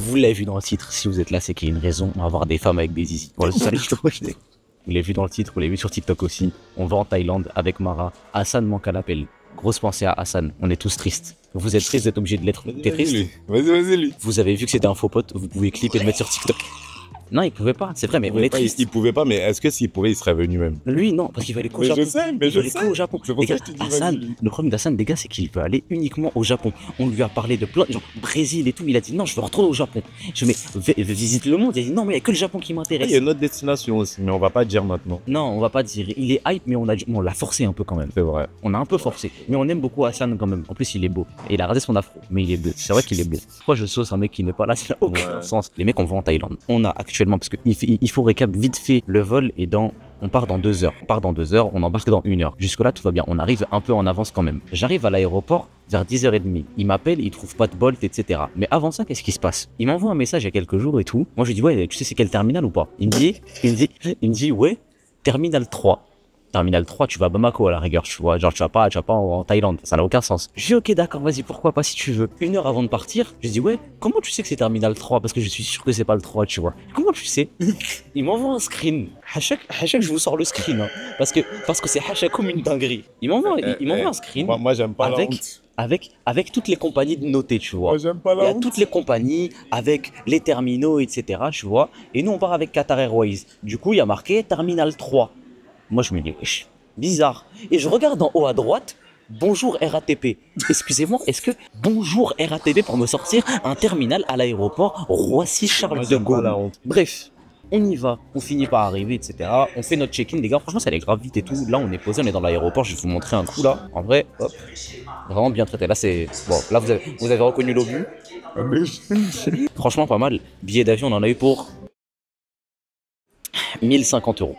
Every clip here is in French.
Vous l'avez vu dans le titre, si vous êtes là, c'est qu'il y a une raison, on va avoir des femmes avec des zizi. Voilà, c'est ça l'histoire. Vous l'avez vu dans le titre, vous l'avez vu sur TikTok aussi. On va en Thaïlande avec Mara. Hassan manque à l'appel. Grosse pensée à Hassan, on est tous tristes. Vous êtes tristes, vous êtes obligés de l'être. T'es triste? Vas-y, lui. Vous avez vu que c'était un faux pote, vous pouvez clipper et le mettre sur TikTok. Non, il pouvait pas, c'est vrai, mais on est triste. Il pouvait pas, mais est-ce que s'il pouvait, il serait venu même? Lui, non, parce qu'il va aller qu'au Mais Japon. je sais, mais je sais. Au Japon. C'est pour Les ça gars, que je te dis, Hassan, vas-y. le problème d'Hassan, les gars, c'est qu'il veut aller uniquement au Japon. On lui a parlé de plein, genre Brésil et tout, il a dit non, je veux retourner au Japon. Je mets, visite le monde, il a dit non, mais il n'y a que le Japon qui Il m'intéresse. y a une autre destination aussi, mais on va pas dire maintenant. Non, on va pas dire, il est hype, mais on l'a forcé un peu quand même. C'est vrai. On a un peu forcé, mais on aime beaucoup Hassan quand même. En plus, il est beau. Et il a rasé son afro, mais il est beau. C'est vrai qu'il est beau. Pourquoi je sauce un mec qui n'est pas là? Ça n'a aucun sens. Les mecs, on va en Thaïlande. On a actuellement, parce qu'il faut récap vite fait le vol et on part dans 2 heures. On part dans 2 heures, on embarque dans 1 heure. Jusque-là, tout va bien. On arrive un peu en avance quand même. J'arrive à l'aéroport vers 10h30. Il m'appelle, il trouve pas de Bolt, etc. Mais avant ça, qu'est-ce qui se passe? Il m'envoie un message il y a quelques jours et tout. Moi, je lui dis, ouais, tu sais c'est quel terminal ou pas? Il me dit, ouais, terminal 3. Terminal 3, tu vas à Bamako à la rigueur, tu vois, genre tu vas pas en Thaïlande, ça n'a aucun sens. Je dis ok d'accord, vas-y, pourquoi pas si tu veux. 1 heure avant de partir, je dis ouais, comment tu sais que c'est Terminal 3? Parce que je suis sûr que c'est pas le 3, tu vois. Comment tu sais? Il m'envoie un screen. Hachak, je vous sors le screen, hein, parce que c'est hachak comme une dinguerie. Il m'envoie un screen. Moi j'aime pas la honte. Avec toutes les compagnies de noter, tu vois. Moi j'aime pas Il y la a honte. toutes les compagnies avec les terminaux, etc., tu vois. Et nous, on part avec Qatar Airways. Du coup, il y a marqué Terminal 3. Moi, je me dis, wesh, bizarre. Et je regarde en haut à droite, bonjour RATP. Excusez-moi, est-ce que bonjour RATP pour me sortir un terminal à l'aéroport Roissy-Charles de Gaulle? la honte. Bref, on y va, on finit par arriver, etc. On fait notre check-in, les gars. Franchement, ça allait grave vite et tout. Là, on est posé, on est dans l'aéroport. Je vais vous montrer un coup là. En vrai, hop, vraiment bien traité. Là, c'est bon. Là, vous avez reconnu l'obus. Franchement, pas mal. Billet d'avion, on en a eu pour 1050 €.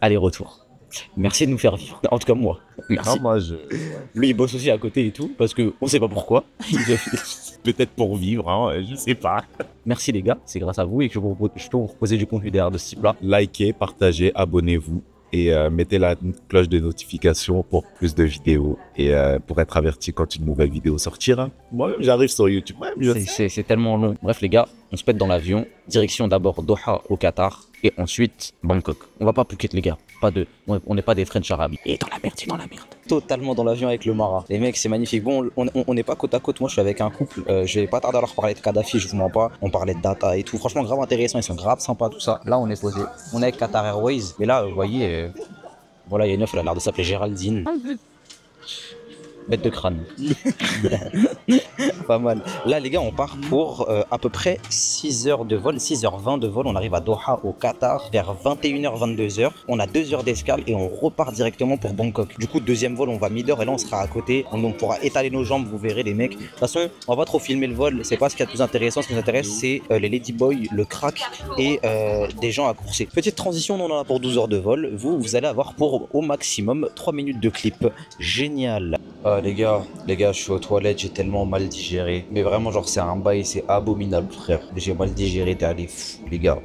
Aller-retour. Merci de nous faire vivre. En tout cas, moi. Merci. Non, moi je. Lui, il bosse aussi à côté et tout, parce que on sait pas pourquoi. Peut-être pour vivre, hein, je sais pas. Merci les gars, c'est grâce à vous et que je peux vous proposer du contenu derrière de ce type-là. Likez, partagez, abonnez-vous et mettez la cloche de notification pour plus de vidéos et pour être averti quand une nouvelle vidéo sortira. Moi-même, j'arrive sur YouTube. C'est tellement long. Bref les gars, on se pète dans l'avion. Direction d'abord Doha au Qatar et ensuite Bangkok. On va pas Phuket les gars. On n'est pas des French arabes. Et dans la merde, c'est dans la merde. Totalement dans l'avion avec le Mara. Les mecs, c'est magnifique. Bon, on n'est pas côte à côte. Moi, je suis avec un couple. Je vais pas tarder à leur parler de Kadhafi, je vous mens pas. On parlait de data et tout. Franchement, grave intéressant. Ils sont grave sympas, tout ça. Là, on est posé. On est avec Qatar Airways. Mais là, vous voyez, voilà, il y a une meuf, elle a l'air de s'appeler Géraldine. Bête de crâne. Pas mal. Là, les gars, on part pour à peu près 6 heures de vol, 6h20 de vol. On arrive à Doha, au Qatar, vers 21h, 22h. On a 2 heures d'escale et on repart directement pour Bangkok. Du coup, deuxième vol, on va mid-heure et là, on sera à côté. On pourra étaler nos jambes, vous verrez, les mecs. De toute façon, on va pas trop filmer le vol. C'est pas ce qu'il y a de plus intéressant. Ce qui nous intéresse, c'est les ladyboys, le crack et des gens à courser. Petite transition, on en a pour 12 heures de vol. Vous allez avoir pour au maximum 3 minutes de clip. Génial. Les gars, je suis aux toilettes, j'ai tellement mal digéré. Mais vraiment, genre, c'est un bail, c'est abominable, frère. J'ai mal digéré, t'es allé fou, les gars.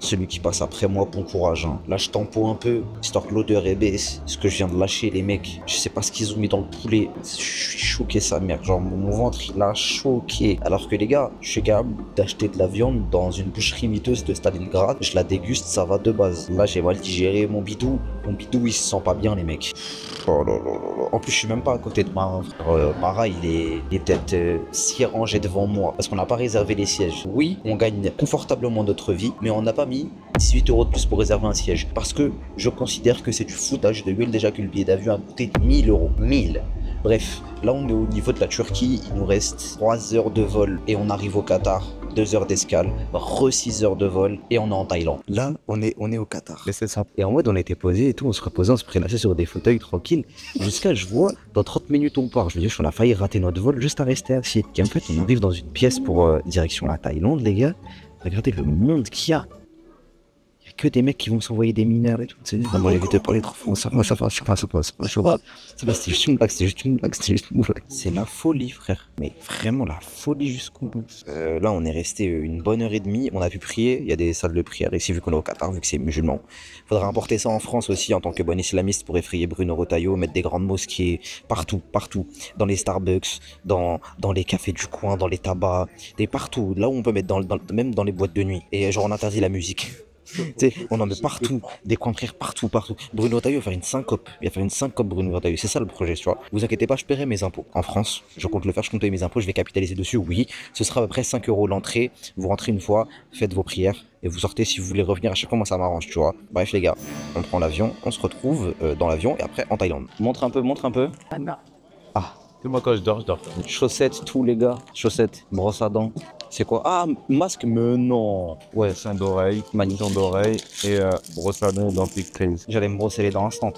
Celui qui passe après moi, bon courage, hein. Là, je tempo un peu, histoire que l'odeur ébaisse. Ce que je viens de lâcher, les mecs, je sais pas ce qu'ils ont mis dans le poulet. Je suis choqué, sa mère. Genre, mon ventre, il a choqué. Alors que, les gars, je suis capable d'acheter de la viande dans une boucherie miteuse de Stalingrad. Je la déguste, ça va de base. Là, j'ai mal digéré mon bidou. Mon bidou, il se sent pas bien, les mecs. Oh là là là là. En plus, je suis même pas à côté de Mara. Mara, il est peut-être 6 rangées devant moi parce qu'on n'a pas réservé les sièges. Oui, on gagne confortablement notre vie, mais on n'a pas mis 18 € de plus pour réserver un siège parce que je considère que c'est du foutage de gueule. Déjà que le billet d'avion a coûté 1000 €. 1000. Bref, là on est au niveau de la Turquie, il nous reste 3 heures de vol et on arrive au Qatar, 2 heures d'escale, 6 heures de vol et on est en Thaïlande. Là, on est au Qatar. Mais c'est ça. Et en mode, on était posé et tout, on se reposait, on se prélassait sur des fauteuils tranquilles. Jusqu'à, je vois, dans 30 minutes on part. Je me dis, on a failli rater notre vol juste à rester assis. Et en fait, on arrive dans une pièce pour direction la Thaïlande, les gars. Regardez le monde qu'il y a. Il y a que des mecs qui vont s'envoyer des mineurs et tout. Moi, j'évite de parler trop fort. Ça c'était juste une blague, c'était juste une blague, c'était juste une blague. C'est la folie, frère. Mais vraiment la folie jusqu'au bout. Là, on est resté une bonne heure et demie. On a pu prier. Il y a des salles de prière ici, vu qu'on est au Qatar, vu que c'est musulman. Faudra importer ça en France aussi en tant que bon islamiste pour effrayer Bruno Retailleau, mettre des grandes mosquées partout, partout. Dans les Starbucks, dans les cafés du coin, dans les tabacs, partout. Là où on peut mettre même dans les boîtes de nuit. Et genre, on interdit la musique. Tu sais, on en met partout, des coins frères partout, partout. Bruno Retailleau va faire une syncope. Il va faire une syncope, Bruno Retailleau. C'est ça le projet, tu vois. Vous inquiétez pas, je paierai mes impôts. En France, je compte le faire, je compte payer mes impôts, je vais capitaliser dessus, oui. Ce sera à peu près 5 € l'entrée. Vous rentrez une fois, faites vos prières et vous sortez si vous voulez revenir. À chaque fois, moi ça m'arrange, tu vois. Bref, les gars, on prend l'avion, on se retrouve dans l'avion et après en Thaïlande. Montre un peu, montre un peu. Ah. Et moi, quand je dors, je dors. Chaussettes, tous les gars. Chaussettes, brosse à dents. C'est quoi? Ah, masque, mais non. Ouais, Sein d'oreille, magnifique. d'oreille et brosse à dents dentifrice. J'allais me brosser les dents instant.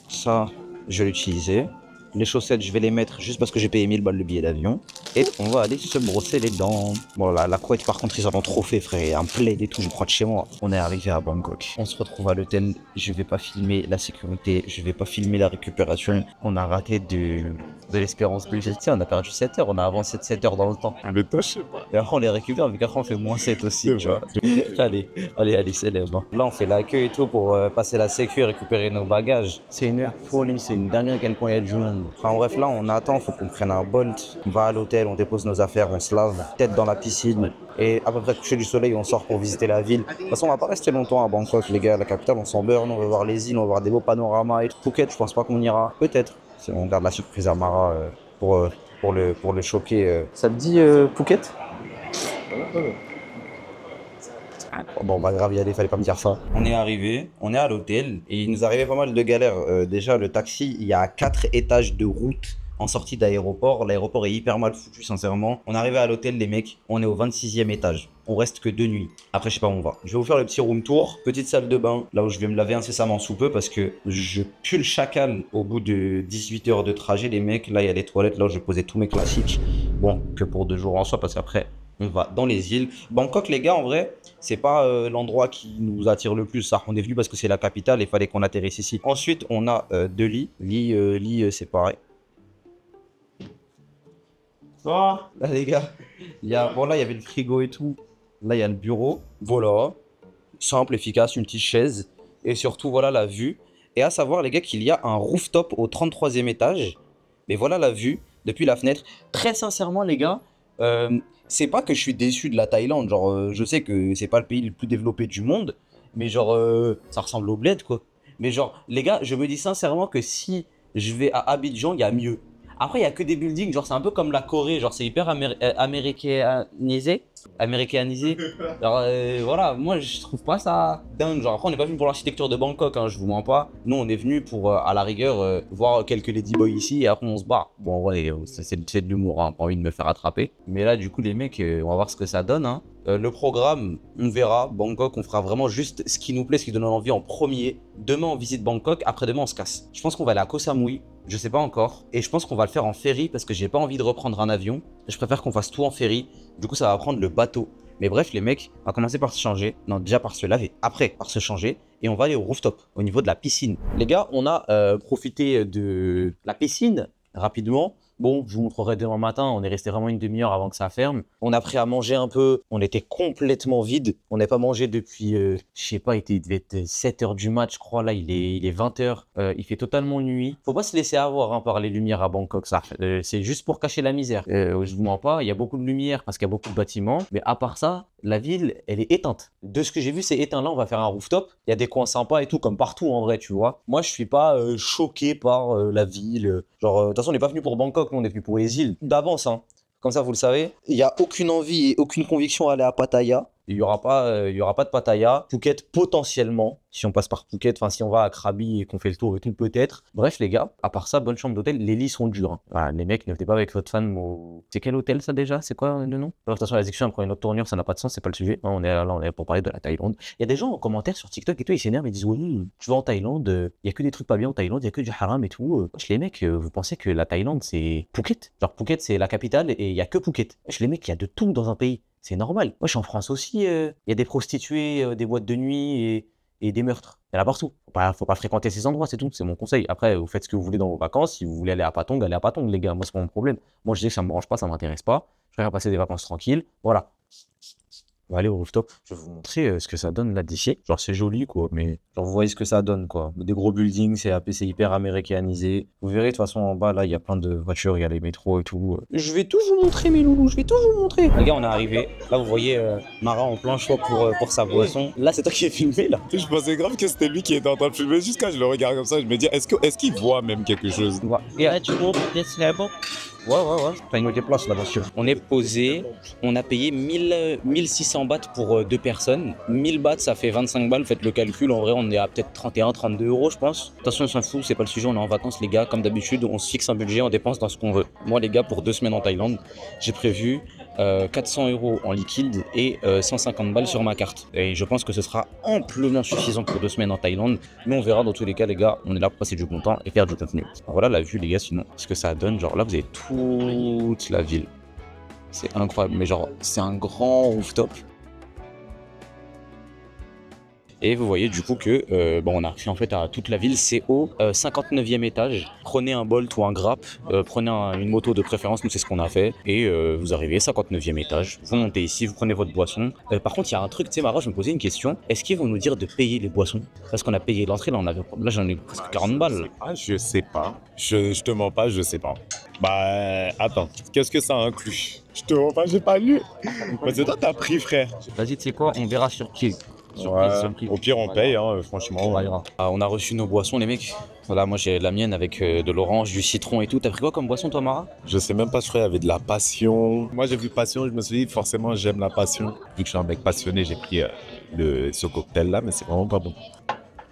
Ça, je vais l'utiliser. Les chaussettes, je vais les mettre juste parce que j'ai payé 1000 balles le billet d'avion. Et on va aller se brosser les dents. Bon, la couette, par contre, ils en ont trop fait, frère. Il y a un plaid et tout, je crois, de chez moi. On est arrivé à Bangkok. On se retrouve à l'hôtel. Je vais pas filmer la sécurité. Je vais pas filmer la récupération. On a raté de l'espérance plus. Tu sais, on a perdu 7 heures. On a avancé de 7 heures dans le temps. Mais toi, je sais pas. Et après, on les récupère, mais qu'après, on fait moins 7 aussi, tu vois. Allez, célèbre. Là, on fait l'accueil et tout pour passer la sécu et récupérer nos bagages. C'est une folie, c'est une dernière à quel point il y a du monde. Enfin, bref, là, on attend, faut qu'on prenne un Bolt. On va à l'hôtel, on dépose nos affaires, on se lave, tête dans la piscine. Et à peu près coucher du soleil, on sort pour visiter la ville. De toute façon, on va pas rester longtemps à Bangkok, les gars. La capitale, on s'en beurre, on va voir les îles, on va voir des beaux panoramas et tout. Phuket, je pense pas qu'on ira. Peut-être. On garde la surprise à Mara pour le choquer. Ça te dit Phuket? Bon, bah grave, y aller, fallait pas me dire ça. On est arrivé, on est à l'hôtel et il nous arrivait pas mal de galères. Déjà, le taxi, il y a 4 étages de route en sortie d'aéroport. L'aéroport est hyper mal foutu, sincèrement. On est arrivé à l'hôtel, les mecs, on est au 26e étage. On reste que 2 nuits. Après, je sais pas où on va. Je vais vous faire le petit room tour. Petite salle de bain, là où je vais me laver incessamment sous peu parce que je pue le chacal au bout de 18 heures de trajet, les mecs. Là, il y a les toilettes, là où je posais tous mes classiques. Bon, que pour 2 jours en soi parce qu'après, on va dans les îles. Bangkok, les gars, en vrai, c'est pas l'endroit qui nous attire le plus. Ça, on est venu parce que c'est la capitale et il fallait qu'on atterrisse ici. Ensuite, on a 2 lits. Lit séparés. Là, les gars, bon, là, il y avait le frigo et tout. Là, il y a le bureau. Voilà. Simple, efficace, une petite chaise. Et surtout, voilà la vue. Et à savoir, les gars, qu'il y a un rooftop au 33e étage. Mais voilà la vue depuis la fenêtre. Très sincèrement, les gars, c'est pas que je suis déçu de la Thaïlande. Genre, je sais que c'est pas le pays le plus développé du monde. Mais genre, ça ressemble au bled, quoi. Mais genre, les gars, je me dis sincèrement que si je vais à Abidjan, il y a mieux. Après, il y a que des buildings. Genre, c'est un peu comme la Corée. Genre, c'est hyper américanisé. Américanisé. Alors, voilà, moi, je trouve pas ça dingue. Genre, après, on n'est pas venu pour l'architecture de Bangkok, hein, je vous mens pas. Nous, on est venu pour, à la rigueur, voir quelques ladyboys ici et après, on se barre. Bon, ouais, c'est de l'humour, hein, pas envie de me faire attraper. Mais là, du coup, les mecs, on va voir ce que ça donne, hein. Le programme, on verra. Bangkok, on fera vraiment juste ce qui nous plaît, ce qui donne envie en premier. Demain, on visite Bangkok. Après-demain, on se casse. Je pense qu'on va aller à Koh Samui. Je sais pas encore. Et je pense qu'on va le faire en ferry parce que j'ai pas envie de reprendre un avion. Je préfère qu'on fasse tout en ferry. Du coup, ça va prendre le bateau. Mais bref, les mecs, on va commencer par se changer. Non, déjà par se laver. Après, par se changer. Et on va aller au rooftop, au niveau de la piscine. Les gars, on a profité de la piscine rapidement. Bon, je vous montrerai demain matin, on est resté vraiment une demi-heure avant que ça ferme. On a pris à manger un peu, on était complètement vide. On n'a pas mangé depuis, je sais pas, il devait être 7 heures du mat, je crois. Là, il est 20 heures. Il fait totalement nuit. Faut pas se laisser avoir hein, par les lumières à Bangkok, ça. C'est juste pour cacher la misère. Je vous mens pas, il y a beaucoup de lumière parce qu'il y a beaucoup de bâtiments. Mais à part ça, la ville, elle est éteinte. De ce que j'ai vu, c'est éteint. Là, on va faire un rooftop. Il y a des coins sympas et tout, comme partout en vrai, tu vois. Moi, je suis pas choqué par la ville. Genre, de toute façon, on n'est pas venu pour Bangkok, nous, on est venu pour les îles. D'avance, hein. Comme ça, vous le savez. Il n'y a aucune envie et aucune conviction à aller à Pattaya. Il y aura pas de Pattaya. Phuket, potentiellement. Si on passe par Phuket, enfin, si on va à Krabi et qu'on fait le tour et tout, peut-être. Bref, les gars, à part ça, bonne chambre d'hôtel. Les lits sont durs. Hein. Voilà, les mecs, ne venez pas avec votre femme au... C'est quel hôtel, ça, déjà? C'est quoi le nom? De toute façon, la discussion, elle prend une autre tournure, ça n'a pas de sens, c'est pas le sujet. Non, on est là pour parler de la Thaïlande. Il y a des gens en commentaire sur TikTok et tout, ils s'énervent et disent, oui, tu vas en Thaïlande, il y a que des trucs pas bien en Thaïlande, il y a que du haram et tout. Wesh, les mecs, vous pensez que la Thaïlande, c'est Phuket? Genre, Phuket, c'est la capitale et il y a que Phuket. Wesh, les mecs, il y a de tout dans un pays. C'est normal. Moi, je suis en France aussi. Il y a des prostituées, des boîtes de nuit et des meurtres. Il y en a partout. Faut pas fréquenter ces endroits, c'est tout. C'est mon conseil. Après, vous faites ce que vous voulez dans vos vacances. Si vous voulez aller à Patong, allez à Patong, les gars. Moi, c'est pas mon problème. Moi, je dis que ça me branche pas, ça m'intéresse pas. Je préfère passer des vacances tranquilles. Voilà. On va aller au rooftop. Je vais vous montrer ce que ça donne là d'ici. Genre, c'est joli, quoi. Mais genre, vous voyez ce que ça donne, quoi. Des gros buildings, c'est hyper américanisé. Vous verrez, de toute façon, en bas, là, il y a plein de voitures, il y a les métros et tout. Je vais tout vous montrer, mes loulous. Je vais tout vous montrer. Les gars, on est arrivé. Là, vous voyez Mara en plein choix pour sa boisson. Là, c'est toi qui es filmé, là. Je pensais grave que c'était lui qui était en train de filmer. Jusqu'à je le regarde comme ça, je me dis, est-ce qu'il voit même quelque chose? Yeah, tu vois, Ouais. T'as une autre place là, bien sûr. On est posé. On a payé 1600 bahts pour 2 personnes. 1000 bahts, ça fait 25 balles. Faites le calcul. En vrai, on est à peut-être 31, 32 euros, je pense. Attention, on s'en fout. C'est pas le sujet. On est en vacances, les gars. Comme d'habitude, on se fixe un budget. On dépense dans ce qu'on veut. Moi, les gars, pour 2 semaines en Thaïlande, j'ai prévu 400 euros en liquide et 150 balles sur ma carte. Et je pense que ce sera amplement suffisant pour 2 semaines en Thaïlande. Mais on verra dans tous les cas, les gars. On est là pour passer du bon temps et faire du contenu. Voilà la vue, les gars. Sinon, ce que ça donne, genre là, vous avez toute la ville. C'est incroyable. Mais genre, c'est un grand rooftop. Et vous voyez du coup que on a accès en fait à toute la ville. C'est au 59e étage. Prenez un Bolt ou un Grab, prenez une moto de préférence, nous c'est ce qu'on a fait. Et vous arrivez 59e étage, vous montez ici, vous prenez votre boisson. Par contre il y a un truc, tu sais Mara, je me posais une question. Est-ce qu'ils vont nous dire de payer les boissons? Parce qu'on a payé l'entrée, là j'en ai presque 40 balles. Ah, je sais pas. Je te mens pas, je sais pas. Bah, attends, qu'est-ce que ça inclut? Je te mens pas, j'ai pas lu. Mais c'est toi, t'as pris, frère. Vas-y, tu sais quoi, on verra sur qui. Au pire, on paye, hein, franchement. On a reçu nos boissons, les mecs. Voilà, moi j'ai la mienne avec de l'orange, du citron et tout. T'as pris quoi comme boisson, toi, Mara? Je sais même pas, je crois qu'il y avait de la passion. Moi, j'ai vu passion, je me suis dit, forcément, j'aime la passion. Vu que je suis un mec passionné, j'ai pris ce cocktail-là, mais c'est vraiment pas bon.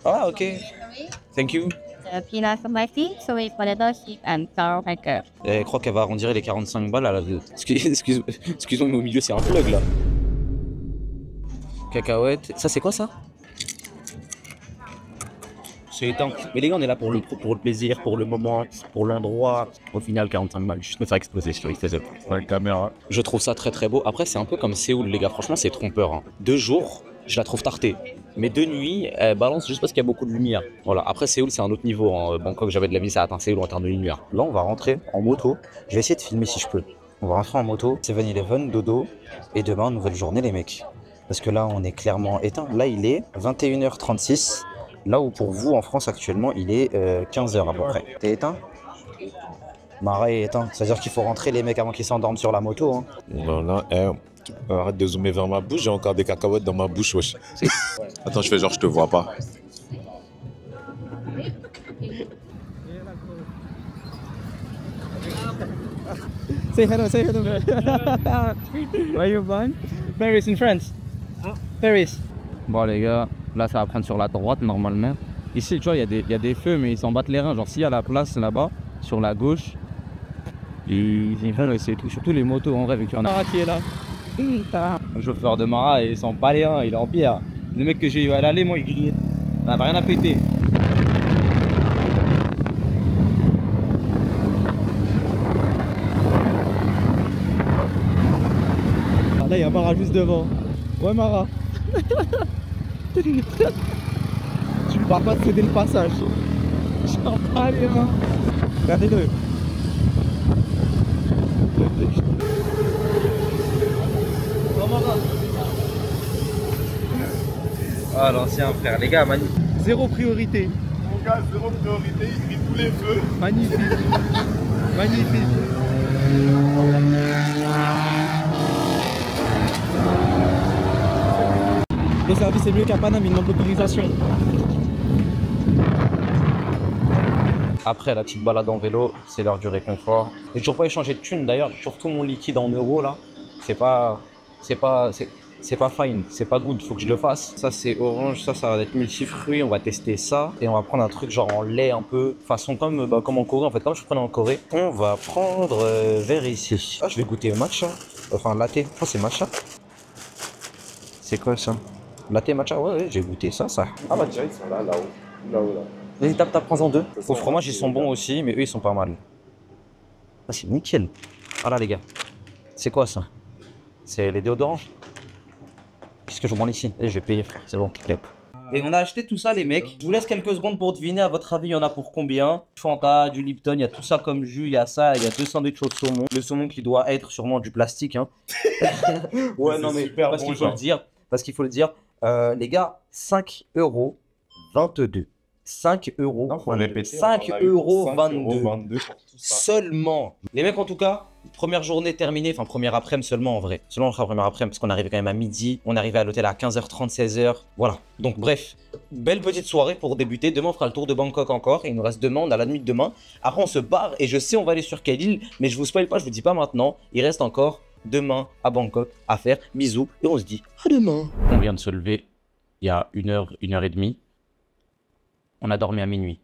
Ah, ok. Thank you. Peanut spicy, sweet potato chip and sour cracker. Je crois qu'elle va arrondir les 45 balles à la... Excuse-moi, mais au milieu, c'est un plug, là. Cacahuètes. Ça, c'est quoi, ça? C'est éteint. Mais les gars, on est là pour le plaisir, pour le moment, pour l'endroit. Au final, 45 balles, juste me faire exploser sur XSE. La caméra. Je trouve ça très très beau. Après, c'est un peu comme Séoul, les gars. Franchement, c'est trompeur. Hein. 2 jours, je la trouve tartée. Mais de nuit, elle balance juste parce qu'il y a beaucoup de lumière. Voilà. Après, Séoul, c'est un autre niveau. Hein. Bangkok, j'avais de la vie, ça atteint Séoul en termes de lumière. Là, on va rentrer en moto. Je vais essayer de filmer si je peux. On va rentrer en moto. 7-Eleven, dodo. Et demain, nouvelle journée, les mecs. Parce que là, on est clairement éteint. Là, il est 21h36. Là où pour vous, en France, actuellement, il est 15h à peu près. T'es éteint? Mara est éteint. C'est-à-dire qu'il faut rentrer les mecs avant qu'ils s'endorment sur la moto. Hein. Non, là, arrête de zoomer vers ma bouche. J'ai encore des cacahuètes dans ma bouche, wesh. Attends, je fais genre, je te vois pas. Say hello. Where you born? Paris in France. Paris. Bon les gars, là ça va prendre sur la droite normalement. Ici tu vois il y a des feux mais ils s'en battent les reins. Genre s'il y a la place là-bas, sur la gauche, c'est tout. Surtout les motos en vrai vu qu'il y en a. Mara qui est là. Le chauffeur de Mara il s'en bat les reins, il est en pierre. Le mec que j'ai eu à l'aller moi il grillait. On avait rien à péter. Là il y a Mara juste devant. Ouais Mara. Tu lui parles pas de céder le passage. J'en parle les mains. Regardez-le. Oh Mara. Ah l'ancien frère, les gars, magnifique. Zéro priorité. Mon gars, zéro priorité, il grille tous les feux. Magnifique. Magnifique. Le service est mieux qu'à Paname, il demande l'autorisation. Après la petite balade en vélo, c'est l'heure du réconfort. J'ai toujours pas échangé de thunes d'ailleurs, surtout mon liquide en euros là. C'est pas fine, c'est pas good, faut que je le fasse. Ça c'est orange, ça va être multifruits, on va tester ça. Et on va prendre un truc genre en lait un peu, façon comme en Corée en fait, comme je prenais en Corée. On va prendre vers ici. Ah je vais goûter matcha, enfin latte, je crois que c'est matcha. C'est quoi ça? Latte matcha, ouais, j'ai goûté ça. Ah bah tiens, ils sont là, là-haut. Vas-y, tape, prends-en 2. Au fromage, ils sont bons aussi, mais eux, ils sont pas mal. Ah, c'est nickel. Ah là, les gars. C'est quoi ça? C'est les déodorants. Qu'est-ce que je m'en ici? Allez, je vais payer, frère. C'est bon, clip. Et on a acheté tout ça, les mecs. Je vous laisse quelques secondes pour deviner. À votre avis, il y en a pour combien? Fanta, du Lipton, il y a tout ça comme jus. Il y a ça, il y a 2 sandwichs au saumon. Le saumon qui doit être sûrement du plastique. Hein. Ouais, non, mais parce qu'il faut le dire. Parce qu'il faut le dire. Les gars, 5,22 €. 5 euros. Non, faut répéter. 5,22 € seulement. Les mecs, en tout cas, première journée terminée, enfin première après-midi seulement en vrai. Seulement on fera première après-midi parce qu'on arrivait quand même à midi. On arrivait à l'hôtel à 15h30, 16h. Voilà. Donc bref, belle petite soirée pour débuter. Demain on fera le tour de Bangkok encore. Et il nous reste demain, on a la nuit de demain. Après on se barre et je sais on va aller sur quelle île. Mais je vous spoil pas, je vous dis pas maintenant. Il reste encore demain à Bangkok à faire. Bisous et on se dit à demain. On vient de se lever il y a 1h30. On a dormi à minuit.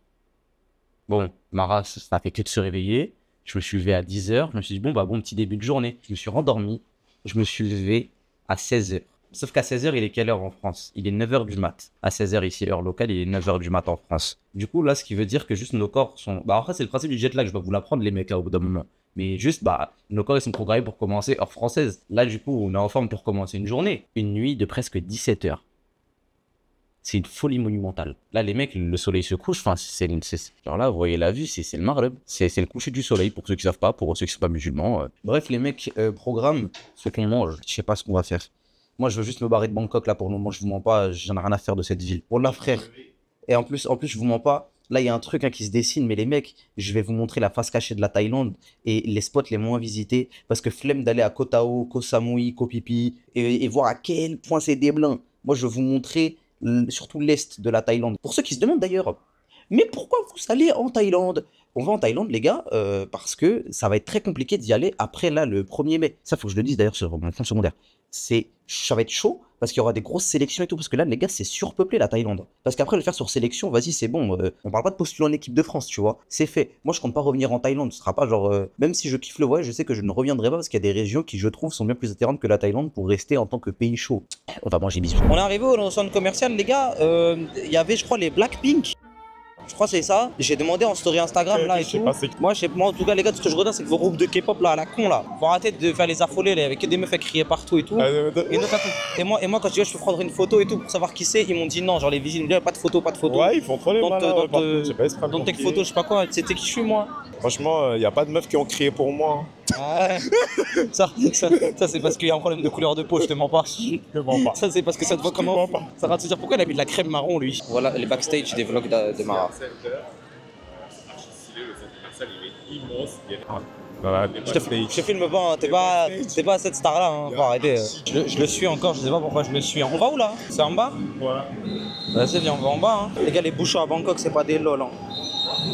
Bon, Mara, ça fait que de se réveiller. Je me suis levé à 10h. Je me suis dit, bon petit début de journée. Je me suis rendormi. Je me suis levé à 16h. Sauf qu'à 16h, il est quelle heure en France? Il est 9h du mat. À 16h ici, heure locale, il est 9h du mat en France. Du coup, là, ce qui veut dire que juste nos corps sont... Bah, en fait, c'est le principe du jet lag. Je vais vous l'apprendre, les mecs, là, au bout d'un moment. Mais juste, nos corps, ils sont programmés pour commencer heure française. Là, du coup, on est en forme pour commencer une journée. Une nuit de presque 17 heures. C'est une folie monumentale. Là, les mecs, le soleil se couche. Enfin, genre là, vous voyez la vue, c'est le Maghreb. C'est le coucher du soleil, pour ceux qui ne savent pas, pour ceux qui ne sont pas musulmans. Bref, les mecs, programme ce qu'on mange. Je sais pas ce qu'on va faire. Moi, je veux juste me barrer de Bangkok, là, pour le moment. Je vous mens pas, j'en ai rien à faire de cette ville. Pour là, frère. Et en plus, je vous mens pas. Là, il y a un truc qui se dessine, mais les mecs, je vais vous montrer la face cachée de la Thaïlande et les spots les moins visités. Parce que flemme d'aller à Koh Tao, Koh Samui, Koh Phi Phi et voir à quel point c'est déblin. Moi, je vais vous montrer surtout l'est de la Thaïlande. Pour ceux qui se demandent d'ailleurs, mais pourquoi vous allez en Thaïlande? On va en Thaïlande, les gars, parce que ça va être très compliqué d'y aller après là le 1er mai. Ça, faut que je le dise d'ailleurs sur mon compte secondaire. Ça va être chaud parce qu'il y aura des grosses sélections et tout. Parce que là, les gars, c'est surpeuplé la Thaïlande. Parce qu'après le faire sur sélection, vas-y, c'est bon. On parle pas de postuler en équipe de France, tu vois. C'est fait. Moi, je compte pas revenir en Thaïlande. Ce sera pas genre. Même si je kiffe le voyage, je sais que je ne reviendrai pas parce qu'il y a des régions qui, je trouve, sont bien plus attirantes que la Thaïlande pour rester en tant que pays chaud. Enfin, moi, j'ai bisous. On est arrivé au centre commercial, les gars. Il y avait, je crois, les Blackpink. Je crois que c'est ça. J'ai demandé en story Instagram là et tout. Moi, en tout cas, les gars, tout ce que je regarde, c'est que vos groupes de K-pop là, à la con là. Faut arrêter de faire les affolés là, avec des meufs à crier partout et tout. Et moi, quand je peux prendre une photo et tout pour savoir qui c'est, ils m'ont dit non, genre les visites, ils m'ont dit pas de photo, pas de photo. Ouais, ils font trop les malins. Dans tes photos, je sais pas quoi, c'était qui je suis moi. Franchement, y a pas de meufs qui ont crié pour moi. Ouais. Ça c'est parce qu'il y a un problème de couleur de peau, je te mens pas. Je mens pas. Ça c'est parce que ça te voit comment. Ça va te dire pourquoi il a mis de la crème marron lui. Voilà les backstage des vlogs de Mara. Je te filme pas, hein. T'es pas cette star là, hein. Faut arrêter. Je le suis encore, je sais pas pourquoi je le suis. On va où là? C'est en bas? Voilà. Vas-y, viens, on va en bas. Hein. Les gars, les bouchons à Bangkok, c'est pas des lol. Hein.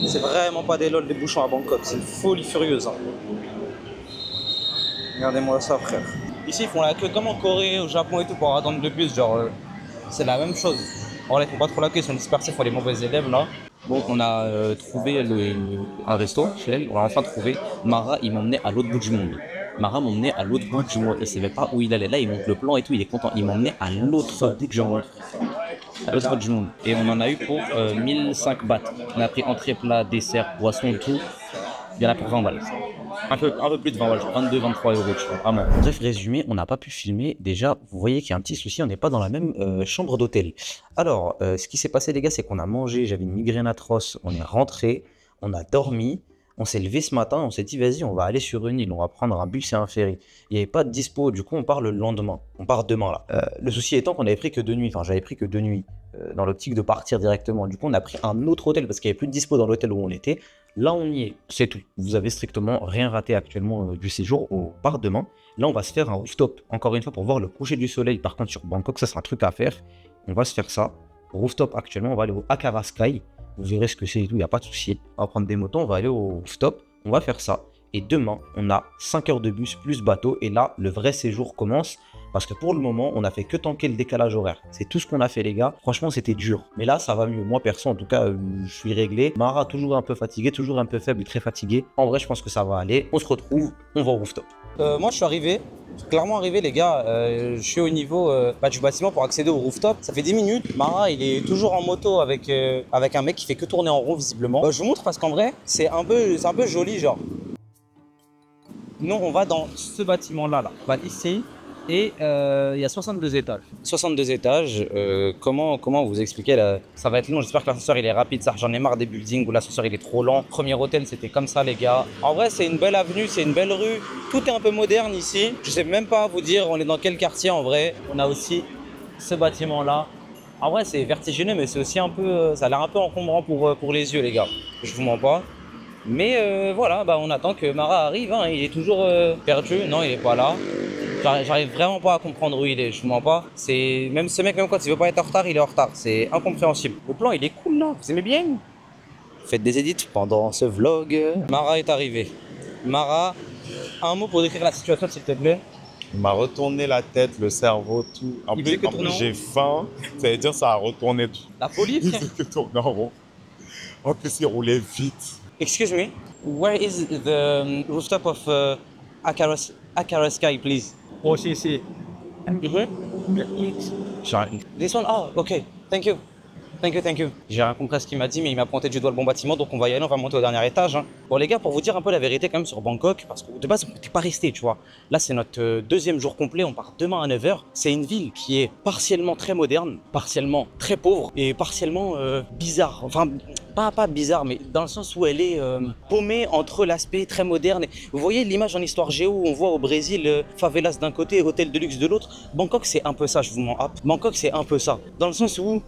C'est vraiment pas des lol, les bouchons à Bangkok. C'est une folie furieuse. Hein. Regardez-moi ça, frère. Ici, ils font la queue comme en Corée, au Japon et tout pour attendre le bus. Genre, c'est la même chose. En vrai, ils font pas trop la queue, ils sont dispersés pour les mauvais élèves là. Bon, on a trouvé un resto chez elle, on l'a enfin trouvé. Mara, il m'emmenait à l'autre bout du monde. Mara m'emmenait à l'autre bout du monde. Il savait pas où il allait. Là, il montre le plan et tout, il est content. Il m'emmenait à l'autre dès que j'en montre. À l'autre bout du monde. Et on en a eu pour 1005 bahts. On a pris entrée, plat, dessert, boisson, tout. Il y en a pour 20 balles. Un peu plus de 20 balles, 22, 23 euros, tu vois, vraiment. Bref, résumé, on n'a pas pu filmer. Déjà, vous voyez qu'il y a un petit souci, on n'est pas dans la même chambre d'hôtel. Alors, ce qui s'est passé, les gars, c'est qu'on a mangé, j'avais une migraine atroce, on est rentré, on a dormi, on s'est levé ce matin, on s'est dit, vas-y, on va aller sur une île, on va prendre un bus et un ferry. Il n'y avait pas de dispo, du coup, on part le lendemain. On part demain, là. Le souci étant qu'on avait pris que 2 nuits, enfin, j'avais pris que 2 nuits, dans l'optique de partir directement. Du coup, on a pris un autre hôtel parce qu'il n'y avait plus de dispo dans l'hôtel où on était. Là, on y est, c'est tout. Vous avez strictement rien raté actuellement du séjour. On part demain. Là, on va se faire un rooftop, encore une fois, pour voir le coucher du soleil. Par contre, sur Bangkok, ça sera un truc à faire. On va se faire ça. Rooftop, actuellement, on va aller au Akara Sky. Vous verrez ce que c'est et tout, il n'y a pas de souci. On va prendre des motos, on va aller au rooftop. On va faire ça. Et demain, on a 5 heures de bus plus bateau. Et là, le vrai séjour commence. Parce que pour le moment, on a fait que tanker le décalage horaire. C'est tout ce qu'on a fait, les gars. Franchement, c'était dur. Mais là, ça va mieux. Moi, perso, en tout cas, je suis réglé. Mara, toujours un peu fatigué, toujours un peu faible et très fatigué. En vrai, je pense que ça va aller. On se retrouve, on va au rooftop. Moi, je suis arrivé. Clairement arrivé, les gars. Je suis au niveau du bâtiment pour accéder au rooftop. Ça fait 10 minutes. Mara, il est toujours en moto avec un mec qui fait que tourner en rond, visiblement. Je vous montre parce qu'en vrai, c'est un peu joli, genre. Nous, on va dans ce bâtiment-là. Là. On va ici. Et il y a 62 étages. 62 étages, comment vous expliquer ça va être long, j'espère que l'ascenseur il est rapide, ça j'en ai marre des buildings où l'ascenseur il est trop lent. Premier hôtel c'était comme ça les gars. En vrai c'est une belle avenue, c'est une belle rue, tout est un peu moderne ici. Je sais même pas vous dire on est dans quel quartier en vrai. On a aussi ce bâtiment là. En vrai c'est vertigineux mais c'est aussi un peu, ça a l'air un peu encombrant pour les yeux les gars. Je vous mens pas. Mais voilà, bah, on attend que Mara arrive, hein. Il est toujours perdu, non il est pas là. J'arrive vraiment pas à comprendre où il est, je vous mens pas. C'est même ce mec, même quand il veut pas être en retard, il est en retard. C'est incompréhensible. Le plan, il est cool là. Vous aimez bien? Faites des edits pendant ce vlog. Mara est arrivée. Mara, un mot pour décrire la situation, s'il te plaît. Il m'a retourné la tête, le cerveau, tout. En Il plus, faisait que tourner en rond. j'ai faim. Ça veut dire ça a retourné tout. La folie, Il frère. faisait que tourner en rond. En plus, il roulait vite. Excuse me. Where is the rooftop of Akara Sky, please? Oh, si. This one? Oh, ok. Thank you. Thank you. J'ai rien compris à ce qu'il m'a dit, mais il m'a pointé du doigt le bon bâtiment, donc on va y aller, on va monter au dernier étage. Hein. Bon les gars, pour vous dire un peu la vérité quand même sur Bangkok, parce que de base on n'était pas resté, tu vois. Là c'est notre deuxième jour complet, on part demain à 9h. C'est une ville qui est partiellement très moderne, partiellement très pauvre et partiellement bizarre. Enfin, pas bizarre, mais dans le sens où elle est paumée entre l'aspect très moderne. Vous voyez l'image en histoire géo où on voit au Brésil favelas d'un côté et hôtel de luxe de l'autre. Bangkok c'est un peu ça, je vous mens. Bangkok c'est un peu ça, dans le sens où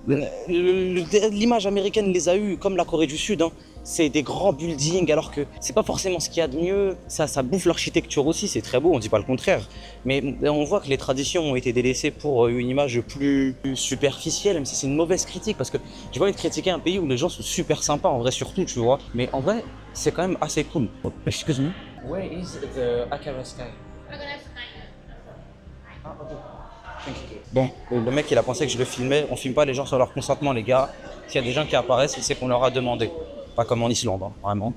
l'image américaine les a eu comme la Corée du Sud. Hein. C'est des grands buildings alors que c'est pas forcément ce qu'il y a de mieux. Ça bouffe l'architecture aussi, c'est très beau, on dit pas le contraire. Mais on voit que les traditions ont été délaissées pour une image plus superficielle, même si c'est une mauvaise critique. Parce que j'ai pas envie de critiquer un pays où les gens sont super sympas, en vrai surtout, tu vois. Mais en vrai, c'est quand même assez cool. Excuse me. Where is the Akara Sky? Ah, ok. Bon, le mec il a pensé que je le filmais. On filme pas les gens sur leur consentement les gars. S'il y a des gens qui apparaissent, c'est qu'on leur a demandé. Pas comme en Islande, hein, vraiment.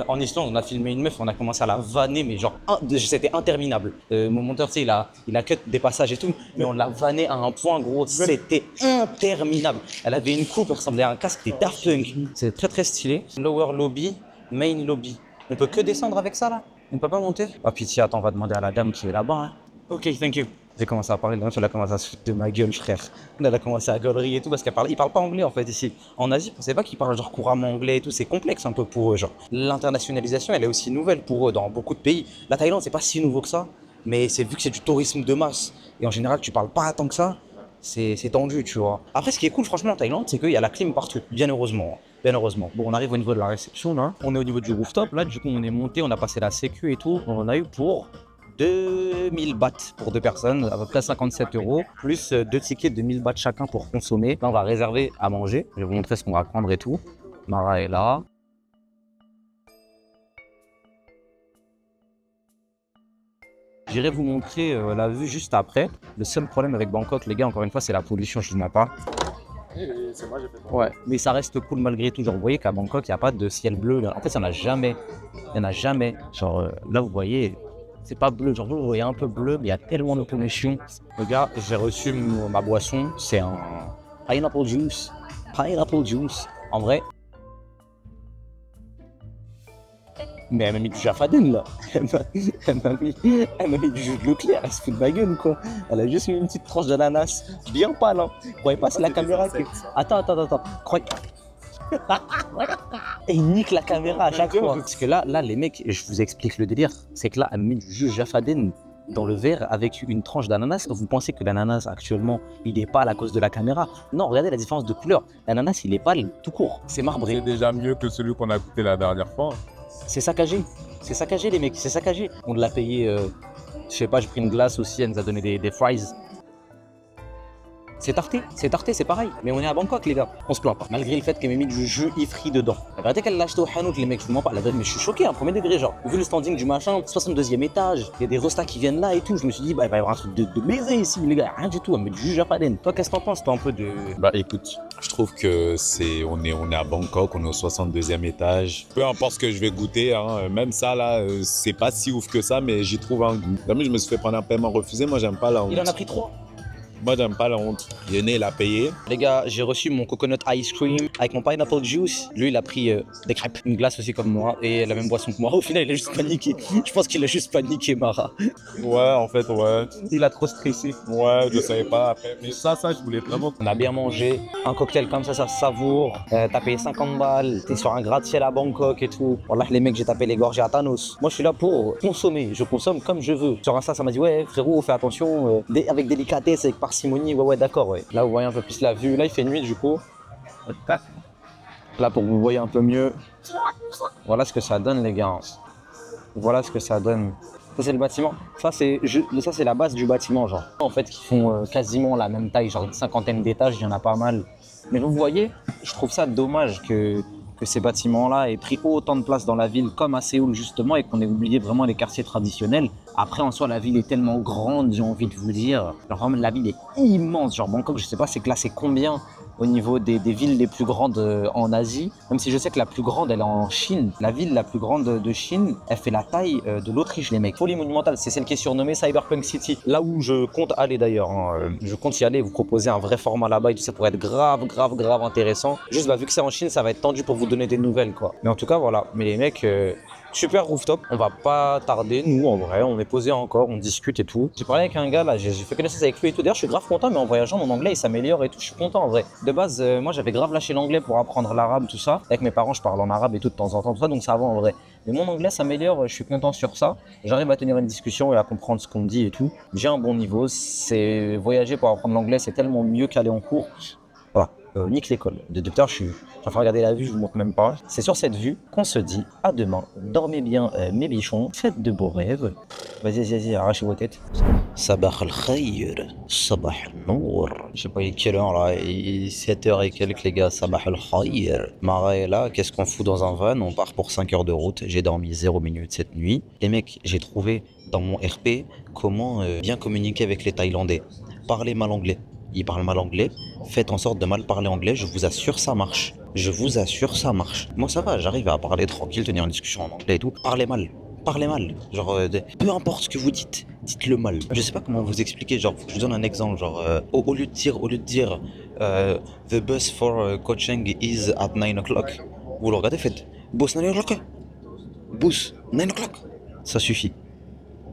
En Islande, on a filmé une meuf, on a commencé à la vanner, mais genre, c'était interminable. Mon monteur, tu sais, il a cut des passages et tout, mais on l'a vanné à un point, gros, c'était interminable. Elle avait une coupe, elle ressemblait à un casque, c'était Daft Punk. C'est très très stylé. Lower lobby, main lobby. On peut que descendre avec ça là? On peut pas monter? Ah pitié, attends, on va demander à la dame qui est là-bas. Hein. Ok, thank you. J'ai commencé à parler, la meuf elle a commencé à se foutre de ma gueule frère. Elle a commencé à gaulerie et tout parce il parle pas anglais en fait ici. En Asie, on sait pas qu'ils parlent genre couramment anglais et tout, c'est complexe un peu pour eux genre. L'internationalisation elle est aussi nouvelle pour eux dans beaucoup de pays. La Thaïlande c'est pas si nouveau que ça, mais c'est vu que c'est du tourisme de masse. Et en général tu parles pas tant que ça, c'est tendu tu vois. Après ce qui est cool franchement en Thaïlande c'est qu'il y a la clim partout, bien heureusement. Bien heureusement. Bon on arrive au niveau de la réception là. On est au niveau du rooftop là, du coup on est monté, on a passé la sécu et tout. On a eu pour 2000 bahts pour deux personnes, à peu près 57 €, plus deux tickets de 1000 bahts chacun pour consommer. Là, on va réserver à manger. Je vais vous montrer ce qu'on va prendre et tout. Mara est là. J'irai vous montrer la vue juste après. Le seul problème avec Bangkok, les gars, encore une fois, c'est la pollution, je ne dis pas. C'est moi, j'ai fait ça. Ouais, mais ça reste cool malgré tout. Genre, vous voyez qu'à Bangkok, il n'y a pas de ciel bleu. Là. En fait, il n'y en a jamais. Il n'y en a jamais. Genre, là, vous voyez... C'est pas bleu, genre vous voyez un peu bleu, mais il y a tellement de pollution. Les gars, j'ai reçu ma boisson, c'est un pineapple juice. Pineapple juice. En vrai. Mais elle m'a mis du Jaffaden là. Elle m'a mis du jus de Leclerc, elle se fout de ma gueule quoi. Elle a juste mis une petite tranche d'ananas. Bien pâle hein. Vous croyez pas c'est la caméra qui... Attends. Croyez... Et il nique la caméra à chaque fois. Parce que là, les mecs, je vous explique le délire, c'est que là, elle met du jus Jaffaden dans le verre avec une tranche d'ananas. Vous pensez que l'ananas actuellement, il est pâle à cause de la caméra? Non, regardez la différence de couleur. L'ananas, il est pâle tout court. C'est marbré. C'est déjà mieux que celui qu'on a goûté la dernière fois. C'est saccagé. C'est saccagé les mecs, c'est saccagé. On l'a payé, je sais pas, j'ai pris une glace aussi, elle nous a donné des fries. C'est tarté, c'est pareil. Mais on est à Bangkok, les gars. On se plaint pas. Malgré le fait qu'elle m'ait mis du jus ifri dedans. La vérité qu'elle l'a acheté au Hanout, les mecs, je vous mens pas. La vérité, mais je suis choqué, hein, premier degré, genre. Vu le standing du machin, 62e étage, il y a des restas qui viennent là et tout. Je me suis dit, bah, il va y avoir un truc de baiser ici, les gars. Rien du tout, elle met du jus Jaffaden. Toi, qu'est-ce que t'en penses, toi, un peu de. Bah, écoute, je trouve que on est à Bangkok, on est au 62e étage. Peu importe ce que je vais goûter, hein, même ça, là, c'est pas si ouf que ça, mais j'y trouve un goût. Là, je me suis fait prendre un paiement refusé. Moi, j'aime pas la honte. Il en a pris 3. Moi, j'aime pas la honte. Yéné, il a payé. Les gars, j'ai reçu mon coconut ice cream avec mon pineapple juice. Lui, il a pris des crêpes, une glace aussi comme moi et la même boisson que moi. Au final, il a juste paniqué. Je pense qu'il a juste paniqué, Mara. Ouais, en fait, ouais. Il a trop stressé. Ouais, je savais pas après. Mais ça, je voulais vraiment. On a bien mangé. Un cocktail comme ça se savoure. T'as payé 50 balles. T'es sur un gratte-ciel à Bangkok et tout. Wallah, les mecs, j'ai tapé les gorges à Thanos. Moi, je suis là pour consommer. Je consomme comme je veux. Sur Insta, ça m'a dit, ouais, frérot, fais attention. Avec délicatesse, avec parcimonie. Ouais, d'accord, ouais. Là, vous voyez un peu plus la vue. Là, il fait nuit, du coup. Là, pour que vous voyez un peu mieux. Voilà ce que ça donne, les gars. Voilà ce que ça donne. Ça, c'est le bâtiment. Ça, c'est la base du bâtiment, genre. En fait, qui font quasiment la même taille, genre une cinquantaine d'étages, il y en a pas mal. Mais vous voyez, je trouve ça dommage que ces bâtiments-là aient pris autant de place dans la ville, comme à Séoul, justement, et qu'on ait oublié vraiment les quartiers traditionnels. Après, en soi, la ville est tellement grande, j'ai envie de vous dire. Genre, vraiment, la ville est immense. Genre, Bangkok, je sais pas, c'est classé combien au niveau des villes les plus grandes en Asie. Même si je sais que la plus grande, elle est en Chine. La ville la plus grande de Chine, elle fait la taille de l'Autriche, les mecs. Folie monumentale, c'est celle qui est surnommée Cyberpunk City. Là où je compte aller d'ailleurs. Hein. Je compte y aller, vous proposer un vrai format là-bas et tout ça pourrait être grave intéressant. Juste, vu que c'est en Chine, ça va être tendu pour vous donner des nouvelles, quoi. Mais en tout cas, voilà. Mais les mecs... super rooftop, on va pas tarder, nous en vrai, on est posé encore, on discute et tout. J'ai parlé avec un gars là, j'ai fait connaissance avec lui et tout. D'ailleurs, je suis grave content, mais en voyageant, mon anglais il s'améliore et tout. Je suis content en vrai. De base, moi j'avais grave lâché l'anglais pour apprendre l'arabe, tout ça. Avec mes parents, je parle en arabe et tout de temps en temps, tout ça, donc ça va en vrai. Mais mon anglais s'améliore, je suis content sur ça. J'arrive à tenir une discussion et à comprendre ce qu'on me dit et tout. J'ai un bon niveau. C'est voyager pour apprendre l'anglais, c'est tellement mieux qu'aller en cours. Voilà. Nique l'école. Depuis tard, je suis en train de regarder la vue, je vous montre même pas. C'est sur cette vue qu'on se dit à demain. Dormez bien, mes bichons. Faites de beaux rêves. Vas-y, arrachez vos têtes. Sabah al-khayr, sabah al-nour. Je sais pas, il est quelle heure là? Il est 7h et quelques, les gars. Sabah al-khayr. Mara est là, qu'est-ce qu'on fout dans un van? On part pour 5 heures de route. J'ai dormi 0 minutes cette nuit. Les mecs, j'ai trouvé dans mon RP comment bien communiquer avec les Thaïlandais. Parlez mal anglais. Ils parlent mal anglais, faites en sorte de mal parler anglais, je vous assure ça marche. Je vous assure ça marche. Moi ça va, j'arrive à parler tranquille, tenir une discussion en anglais et tout. Parlez mal. Genre, peu importe ce que vous dites, dites-le mal. Je sais pas comment vous expliquer, genre, je vous donne un exemple, genre, au lieu de dire, the bus for Kochang is at 9 o'clock, vous le regardez, faites, bus 9 o'clock, bus 9 o'clock. Ça suffit.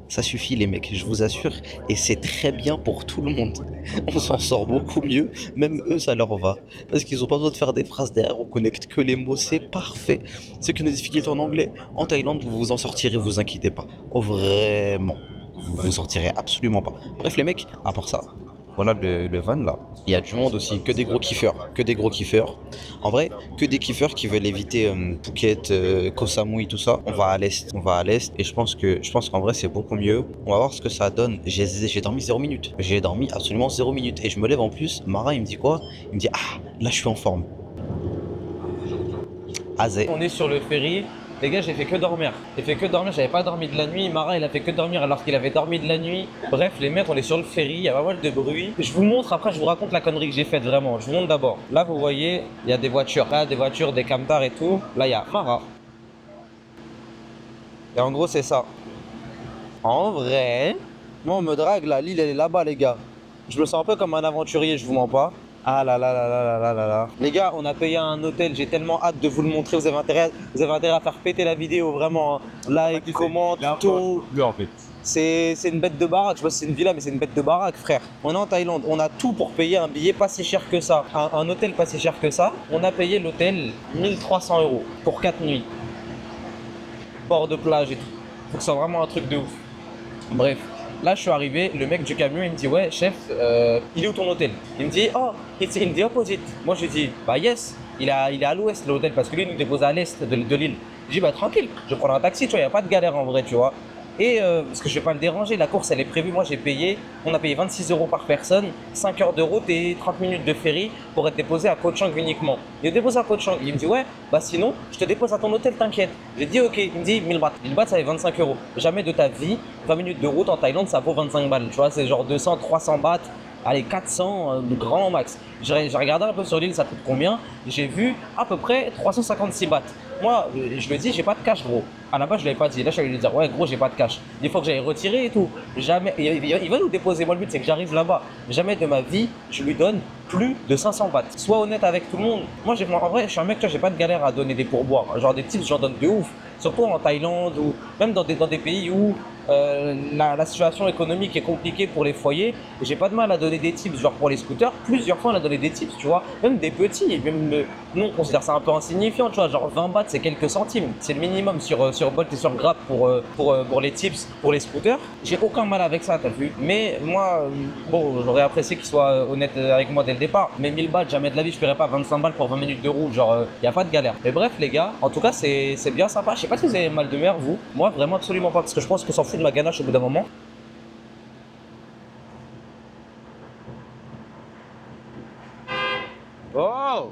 Ça suffit les mecs, je vous assure, et c'est très bien pour tout le monde. On s'en sort beaucoup mieux, même eux ça leur va. Parce qu'ils ont pas besoin de faire des phrases derrière, on connecte que les mots, c'est parfait. Ceux qui ont des difficultés en anglais, en Thaïlande, vous vous en sortirez, vous inquiétez pas. Oh vraiment, vous vous sortirez absolument pas. Bref les mecs, à part ça, voilà le van là. Il y a du monde aussi, que des gros kiffeurs. En vrai, que des kiffeurs qui veulent éviter Phuket, Koh Samui, tout ça. On va à l'est et je pense qu'en vrai c'est beaucoup mieux. On va voir ce que ça donne. J'ai dormi 0 minutes. J'ai dormi absolument 0 minutes. Et je me lève en plus, Mara il me dit quoi? Il me dit ah, là je suis en forme. Azé. On est sur le ferry. Les gars, j'ai fait que dormir, j'avais pas dormi de la nuit. Mara, il a fait que dormir alors qu'il avait dormi de la nuit. Bref, les mecs, on est sur le ferry, il y a pas mal de bruit. Je vous montre, après je vous raconte la connerie que j'ai faite vraiment. Je vous montre d'abord. Là, vous voyez, il y a des voitures. Là, des camtars et tout. Là, il y a Mara. Et en gros, c'est ça. En vrai, moi, on me drague là, l'île, elle est là-bas, les gars. Je me sens un peu comme un aventurier, je vous mens pas. Ah là là là là là là là. Les gars, on a payé un hôtel, j'ai tellement hâte de vous le montrer. Vous avez intérêt à faire péter la vidéo, vraiment. Like, commente, tout. En fait. C'est une bête de baraque, je vois c'est une villa mais c'est une bête de baraque frère. On est en Thaïlande, on a tout pour payer un billet pas si cher que ça, un hôtel pas si cher que ça. On a payé l'hôtel 1300 € pour 4 nuits. Bord de plage et tout. Faut que ce soit vraiment un truc de ouf. Bref. Là, je suis arrivé, le mec du camion, il me dit, ouais, chef, il est où ton hôtel? Il me dit, oh, it's in the opposite. Moi, je lui dis, bah yes, il est à l'ouest, l'hôtel, parce que lui, il nous dépose à l'est de l'île. Je dis, bah tranquille, je prends un taxi, tu vois, il n'y a pas de galère en vrai, tu vois. Et parce que je vais pas le déranger, la course elle est prévue, moi j'ai payé, on a payé 26 € par personne, 5 heures de route et 30 minutes de ferry pour être déposé à Koh Chang uniquement. Il est déposé à Koh Chang, il me dit ouais, bah sinon je te dépose à ton hôtel, t'inquiète. J'ai dit ok, il me dit 1000 bahts. 1000 bahts ça fait 25 €. Jamais de ta vie, 20 minutes de route en Thaïlande ça vaut 25 balles, tu vois, c'est genre 200, 300 bahts. Allez, 400, grand max. J'ai regardé un peu sur l'île, ça coûte combien? J'ai vu à peu près 356 bahts. Moi, je le dis, j'ai pas de cash, gros. À la base, je l'avais pas dit. Là, je suis lui dire, ouais, gros, j'ai pas de cash. Des fois que j'allais retirer et tout. Jamais. Il va nous déposer. Moi, le but, c'est que j'arrive là-bas. Jamais de ma vie, je lui donne plus de 500 bahts. Sois honnête avec tout le monde. Moi, en vrai, je suis un mec, tu vois, j'ai pas de galère à donner des pourboires. Genre des tips, j'en donne de ouf. Surtout en Thaïlande ou même dans des pays où la situation économique est compliquée pour les foyers. J'ai pas de mal à donner des tips, genre pour les scooters. Plusieurs fois, on a donné des tips, tu vois. Même des petits. Même nous, on considère ça un peu insignifiant, tu vois. Genre 20 bahts, c'est quelques centimes. C'est le minimum sur Bolt et sur Grab pour les tips, pour les scooters. J'ai aucun mal avec ça, t'as vu. Mais moi, bon, j'aurais apprécié qu'il soit honnête avec moi dès le départ. Mais 1000 bahts, jamais de la vie, je paierais pas 25 balles pour 20 minutes de route. Genre, y a pas de galère. Mais bref, les gars, en tout cas, c'est bien sympa. Je sais pas si vous avez mal de mer, vous. Moi, vraiment, absolument pas. Parce que je pense qu'on s'en fout de ma ganache au bout d'un moment. Oh!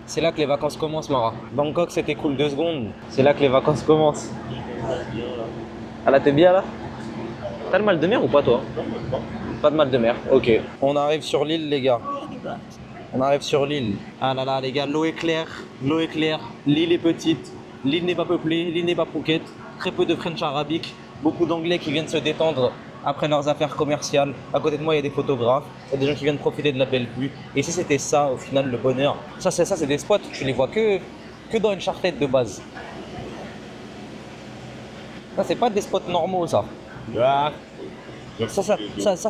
C'est là que les vacances commencent, Mara. Bangkok, c'était cool 2 secondes. C'est là que les vacances commencent. Ah là, t'es bien là? T'as le mal de mer ou pas, toi? Pas de mal de mer, ok. On arrive sur l'île, les gars. On arrive sur l'île. Ah là là, les gars, l'eau est claire. L'eau est claire. L'île est petite. L'île n'est pas peuplée. L'île n'est pas Phuket. Très peu de French arabique. Beaucoup d'anglais qui viennent se détendre après leurs affaires commerciales. À côté de moi, il y a des photographes. Il y a des gens qui viennent profiter de la belle vue. Et si c'était ça, au final, le bonheur. Ça, c'est des spots. Tu les vois que dans une charrette de base. Ça, c'est pas des spots normaux, ça. Ça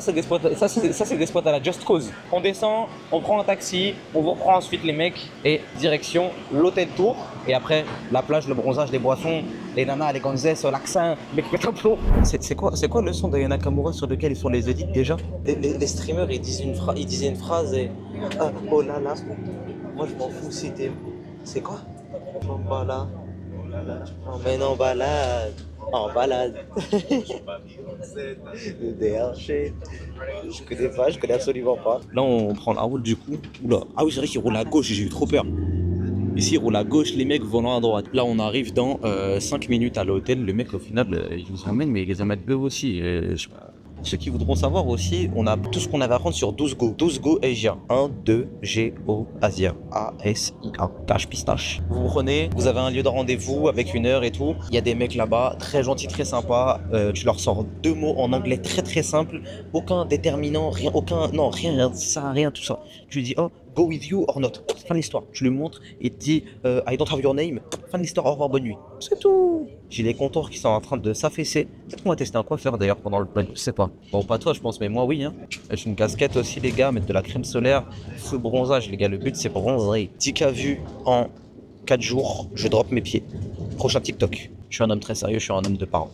c'est des spots, c'est des spots à la Just Cause. On descend, on prend un taxi, on vous reprend ensuite les mecs et direction l'hôtel Tour. Et après la plage, le bronzage, les boissons, les nanas, les gonzesses, l'accent, c'est quoi le son de Nakamura sur lequel ils font les edits déjà? Les streamers ils disaient une phrase et oh là là, moi je m'en fous si t'es. C'est quoi? En balade, emmène en balade. En balade. Je connais absolument pas. Là, on prend la route du coup. Oula. Ah oui, c'est vrai qu'il roule à gauche, j'ai eu trop peur. Ici, il roule à gauche, les mecs volant à droite. Là, on arrive dans 5 minutes à l'hôtel. Le mec, au final, il nous amène, mais il les amène peu aussi. Ceux qui voudront savoir aussi, on a tout ce qu'on avait à apprendre sur 12 Go. 12 Go Asia. 1, 2, G, O, Asia. A-S-I-A. Cache pistache. Vous prenez, vous avez un lieu de rendez-vous avec 1 heure et tout. Il y a des mecs là-bas, très gentils, très sympas. Tu leur sors 2 mots en anglais très très simples. Aucun déterminant, rien, rien, ça, rien, tout ça. Tu lui dis, oh, go with you or not. Fin de l'histoire. Tu lui montres et te dis, I don't have your name. Fin de l'histoire, au revoir, bonne nuit. C'est tout. J'ai les contours qui sont en train de s'affaisser. Peut-être qu'on va tester un coiffeur d'ailleurs pendant le plan. Je sais pas. Bon, pas toi, je pense, mais moi, oui. Hein. J'ai une casquette aussi, les gars. Mettre de la crème solaire. Full bronzage, les gars. Le but, c'est bronzer. 10K vues en 4 jours. Je drop mes pieds. Prochain TikTok. Je suis un homme très sérieux. Je suis un homme de parents.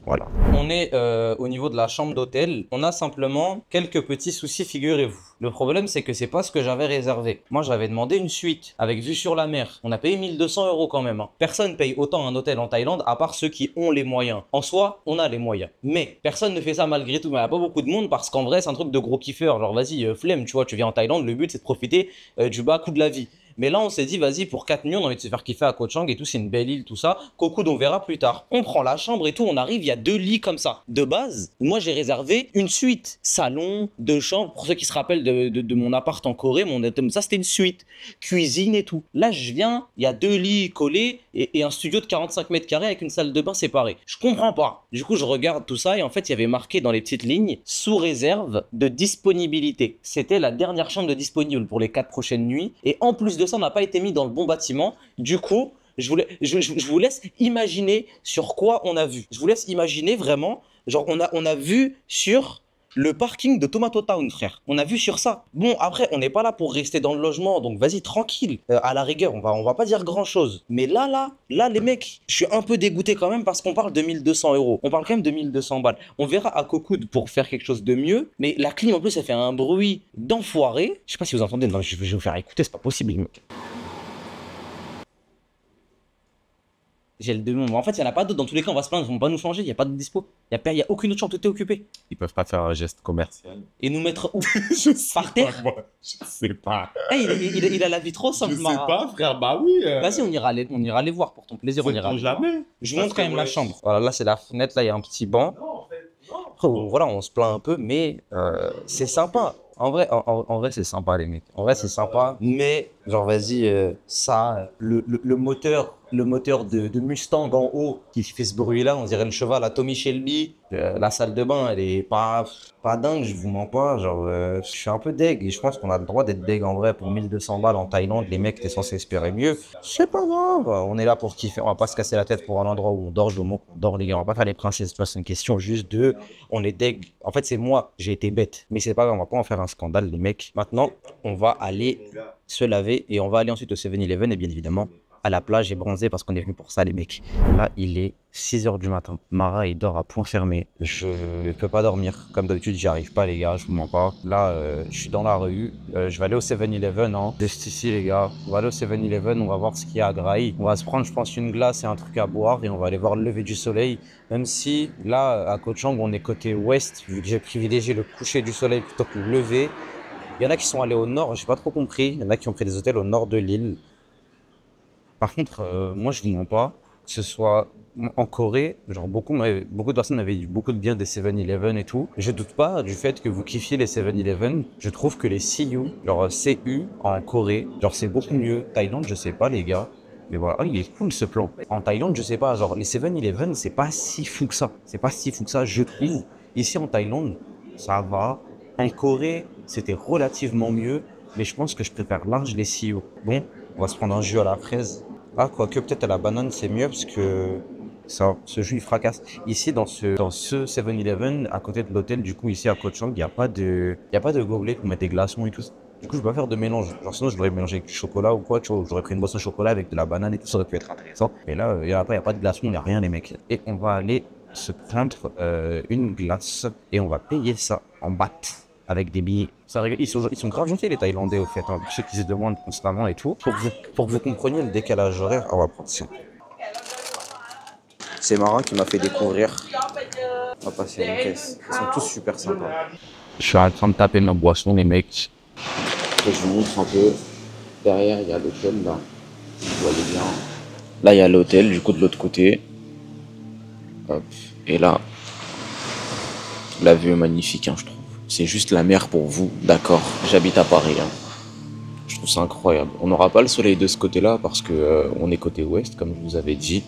Voilà. On est au niveau de la chambre d'hôtel. On a simplement quelques petits soucis, figurez-vous. Le problème, c'est que c'est pas ce que j'avais réservé. Moi, j'avais demandé une suite avec vue sur la mer. On a payé 1 200 € quand même. Hein. Personne paye autant un hôtel en Thaïlande, à part ceux qui ont les moyens. En soi, on a les moyens. Mais personne ne fait ça malgré tout. Mais il n'y a pas beaucoup de monde parce qu'en vrai, c'est un truc de gros kiffeur. Genre, vas-y, flemme, tu vois, tu viens en Thaïlande, le but, c'est de profiter du bas coût de la vie. Mais là, on s'est dit, vas-y, pour 4 millions, on a envie de se faire kiffer à Koh Chang et tout, c'est une belle île, tout ça. Koh Kood, on verra plus tard. On prend la chambre et tout, on arrive, il y a 2 lits comme ça. De base, moi, j'ai réservé une suite. Salon, 2 chambres. Pour ceux qui se rappellent de mon appart en Corée, ça, c'était une suite. Cuisine et tout. Là, je viens, il y a 2 lits collés et un studio de 45 mètres carrés avec une salle de bain séparée. Je comprends pas. Du coup, je regarde tout ça et en fait, il y avait marqué dans les petites lignes, sous réserve de disponibilité. C'était la dernière chambre de disponible pour les 4 prochaines nuits. Et en plus de ça, on n'a pas été mis dans le bon bâtiment. Du coup, je vous laisse imaginer sur quoi on a vu. Je vous laisse imaginer vraiment, genre on a vu sur le parking de Tomato Town, frère. On a vu sur ça. Bon, après, on n'est pas là pour rester dans le logement, donc vas-y, tranquille. À la rigueur, on va pas dire grand-chose. Mais là, les mecs, je suis un peu dégoûté quand même parce qu'on parle de 1 200 €. On parle quand même de 1 200 balles. On verra à Koh Kood pour faire quelque chose de mieux. Mais la clim, en plus, elle fait un bruit d'enfoiré. Je sais pas si vous entendez. Non, je vais vous faire écouter, c'est pas possible, mec. J'ai le démon. En fait, il n'y en a pas d'autres. Dans tous les cas, on va se plaindre. Ils vont pas nous changer. Il n'y a pas de dispo. Il n'y a aucune autre chambre. Tout est occupé. Ils peuvent pas faire un geste commercial. Et nous mettre où? Par Pas, terre? moi. Je sais pas. Hey, il a la vie trop simple, Je sais Mara. pas, frère. Bah oui. Vas-y, on ira les voir pour ton plaisir. On ira. Sait-on jamais. Je vous montre quand même la chambre. Voilà, là, c'est la fenêtre. Là, il y a un petit banc. Après, voilà, on se plaint un peu, mais c'est sympa. En vrai, c'est sympa, les mecs. En vrai, c'est sympa, mais Genre, vas-y, ça, le moteur de Mustang en haut qui fait ce bruit-là, on dirait le cheval à Tommy Shelby. La salle de bain, elle est pas dingue, je vous mens pas. Genre, je suis un peu deg et je pense qu'on a le droit d'être deg en vrai pour 1200 balles en Thaïlande. Les mecs, t'es censé espérer mieux. C'est pas grave, on est là pour kiffer. On va pas se casser la tête pour un endroit où on dort. Du moment qu'on dort, les gars, on va pas faire les princesses. C'est une question juste de, on est deg. En fait, c'est moi, j'ai été bête. Mais c'est pas grave, on va pas en faire un scandale, les mecs. Maintenant, on va aller se laver et on va aller ensuite au 7-Eleven et bien évidemment à la plage et bronzer parce qu'on est venu pour ça les mecs. Là il est 6h du matin, Mara il dort à point fermé, je peux pas dormir comme d'habitude, j'y arrive pas les gars, je vous mens pas. Là je suis dans la rue, je vais aller au 7-Eleven hein. Juste ici les gars, on va aller au 7-Eleven, on va voir ce qu'il y a à Graille, on va se prendre je pense une glace et un truc à boire et on va aller voir le lever du soleil, même si là à Koh Chang on est côté ouest, vu que j'ai privilégié le coucher du soleil plutôt que le lever. Il y en a qui sont allés au nord, j'ai pas trop compris. Il y en a qui ont pris des hôtels au nord de l'île. Par contre, moi je ne mens pas, que ce soit en Corée, genre beaucoup de personnes m'avaient dit beaucoup de bien des 7-Eleven et tout. Je doute pas du fait que vous kiffiez les 7-Eleven. Je trouve que les CU, genre CU en Corée, genre c'est beaucoup mieux. Thaïlande, je sais pas les gars. Mais voilà, oh, il est cool ce plan. En Thaïlande, je sais pas, genre les 7-Eleven, c'est pas si fou que ça. C'est pas si fou que ça, je trouve. Ici en Thaïlande, ça va. En Corée, c'était relativement mieux, mais je pense que je préfère large les CU. Bon, on va se prendre un jus à la fraise. Ah, quoique peut-être à la banane, c'est mieux parce que ça, ce jus, il fracasse. Ici, dans ce 7-Eleven, à côté de l'hôtel, du coup, ici à Koh Chang, il n'y a pas de gobelet pour mettre des glaçons et tout. Du coup, je peux pas faire de mélange. Genre, sinon, je l'aurais mélangé avec du chocolat ou quoi, tu vois. J'aurais pris une boisson au chocolat avec de la banane et tout, ça aurait pu être intéressant. Mais là, il n'y a pas de glaçons, il n'y a rien, les mecs. Et on va aller se prendre une glace et on va payer ça en bahts avec des billets. Ça, ils sont grave gentils les Thaïlandais au fait, hein. Ceux qui se demandent constamment et tout. Pour que vous compreniez le décalage horaire, on va prendre ça. C'est Mara qui m'a fait découvrir. On va passer à une caisse. Ils sont tous super sympas. Je suis en train de taper ma boisson les mecs. Et je vous montre un peu. Derrière il y a l'hôtel là. Vous voyez bien. Là il y a l'hôtel du coup de l'autre côté. Hop. Et là, la vue est magnifique hein, je trouve. C'est juste la mer pour vous, d'accord. J'habite à Paris. Hein. Je trouve ça incroyable. On n'aura pas le soleil de ce côté-là parce que on est côté ouest, comme je vous avais dit.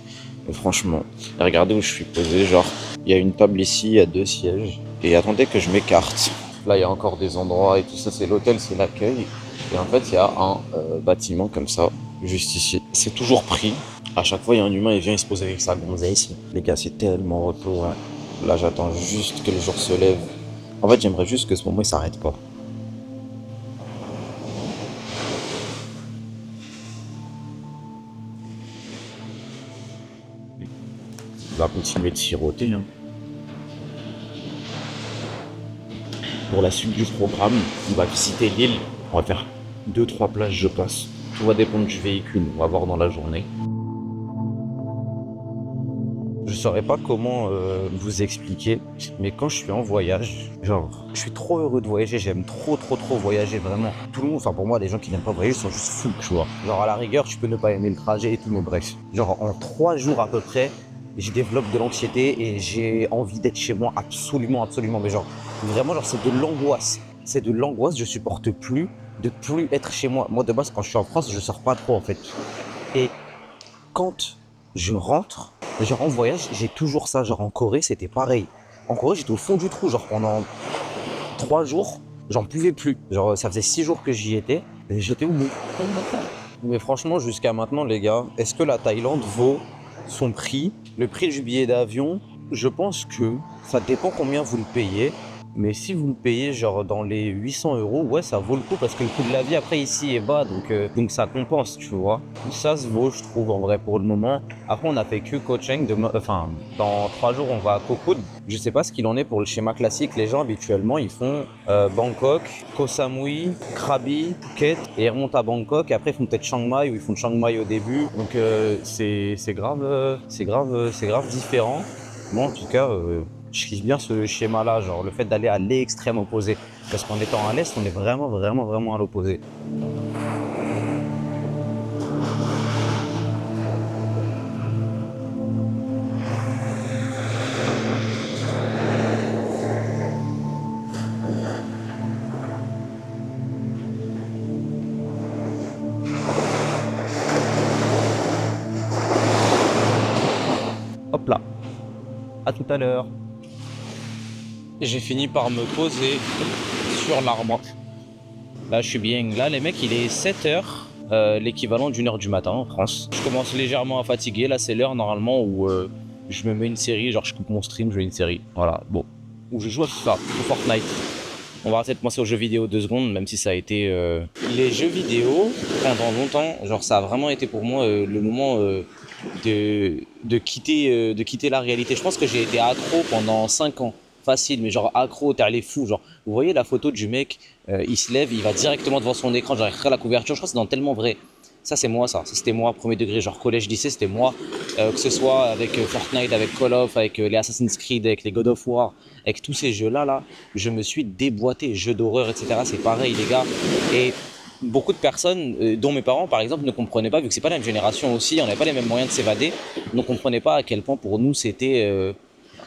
Mais franchement, regardez où je suis posé. Genre, il y a une table ici, il y a 2 sièges. Et attendez que je m'écarte. Là, il y a encore des endroits et tout ça. C'est l'hôtel, c'est l'accueil. Et en fait, il y a un bâtiment comme ça, juste ici. C'est toujours pris. À chaque fois, il y a un humain, il vient, il se pose avec sa gonzesse. Les gars, c'est tellement retour. Hein. Là, j'attends juste que le jour se lève. En fait, j'aimerais juste que ce moment, il s'arrête pas. On va continuer de siroter. Hein. Pour la suite du programme, on va visiter l'île. On va faire 2-3 plages, je pense. Tout va dépendre du véhicule. On va voir dans la journée. Je saurais pas comment vous expliquer, mais quand je suis en voyage, genre, je suis trop heureux de voyager, j'aime trop voyager, vraiment. Tout le monde, enfin pour moi, les gens qui n'aiment pas voyager sont juste fous, tu vois. Genre à la rigueur, tu peux ne pas aimer le trajet et tout, mais bref. Genre en 3 jours à peu près, je développe de l'anxiété et j'ai envie d'être chez moi absolument. Mais genre, vraiment, genre c'est de l'angoisse. C'est de l'angoisse, je supporte plus de plus être chez moi. Moi de base, quand je suis en France, je sors pas trop en fait. Et quand je rentre, genre en voyage, j'ai toujours ça. Genre en Corée, c'était pareil. En Corée, j'étais au fond du trou. Genre pendant 3 jours, j'en pouvais plus. Genre ça faisait 6 jours que j'y étais et j'étais au bout. Mais franchement, jusqu'à maintenant, les gars, est-ce que la Thaïlande vaut son prix? Le prix du billet d'avion, je pense que ça dépend combien vous le payez. Mais si vous le payez genre dans les 800 €, ouais, ça vaut le coup parce que le coût de la vie après ici est bas, donc ça compense, tu vois. Ça se vaut, je trouve, en vrai, pour le moment. Après, on a fait que Koh Chang, enfin, dans 3 jours, on va à Koh Kood. Je sais pas ce qu'il en est pour le schéma classique. Les gens, habituellement, ils font Bangkok, Koh Samui, Krabi, Phuket, et ils remontent à Bangkok. Et après, ils font peut-être Chiang Mai, ou ils font Chiang Mai au début. Donc, c'est grave différent. Moi, en tout cas, je kiffe bien ce schéma-là, genre le fait d'aller à l'extrême opposé. Parce qu'en étant à l'est, on est vraiment à l'opposé. À tout à l'heure. J'ai fini par me poser sur l'arbre. Là, je suis bien. Là, les mecs, il est 7h, l'équivalent d'1h du matin en France. Je commence légèrement à fatiguer. Là, c'est l'heure normalement où je me mets une série. Genre, je coupe mon stream, je mets une série. Voilà, bon. Où je joue à FIFA, au Fortnite. On va arrêter de penser aux jeux vidéo 2 secondes, même si ça a été... Les jeux vidéo, pendant longtemps, genre, ça a vraiment été pour moi le moment de quitter la réalité. Je pense que j'ai été accro pendant 5 ans. Facile, mais genre accro, t'es allé fou. Genre, vous voyez la photo du mec, il se lève, il va directement devant son écran, genre il regarde la couverture. Je crois que c'est dans Tellement Vrai. Ça, c'est moi, ça c'était moi, premier degré, genre collège, lycée, c'était moi. Que ce soit avec Fortnite, avec Call of, avec les Assassin's Creed, avec les God of War, avec tous ces jeux-là, je me suis déboîté. Jeux d'horreur, etc. C'est pareil, les gars. Et beaucoup de personnes, dont mes parents par exemple, ne comprenaient pas, vu que c'est pas la même génération aussi, on n'avait pas les mêmes moyens de s'évader, ne comprenaient pas à quel point pour nous c'était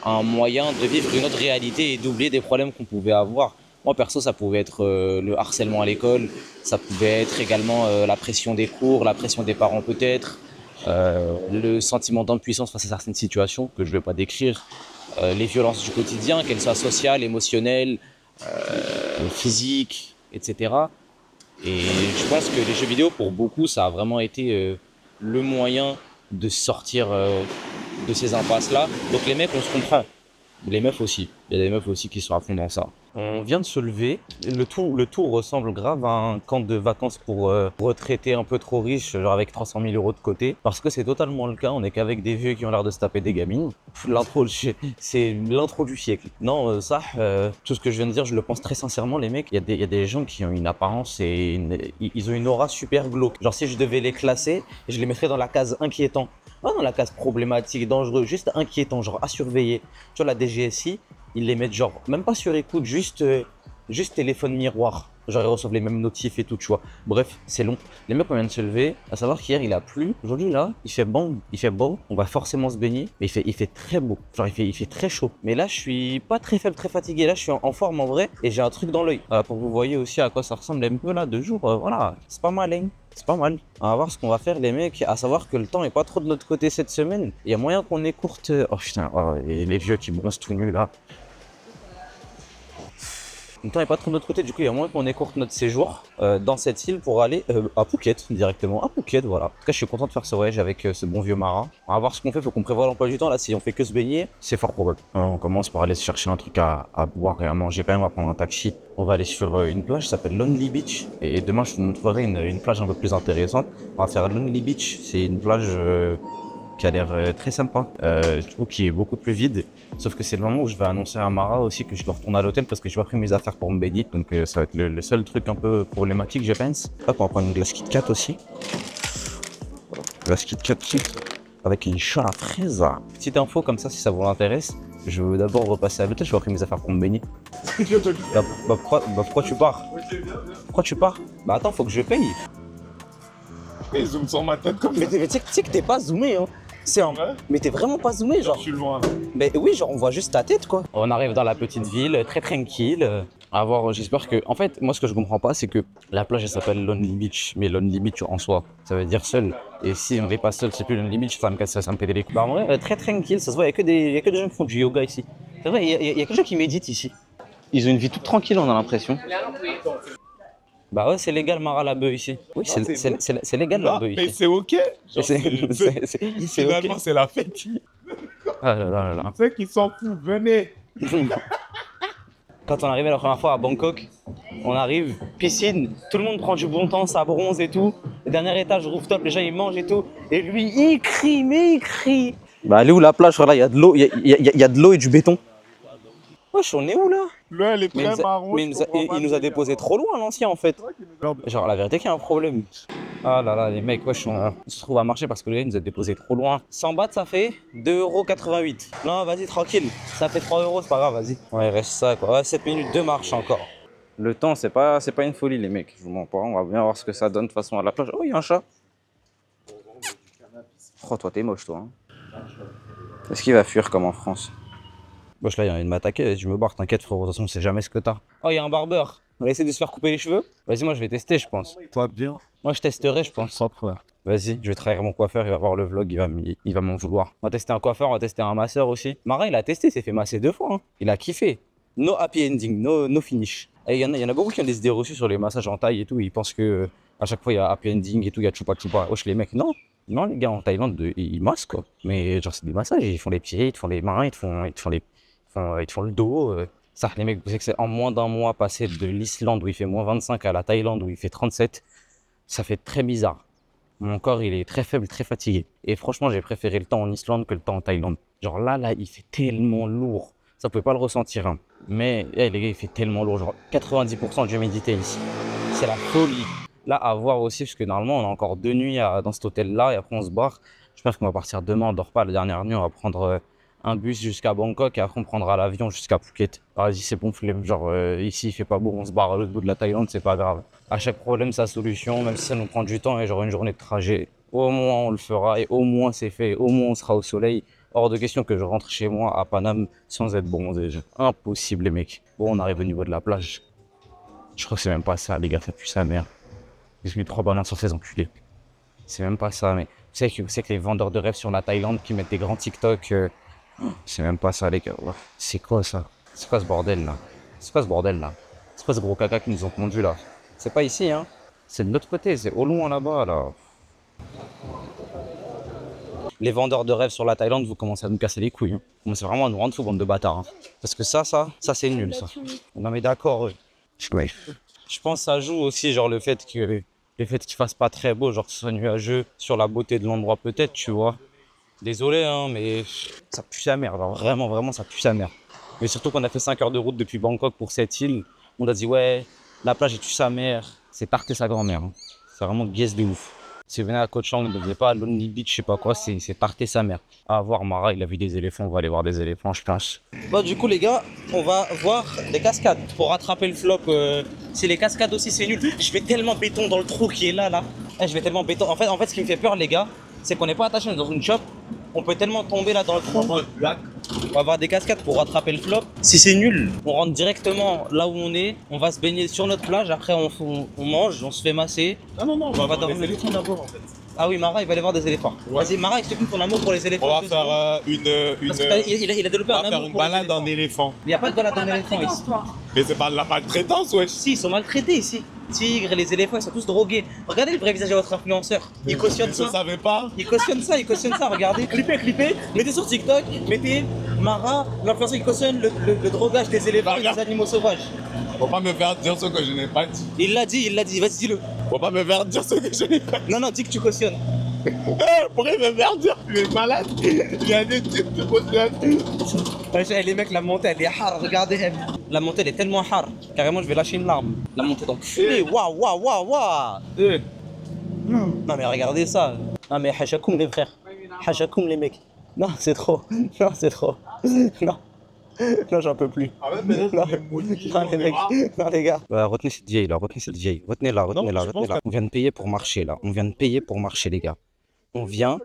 un moyen de vivre une autre réalité et d'oublier des problèmes qu'on pouvait avoir. Moi perso, ça pouvait être le harcèlement à l'école, ça pouvait être également la pression des cours, la pression des parents peut-être, le sentiment d'impuissance face à certaines situations que je ne vais pas décrire, les violences du quotidien, qu'elles soient sociales, émotionnelles, physiques, etc. Et je pense que les jeux vidéo, pour beaucoup, ça a vraiment été le moyen de sortir de ces impasses-là. Donc les mecs, on se comprend. Les meufs aussi. Il y a des meufs aussi qui sont à fond dans ça. On vient de se lever. Le tour ressemble grave à un camp de vacances pour retraités un peu trop riches, genre avec 300 000 € de côté. Parce que c'est totalement le cas. On est qu'avec des vieux qui ont l'air de se taper des gamines. L'intro, c'est l'intro du siècle. Non, ça, tout ce que je viens de dire, je le pense très sincèrement, les mecs. Il y a des gens qui ont une apparence et ils ont une aura super glauque. Genre, si je devais les classer, je les mettrais dans la case inquiétant. Pas dans la case problématique, dangereux, juste inquiétant, genre à surveiller. Tu vois, la DGSI, ils les mettent genre, même pas sur écoute, juste téléphone miroir. Genre, ils reçoivent les mêmes notifs et tout, tu vois. Bref, c'est long. Les mecs, on vient de se lever. À savoir qu'hier, il a plu. Aujourd'hui, là, il fait bon. Il fait beau. On va forcément se baigner. Mais il fait très beau. Genre, il fait très chaud. Mais là, je suis pas très faible, très fatigué. Là, je suis en forme en vrai. Et j'ai un truc dans l'œil. Pour que vous voyez aussi à quoi ça ressemble un peu là, 2 jours. Voilà, c'est pas mal, hein. C'est pas mal. On va voir ce qu'on va faire, les mecs. À savoir que le temps est pas trop de notre côté cette semaine. Il y a moyen qu'on écourte. Oh putain, et les vieux qui bronzent tout nus là. Le temps n'est pas trop de notre côté, du coup il y a moyen qu'on écourte notre séjour dans cette île pour aller à Phuket directement. À Phuket, voilà. En tout cas, je suis content de faire ce voyage avec ce bon vieux marin. On va voir ce qu'on fait, faut qu'on prévoie l'emploi du temps. Là, si on fait que se baigner, c'est fort probable. On commence par aller se chercher un truc à boire et à manger. Quand même, on va prendre un taxi. On va aller sur une plage qui s'appelle Lonely Beach. Et demain, je vous montrerai une plage un peu plus intéressante. On va faire Lonely Beach. C'est une plage qui a l'air très sympa, je trouve qu'il est beaucoup plus vide, sauf que c'est le moment où je vais annoncer à Mara aussi que je dois retourner à l'hôtel parce que je n'ai pas pris mes affaires pour me baigner, donc ça va être le seul truc un peu problématique, je pense. Hop, on va prendre une glace Kit Kat aussi, glace Kit Kat avec une chou à la fraise. Petite info comme ça, si ça vous intéresse, je veux d'abord repasser à l'hôtel, je vais pris mes affaires pour me baigner. Pourquoi tu pars? Pourquoi tu pars? Bah attends, faut que je paye. Il zoome sur ma tête comme ça. Mais tu sais que t'es pas zoomé, hein. Mais t'es vraiment pas zoomé, genre. Je suis loin. Mais oui, genre on voit juste ta tête, quoi. On arrive dans la petite ville, très tranquille. À voir, j'espère que... En fait, moi ce que je comprends pas, c'est que la plage elle s'appelle Lonely Beach. Mais Lonely Beach en soi, ça veut dire seul. Et si on n'est pas seul, c'est plus Lonely Beach, ça me fait les coups. Bah en vrai, très tranquille, ça se voit, il y a que des gens qui font du yoga ici. C'est vrai, il y a que des gens qui méditent ici. Ils ont une vie toute tranquille, on a l'impression. Bah ouais, c'est légal Mara la bœuf ici. Oui, c'est légal la bœuf ici. Mais c'est ok. C'est finalement, ok. c'est la fête. Ah là là là. Ceux qui s'en foutent, venez. Quand on est arrivé la première fois à Bangkok, on arrive, piscine, tout le monde prend du bon temps, ça bronze et tout. Le dernier étage, rooftop, les gens ils mangent et tout. Et lui, il crie. Bah elle est où la plage? Là, il y a de l'eau, il y a de l'eau et du béton. Wesh, on est où là? Là, elle est très marron. Mais il nous a déposé trop loin l'ancien en fait. Genre la vérité qu'il y a un problème. Ah là là, les mecs, wesh, on se trouve à marcher parce que le gars il nous a déposé trop loin. 100 bahts ça fait 2,88 €. Non, vas-y, tranquille. Ça fait 3 €, c'est pas grave, vas-y. Ouais, il reste ça quoi. Ouais, 7 minutes de marche encore. Le temps, c'est pas une folie, les mecs. Je vous mens pas. On va bien voir ce que ça donne de toute façon à la plage. Oh, il y a un chat. Oh, toi, t'es moche, toi. Hein. Est-ce qu'il va fuir comme en France? Wesh, là, il y a une m'attaquer. Je me barre, t'inquiète, frérot. De toute façon, on sait jamais ce que t'as. Oh, il y a un barbeur. On va essayer de se faire couper les cheveux. Vas-y, moi, je vais tester, je pense. Toi bien. Moi, je testerai, je pense. Sans frère. Vas-y, je vais trahir mon coiffeur, il va voir le vlog, il va m'en vouloir. On va tester un coiffeur, on va tester un masseur aussi. Mara, il a testé, il s'est fait masser 2 fois. Hein. Il a kiffé. No happy ending, no finish. Et il y en a beaucoup qui ont des idées reçues sur les massages en Thaï et tout. Ils pensent que à chaque fois il y a happy ending et tout, il y a chupa chupa. Wesh les mecs, non. Non, les gars en Thaïlande, ils massent quoi. Mais genre, c'est des massages, ils font les pieds, ils te font les mains, ils te font le dos. Ça, les mecs, vous savez que c'est en moins d'un mois passé de l'Islande où il fait moins 25 à la Thaïlande où il fait 37. Ça fait très bizarre. Mon corps, il est très faible, très fatigué. Et franchement, j'ai préféré le temps en Islande que le temps en Thaïlande. Genre là, il fait tellement lourd. Ça, vous pouvez pas le ressentir. Hein. Mais les gars, il fait tellement lourd. Genre 90% d'humidité ici. C'est la folie. Là, à voir aussi, parce que normalement, on a encore 2 nuits dans cet hôtel-là. Et après, on se barre. Je pense qu'on va partir demain. On dort pas la dernière nuit. On va prendre un bus jusqu'à Bangkok. Et après, on prendra l'avion jusqu'à Phuket. Vas-y, c'est bon, flemme. Genre, ici, il fait pas beau. On se barre à l'autre bout de la Thaïlande. C'est pas grave. À chaque problème, sa solution. Même si ça nous prend du temps et genre une journée de trajet. Au moins, on le fera. Et au moins, c'est fait. Au moins, on sera au soleil. Hors de question que je rentre chez moi à Paname sans être bronzé. Impossible, les mecs. Bon, on arrive au niveau de la plage. Je crois que c'est même pas ça, les gars, ça pue sa mère. J'ai mis 3 bananes sur ces enculés. C'est même pas ça, mais vous savez que les vendeurs de rêves sur la Thaïlande qui mettent des grands TikTok, c'est même pas ça, les gars. C'est quoi ça? C'est quoi ce bordel là? C'est quoi ce bordel là? C'est quoi ce gros caca qui nous ont pondu là? C'est pas ici, hein? C'est de l'autre côté, c'est au loin là-bas, là. Les vendeurs de rêves sur la Thaïlande, vous commencez à nous casser les couilles. Hein. Vous commencez vraiment à nous rendre fous, bande de bâtards. Hein. Parce que ça c'est nul, ça. Non mais d'accord. Je pense que ça joue aussi, genre le fait qu'il fasse pas très beau, genre que ce soit nuageux, sur la beauté de l'endroit peut-être, tu vois. Désolé, hein, mais ça pue sa mère. Genre vraiment, ça pue sa mère. Mais surtout qu'on a fait 5 heures de route depuis Bangkok pour cette île, on a dit ouais, la plage elle tue sa mère, c'est tarter sa grand-mère. Hein. C'est vraiment guesse de ouf. Si vous venez à Koh Chang, ne venez pas à Lonely Beach, je sais pas quoi, c'est tarter sa mère. À voir, Mara, il a vu des éléphants, on va aller voir des éléphants, je pense. Bon, du coup, les gars, on va voir des cascades. Pour rattraper le flop, si les cascades aussi c'est nul, je vais tellement béton dans le trou qui est là. Je vais tellement béton. En fait, ce qui me fait peur, les gars, c'est qu'on n'est pas attaché dans une shop. On peut tellement tomber là dans le trou. On va avoir des cascades pour rattraper le flop. Si c'est nul, on rentre directement là où on est. On va se baigner sur notre plage. Après, on mange, on se fait masser. Non, on va voir les éléphants d'abord en fait. Ah oui, Mara, il va aller voir des éléphants. Ouais. Vas-y, Mara, explique ton amour pour les éléphants. On va faire il a développé un amour une balade en éléphant. Il n'y a pas de balade en éléphant ici. Mais c'est pas de la maltraitance, wesh. Si, ils sont maltraités ici. Tigres, les éléphants, ils sont tous drogués. Regardez le vrai visage de votre influenceur. Il cautionne ça. Je savais pas. Il cautionne ça, regardez. Clippez. Mettez sur TikTok, mettez Mara, l'influenceur qui cautionne le drogage des éléphants et des animaux sauvages. Faut pas me faire dire ce que je n'ai pas dit. Il l'a dit, vas-y, dis-le. Faut pas me faire dire ce que je n'ai pas dit. Non, dis que tu cautionnes. Pourquoi me faire dire que tu es malade? Il y a des types de cautionnes. Les mecs, la montée, elle est hard, regardez. La montée, elle est tellement hard. Carrément, je vais lâcher une larme. La montée d'enculé, waouh. Non, mais regardez ça. Non, mais hachakoum, les frères. Hachakoum, les mecs. Non, c'est trop. Non, j'en peux plus. Ah ouais, mais non, les mecs. Non, les gars. Retenez cette vieille, là. Retenez-la. On vient de payer pour marcher, là. Les gars. On vient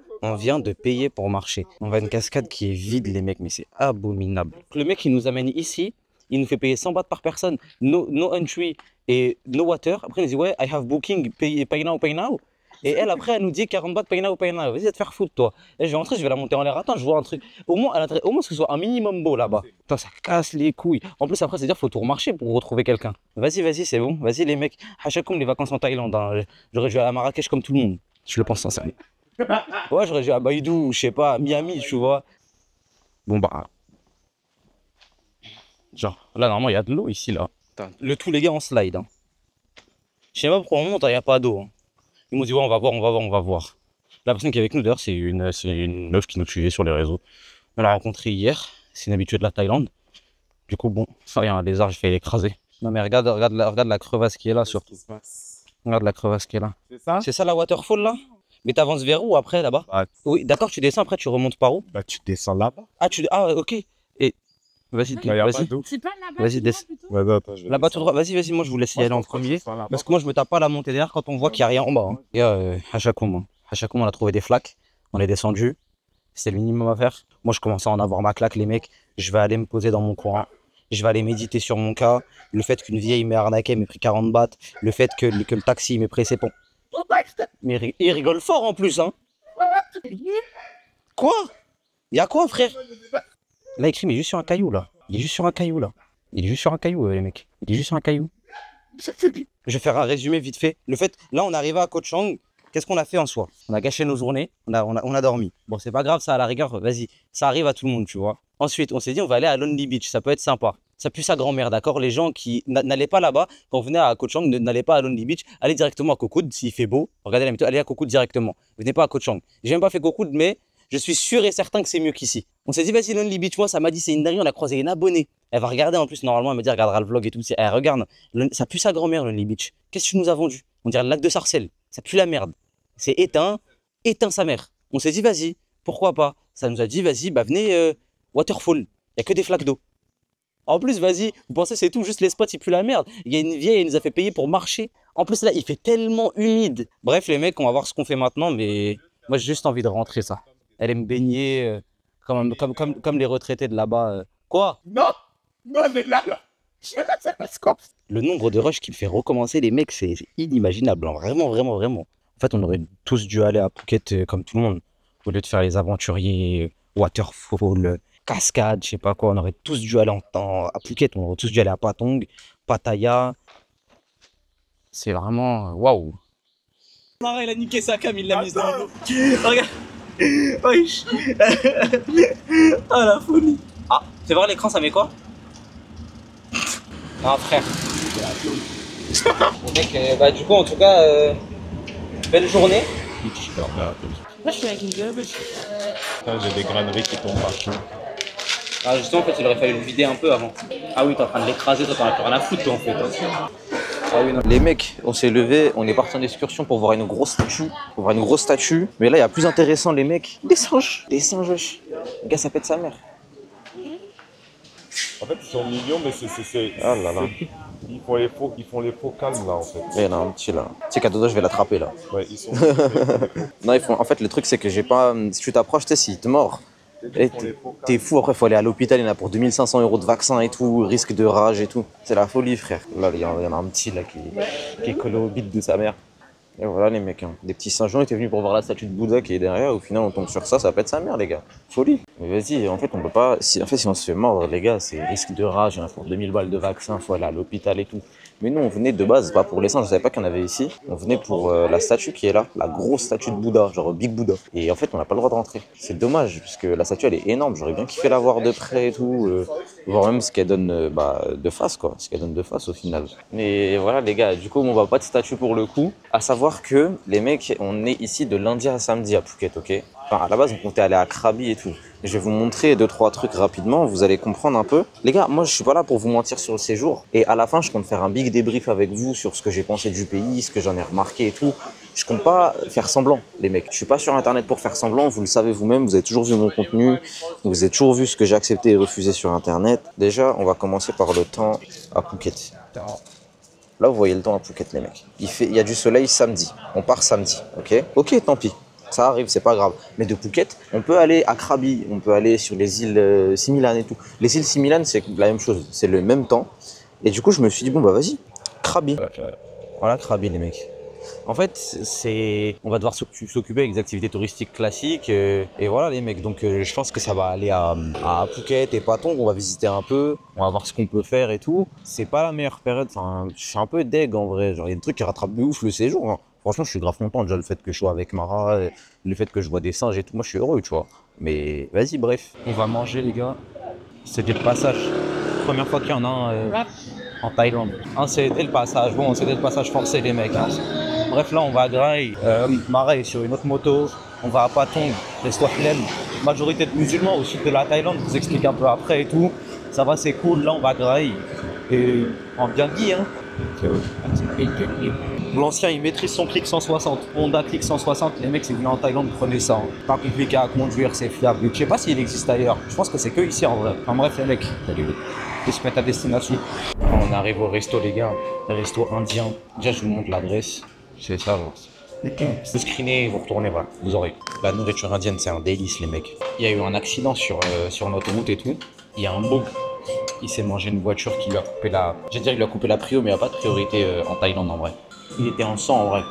de payer pour marcher. On va à une cascade qui est vide, les mecs, mais c'est abominable. Le mec, il nous amène ici, il nous fait payer 100 bahts par personne, no entry et no water. Après, il nous dit, ouais, I have booking, pay now. Et elle, après, elle nous dit 40 bahts, pay now. Vas-y, va te faire foutre, toi. Et je vais rentrer, je vais la monter en l'air. Attends, je vois un truc. Au moins que ce soit un minimum beau là-bas. Putain, ça casse les couilles. En plus, après, c'est-à-dire qu'il faut tout remarcher pour retrouver quelqu'un. Vas-y, c'est bon. Vas-y, les mecs. Hachakoum, les vacances en Thaïlande. Hein. J'aurais joué à Marrakech comme tout le monde. Je le pense sincèrement. Ouais, j'aurais joué à Baïdou, je sais pas, à Miami, tu vois. Bon, bah. Genre, là, normalement, il y a de l'eau ici, là. Le tout, les gars, en slide. Hein. Je sais pas pourquoi on monte, il n'y a pas d'eau. Hein. Ils m'ont dit, ouais, on va voir. La personne qui est avec nous, d'ailleurs, c'est une meuf qui nous suivait sur les réseaux. On l'a rencontrée hier. C'est une habituée de la Thaïlande. Du coup, bon, ça, il y a un lézard, j'ai failli l'écraser. Non, mais regarde la crevasse qui est là, surtout. Regarde la crevasse qui est là. C'est ça? C'est ça la waterfall, là? Mais t'avances vers où après là-bas? Oui, d'accord, tu descends, après tu remontes par où? Bah, tu descends là-bas. Ah, ok. Et vas-y, vas-y. C'est pas là-bas. Vas-y, descends. Ouais, non, attends, Là-bas tout droit. Vas-y, moi je vous laisse y aller en premier. Parce que moi je me tape pas la montée derrière quand on voit qu'il n'y a rien en bas. Hein. Et Hachakoum, on a trouvé des flaques. On est descendu. C'est le minimum à faire. Moi je commence à en avoir ma claque, les mecs. Je vais aller me poser dans mon coin. Je vais aller méditer sur mon cas. Le fait qu'une vieille m'ait arnaqué, m'ait pris 40 bahts. Le fait que le taxi m'ait pressé pour. Mais il rigole fort en plus, hein. Quoi? Il y a quoi, frère? Là, écrit, mais juste sur un caillou, là. Il est juste sur un caillou, là. Il est juste sur un caillou, les mecs. Il est juste sur un caillou. Je vais faire un résumé vite fait. Le fait, là, on est arrivé à Koh Chang. Qu'est-ce qu'on a fait en soi? On a gâché nos journées, on a dormi. Bon, c'est pas grave, ça, à la rigueur, vas-y. Ça arrive à tout le monde, tu vois. Ensuite, on s'est dit, on va aller à Lonely Beach. Ça peut être sympa. Ça pue sa grand-mère, d'accord? Les gens qui n'allaient pas là-bas, quand vous venez à Koh Chang, n'allez pas à Lonely Beach. Allez directement à Koh Kood, s'il fait beau. Regardez la météo, allez à Koh Kood directement. Venez pas à Koh Chang. J'ai même pas fait Koh Kood, mais je suis sûr et certain que c'est mieux qu'ici. On s'est dit, vas-y, Lonely Beach, moi, ça m'a dit, c'est une dinguerie, on a croisé une abonnée. Elle va regarder en plus, normalement, elle me dit, elle regardera le vlog et tout. Elle regarde, ça pue sa grand-mère, Lonely Beach. Qu'est-ce que tu nous as vendu? On dirait le lac de Sarcelles. Ça pue la merde. C'est éteint sa mère. On s'est dit, vas-y, pourquoi pas? Ça nous a dit, vas-y, bah venez, Waterfall. Il n'y a que des flaques d'eau. En plus, vas-y, vous pensez c'est tout, juste les spots, ils puent la merde. Il y a une vieille, elle nous a fait payer pour marcher. En plus, là, il fait tellement humide. Bref, les mecs, on va voir ce qu'on fait maintenant, mais moi, j'ai juste envie de rentrer, ça. Elle aime baigner, comme les retraités de là-bas. Quoi? Non, non, mais là. Le nombre de rushs qu'il fait recommencer, les mecs, c'est inimaginable. Hein. Vraiment, vraiment, vraiment. En fait, on aurait tous dû aller à Phuket comme tout le monde. Au lieu de faire les aventuriers, waterfall, cascade, je sais pas quoi. On aurait tous dû aller à Phuket. On aurait tous dû aller à Patong, Pattaya. C'est vraiment... Waouh. Mara, il a niqué sa cam, il l'a mise dans l'eau. Regarde. Wesh. Ah, la folie. Ah, tu veux voir l'écran, ça met quoi? Ah, frère. Mec, bah du coup, en tout cas... Belle journée. J'ai des graineries qui tombent partout. Ah justement, en fait, il aurait fallu le vider un peu avant. Ah oui, t'es en train de l'écraser, toi, t'en as plus rien à foutre, toi, en fait. Ah oui, non. Les mecs, on s'est levé, on est parti en excursion pour voir une grosse statue. Mais là, il y a plus intéressant, les mecs. Des singes, wesh. Le gars, ça pète sa mère. En fait, ils sont mignons, mais c'est... Ah là là. Ils font les faux calmes, là, en fait. Il y en a un petit, là. Tu sais qu'à deux doigts, je vais l'attraper, là. Ouais, ils sont... Non, en fait, le truc, c'est que j'ai pas... Si tu t'approches, tu sais, s'il te mord, t'es fou. Après, il faut aller à l'hôpital, il y en a pour 2500 € de vaccin et tout, risque de rage et tout. C'est la folie, frère. Là, il y en a un petit, là, qui est collé au bide de sa mère. Et voilà, les mecs, hein. Des petits singes, on était venus pour voir la statue de Bouddha qui est derrière. Au final, on tombe sur ça pète sa mère, les gars. Folie. Mais vas-y, en fait, on peut pas... Si on se fait mordre, les gars, c'est risque de rage. Il y en a pour 2000 balles de vaccin, faut aller à l'hôpital et tout. Mais nous, on venait de base, pas pour les singes, je savais pas qu'il y en avait ici. On venait pour la statue qui est là, la grosse statue de Bouddha, genre Big Bouddha. Et en fait, on n'a pas le droit de rentrer. C'est dommage, parce que la statue, elle est énorme. J'aurais bien kiffé la voir de près et tout. Voir même ce qu'elle donne de face, quoi. Ce qu'elle donne de face au final. Mais voilà, les gars, du coup, on va pas de statue pour le coup. À savoir que, les mecs, on est ici de lundi à samedi à Phuket, ok? Enfin, à la base, on comptait aller à Krabi et tout. Je vais vous montrer 2-3 trucs rapidement, vous allez comprendre un peu. Les gars, moi, je suis pas là pour vous mentir sur le séjour. Et à la fin, je compte faire un big débrief avec vous sur ce que j'ai pensé du pays, ce que j'en ai remarqué et tout. Je compte pas faire semblant, les mecs. Je suis pas sur Internet pour faire semblant, vous le savez vous-même, vous avez toujours vu mon contenu, vous avez toujours vu ce que j'ai accepté et refusé sur Internet. Déjà, on va commencer par le temps à Phuket. Là, vous voyez le temps à Phuket, les mecs. Il y a du soleil samedi. On part samedi, ok? Ok, tant pis. Ça arrive, c'est pas grave. Mais de Phuket, on peut aller à Krabi, on peut aller sur les îles Similan et tout. Les îles Similan, c'est la même chose, c'est le même temps. Et du coup, je me suis dit, bon, bah vas-y, Krabi. Voilà, Krabi, les mecs. En fait, on va devoir s'occuper avec des activités touristiques classiques. Et voilà, les mecs. Donc, je pense que ça va aller à Phuket et Patong. On va visiter un peu, on va voir ce qu'on peut faire et tout. C'est pas la meilleure période. Enfin, je suis un peu deg en vrai. Genre, il y a des trucs qui rattrapent de ouf le séjour. Hein. Franchement, je suis grave content. Déjà, le fait que je sois avec Mara, le fait que je vois des singes et tout, moi, je suis heureux, tu vois. Mais vas-y, bref. On va manger, les gars. C'était le passage. Première fois qu'il y en a un en Thaïlande. C'était le passage. Bon, c'était le passage forcé, les mecs. Hein. Bref, là, on va à Grail. Mara est sur une autre moto. On va à Patong, laisse-toi flemme. Majorité de musulmans au sud de la Thaïlande. Je vous explique un peu après et tout. Ça va, c'est cool. Là, on va à Grail. Et en bien dit, hein. L'ancien, il maîtrise son clic 160. Honda clic 160. Les mecs, c'est venu en Thaïlande, prenez ça. Hein. Pas compliqué à conduire, c'est fiable. Je sais pas s'il existe ailleurs. Je pense que c'est que ici en vrai. Enfin bref, les mecs, salut. Et se mettre à destination. On arrive au resto, les gars. Le resto indien. Déjà, je vous montre l'adresse. C'est ça, genre. Vous screenez et vous retournez, voilà. Vous aurez. La nourriture indienne, c'est un délice, les mecs. Il y a eu un accident sur notre route et tout. Il y a un bug. Il s'est mangé une voiture qui lui a coupé la... J'allais dire, il lui a coupé la prio, mais il n'y a pas de priorité en Thaïlande, en vrai. Il était en sang, en vrai.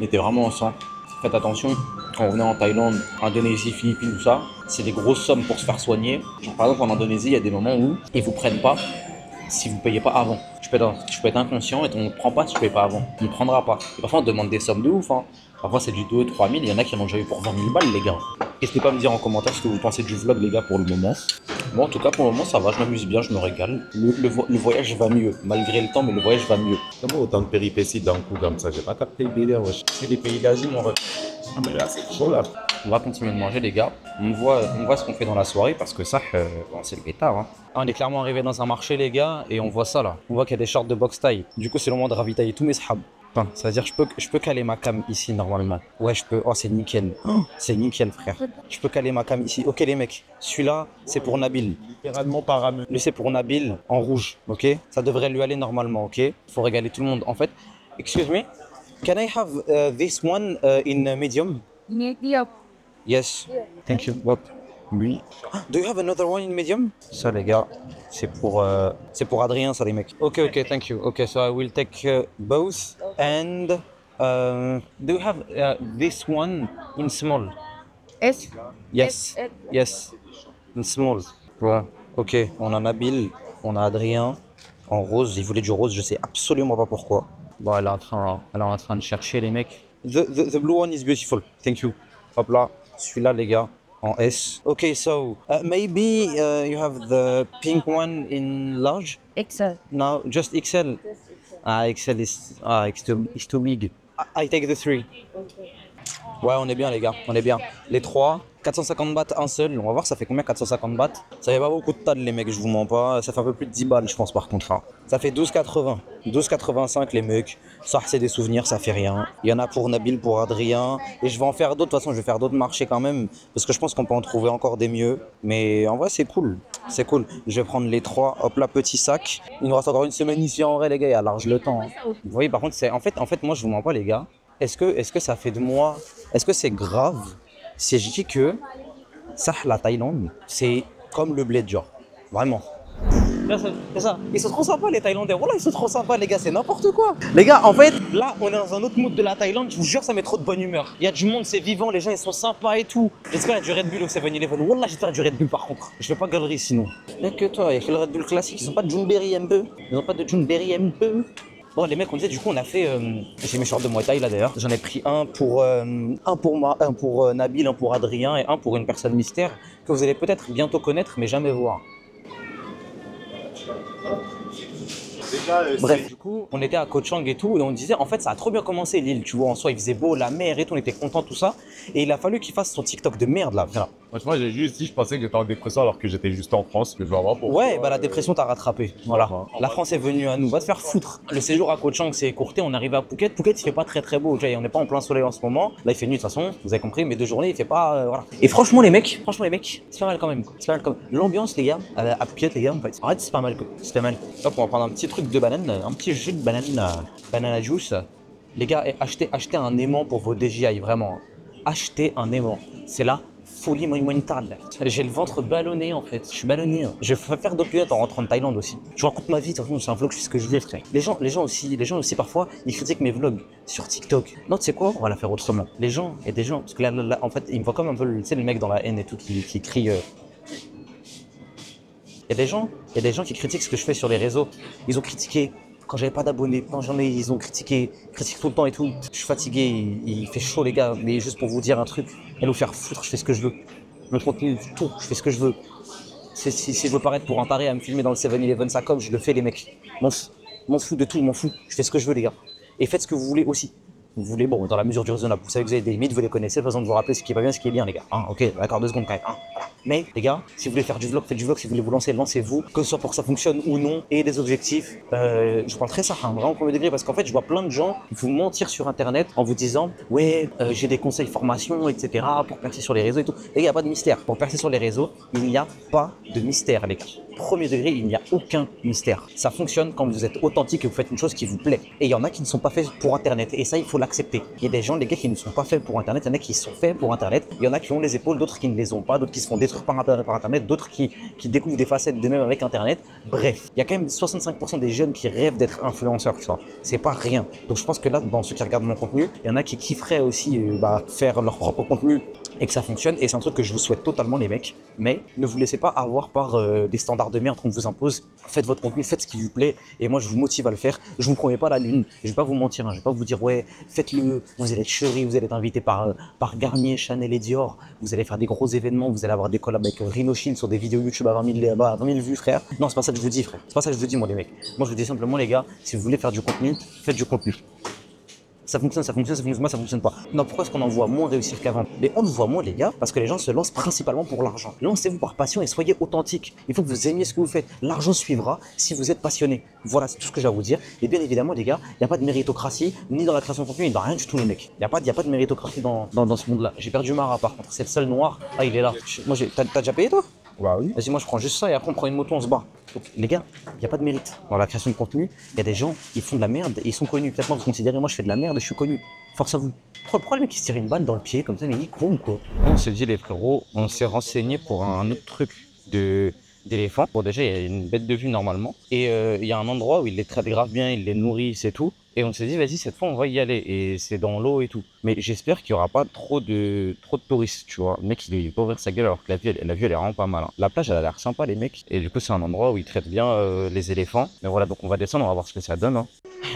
mettez vraiment en sang. Faites attention, quand vous venez en Thaïlande, Indonésie, Philippines, tout ça, c'est des grosses sommes pour se faire soigner. Genre, par exemple, en Indonésie, il y a des moments où ils vous prennent pas si vous payez pas avant. Tu peux être inconscient et on ne prend pas si tu payes pas avant. Tu ne prendras pas. Et parfois, on te demande des sommes de ouf. Hein. Parfois, c'est du 2 3 000. Il y en a qui en ont déjà eu pour 20 000 balles, les gars. N'hésitez pas à me dire en commentaire ce que vous pensez du vlog, les gars, pour le moment. Moi, en tout cas, pour le moment, ça va. Je m'amuse bien, je me régale. Le voyage va mieux. Malgré le temps, mais le voyage va mieux. Comment autant de péripéties d'un coup comme ça? J'ai pas capté le délire, wesh. C'est les pays d'Asie, mon ref. Ah, mais là, c'est chaud, là. On va continuer de manger, les gars. On voit ce qu'on fait dans la soirée parce que ça, bon, c'est le pétard. Hein. On est clairement arrivé dans un marché, les gars, et on voit ça là. On voit qu'il y a des shorts de boxe taille. Du coup, c'est le moment de ravitailler tous mes sahab. Enfin, ça veut dire que je peux caler ma cam ici normalement. Ouais, je peux. Oh, c'est nickel. Oh, c'est nickel, frère. Je peux caler ma cam ici. Ok, les mecs. Celui-là, c'est pour Nabil. Littéralement parameux. Lui, c'est pour Nabil en rouge. Ok. Ça devrait lui aller normalement. Ok. Faut régaler tout le monde. En fait, excuse me. Can I have this one in medium? Medium. Yes. Thank you. Hop. Lui. Do you have another one in medium? Ça, les gars, c'est pour Adrien, ça, les mecs. Ok, thank you. Ok, so I will take both. And do you have this one in small? S. Yes. S. Yes. In small. Bon, ok. On a Nabil, on a Adrien en rose. Il voulait du rose, je sais absolument pas pourquoi. Bon, elle est en train de chercher, les mecs. The blue one is beautiful. Thank you. Hop là, celui-là, les gars. En S. Okay, so maybe you have the pink one in large? XL. No, just XL. XL is it's too big. I take the 3. Ouais, on est bien, les gars, on est bien. Les 3, 450 bahts un seul. On va voir ça fait combien 450 bahts. Ça fait pas beaucoup de tas, les mecs, je vous mens pas. Ça fait un peu plus de 10 balles, je pense, par contre. Hein. Ça fait 12,80. 12,85, les mecs. Ça, c'est des souvenirs, ça fait rien. Il y en a pour Nabil, pour Adrien. Et je vais en faire d'autres. De toute façon, je vais faire d'autres marchés quand même. Parce que je pense qu'on peut en trouver encore des mieux. Mais en vrai, c'est cool. C'est cool. Je vais prendre les 3. Hop là, petit sac. Il nous reste encore une semaine ici en vrai, les gars. Il y a large le temps. Hein. Vous voyez, par contre, c'est en fait, moi, je vous mens pas, les gars. Est-ce que ça fait de moi... Est-ce que c'est grave si je dis que ça, la Thaïlande, c'est comme le bled, genre. Vraiment. C'est ça. Ils sont trop sympas, les Thaïlandais. Voilà, ils sont trop sympas, les gars. C'est n'importe quoi. Les gars, en fait, là, on est dans un autre mood de la Thaïlande. Je vous jure, ça met trop de bonne humeur. Il y a du monde, c'est vivant. Les gens, ils sont sympas et tout. J'espère qu'il y a du Red Bull au 7-Eleven. Wallah, j'espère du Red Bull, par contre. Je fais pas galerie sinon. Il y a que toi, il y a que le Red Bull classique. Ils ont pas de Junberry un peu. Ils ont pas de Junberry un peu. Bon, les mecs, on disait, du coup, on a fait. J'ai mes shorts de Muay Thai là d'ailleurs. J'en ai pris un pour Nabil, un pour Adrien et un pour une personne mystère que vous allez peut-être bientôt connaître, mais jamais voir. Déjà, bref, du coup, on était à Koh Chang et tout, et on disait, en fait, ça a trop bien commencé l'île, tu vois, en soi, il faisait beau, la mer et tout, on était content, tout ça, et il a fallu qu'il fasse son TikTok de merde, là, voilà. Franchement, j'ai juste dit, je pensais que j'étais en dépression alors que j'étais juste en France, que je vais avoir pour. Ouais, bah la dépression t'a rattrapé, voilà. La France est venue à nous, va te faire foutre. Le séjour à Koh Chang s'est écourté, on arrive à Phuket. Phuket, il fait pas très beau, on n'est pas en plein soleil en ce moment. Là, il fait nuit de toute façon, vous avez compris, mais 2 journées, il fait pas, voilà. Et franchement, les mecs, c'est pas mal quand même, quoi. C'est pas mal quand même. L'ambiance, les gars, à Phuket, les gars, en fait, arrête, c'est pas mal, quoi. C'est pas mal. Hop, on va prendre un petit truc de banane, un petit jus de banane, banana juice. Les gars, achetez un aimant pour vos DJI, vraiment. Achetez un aimant. C'est là. Folie monumentale. J'ai le ventre ballonné en fait. Je suis ballonné. Je vais faire d'autres lunettes en rentrant de Thaïlande aussi. Je raconte ma vie. De toute façon, c'est un vlog, je fais ce que je veux. Les gens aussi parfois, ils critiquent mes vlogs sur TikTok. Non, tu sais quoi? On va la faire autrement. Les gens, il y a des gens, parce que là, en fait, ils me voient comme un peu, tu sais, le mec dans la haine et tout qui crie. Il y a des gens qui critiquent ce que je fais sur les réseaux. Ils ont critiqué. Quand j'avais pas d'abonnés, quand j'en ai, ils ont critiqué tout le temps et tout. Je suis fatigué, il fait chaud les gars, mais juste pour vous dire un truc, allez vous faire foutre, je fais ce que je veux. Le contenu, tout, je fais ce que je veux. Si je veux paraître pour un taré à me filmer dans le 7-Eleven, ça comme, je le fais les mecs. M'en fous de tout, m'en fous. Je fais ce que je veux les gars. Et faites ce que vous voulez aussi. Vous voulez, bon, dans la mesure du raisonnable. Vous savez que vous avez des limites, vous les connaissez, pas besoin de vous rappeler ce qui va bien, ce qui est bien les gars. Hein, ok, d'accord, 2 secondes quand même. Hein, voilà. Mais les gars, si vous voulez faire du vlog, faites du vlog. Si vous voulez vous lancer, lancez-vous. Que ce soit pour que ça fonctionne ou non. Et des objectifs. Je parle très ça, hein, vraiment premier degré, parce qu'en fait, je vois plein de gens vous mentir sur internet en vous disant, ouais, j'ai des conseils formation, etc. pour percer sur les réseaux et tout. Les gars, il n'y a pas de mystère. Pour percer sur les réseaux, il n'y a pas de mystère, les gars. premier degré, il n'y a aucun mystère. Ça fonctionne quand vous êtes authentique et vous faites une chose qui vous plaît. Et il y en a qui ne sont pas faits pour Internet. Et ça, il faut l'accepter. Il y a des gens, les gars, qui ne sont pas faits pour Internet. Il y en a qui sont faits pour Internet. Il y en a qui ont les épaules, d'autres qui ne les ont pas, d'autres qui se font détruire par Internet, d'autres qui découvrent des facettes d'eux-mêmes avec Internet. Bref, il y a quand même 65% des jeunes qui rêvent d'être influenceurs, tu vois. C'est pas rien. Donc je pense que là, dans ceux qui regardent mon contenu, il y en a qui kifferaient aussi faire leur propre contenu et que ça fonctionne. Et c'est un truc que je vous souhaite totalement, les mecs. Mais ne vous laissez pas avoir par des standards de merde qu'on vous impose. Faites votre contenu, faites ce qui vous plaît. Et moi, je vous motive à le faire. Je vous promets pas la lune. Je vais pas vous mentir. Hein. Je vais pas vous dire, ouais, faites-le. Vous allez être chéri, vous allez être invité par Garnier, Chanel et Dior. Vous allez faire des gros événements. Vous allez avoir des collabs avec Rhinoshin sur des vidéos YouTube à 20 000 vues, frère. Non, c'est pas ça que je vous dis, frère. C'est pas ça que je vous dis, moi, les mecs. Moi, je vous dis simplement, les gars, si vous voulez faire du contenu, faites du contenu. Ça fonctionne, moi ça fonctionne pas. Non, pourquoi est-ce qu'on en voit moins réussir qu'avant? Mais on le voit moins, les gars, parce que les gens se lancent principalement pour l'argent. Lancez-vous par passion et soyez authentique. Il faut que vous aimiez ce que vous faites. L'argent suivra si vous êtes passionné. Voilà, c'est tout ce que j'ai à vous dire. Et bien évidemment, les gars, il n'y a pas de méritocratie, ni dans la création de contenu, ni dans rien du tout, les mecs. Il n'y a pas de méritocratie dans ce monde-là. J'ai perdu Mara, par contre. C'est le seul noir. Ah, il est là. Moi, t'as déjà payé, toi? Bah oui. Vas-y, moi je prends juste ça et après on prend une moto, on se bat. Donc, les gars, il n'y a pas de mérite. Dans la création de contenu, il y a des gens, ils font de la merde et ils sont connus. Peut-être moi vous considérez, moi je fais de la merde et je suis connu. Force à vous. Pourquoi le mec il se tire une balle dans le pied comme ça, mais il est con ou quoi? On s'est dit, les frérots, on s'est renseigné pour un autre truc d'éléphant. Bon, déjà, il y a une bête de vue normalement. Et il y a un endroit où ils les traitent grave bien, ils les nourrissent et tout. Et on s'est dit, vas-y, cette fois, on va y aller. Et c'est dans l'eau et tout. Mais j'espère qu'il n'y aura pas trop de touristes, tu vois. Le mec, il est pas ouvrir sa gueule alors que la vue, elle est vraiment pas mal. Hein. La plage, elle a l'air sympa, les mecs. Et du coup, c'est un endroit où ils traitent bien les éléphants. Mais voilà, donc on va descendre, on va voir ce que ça donne. Hein.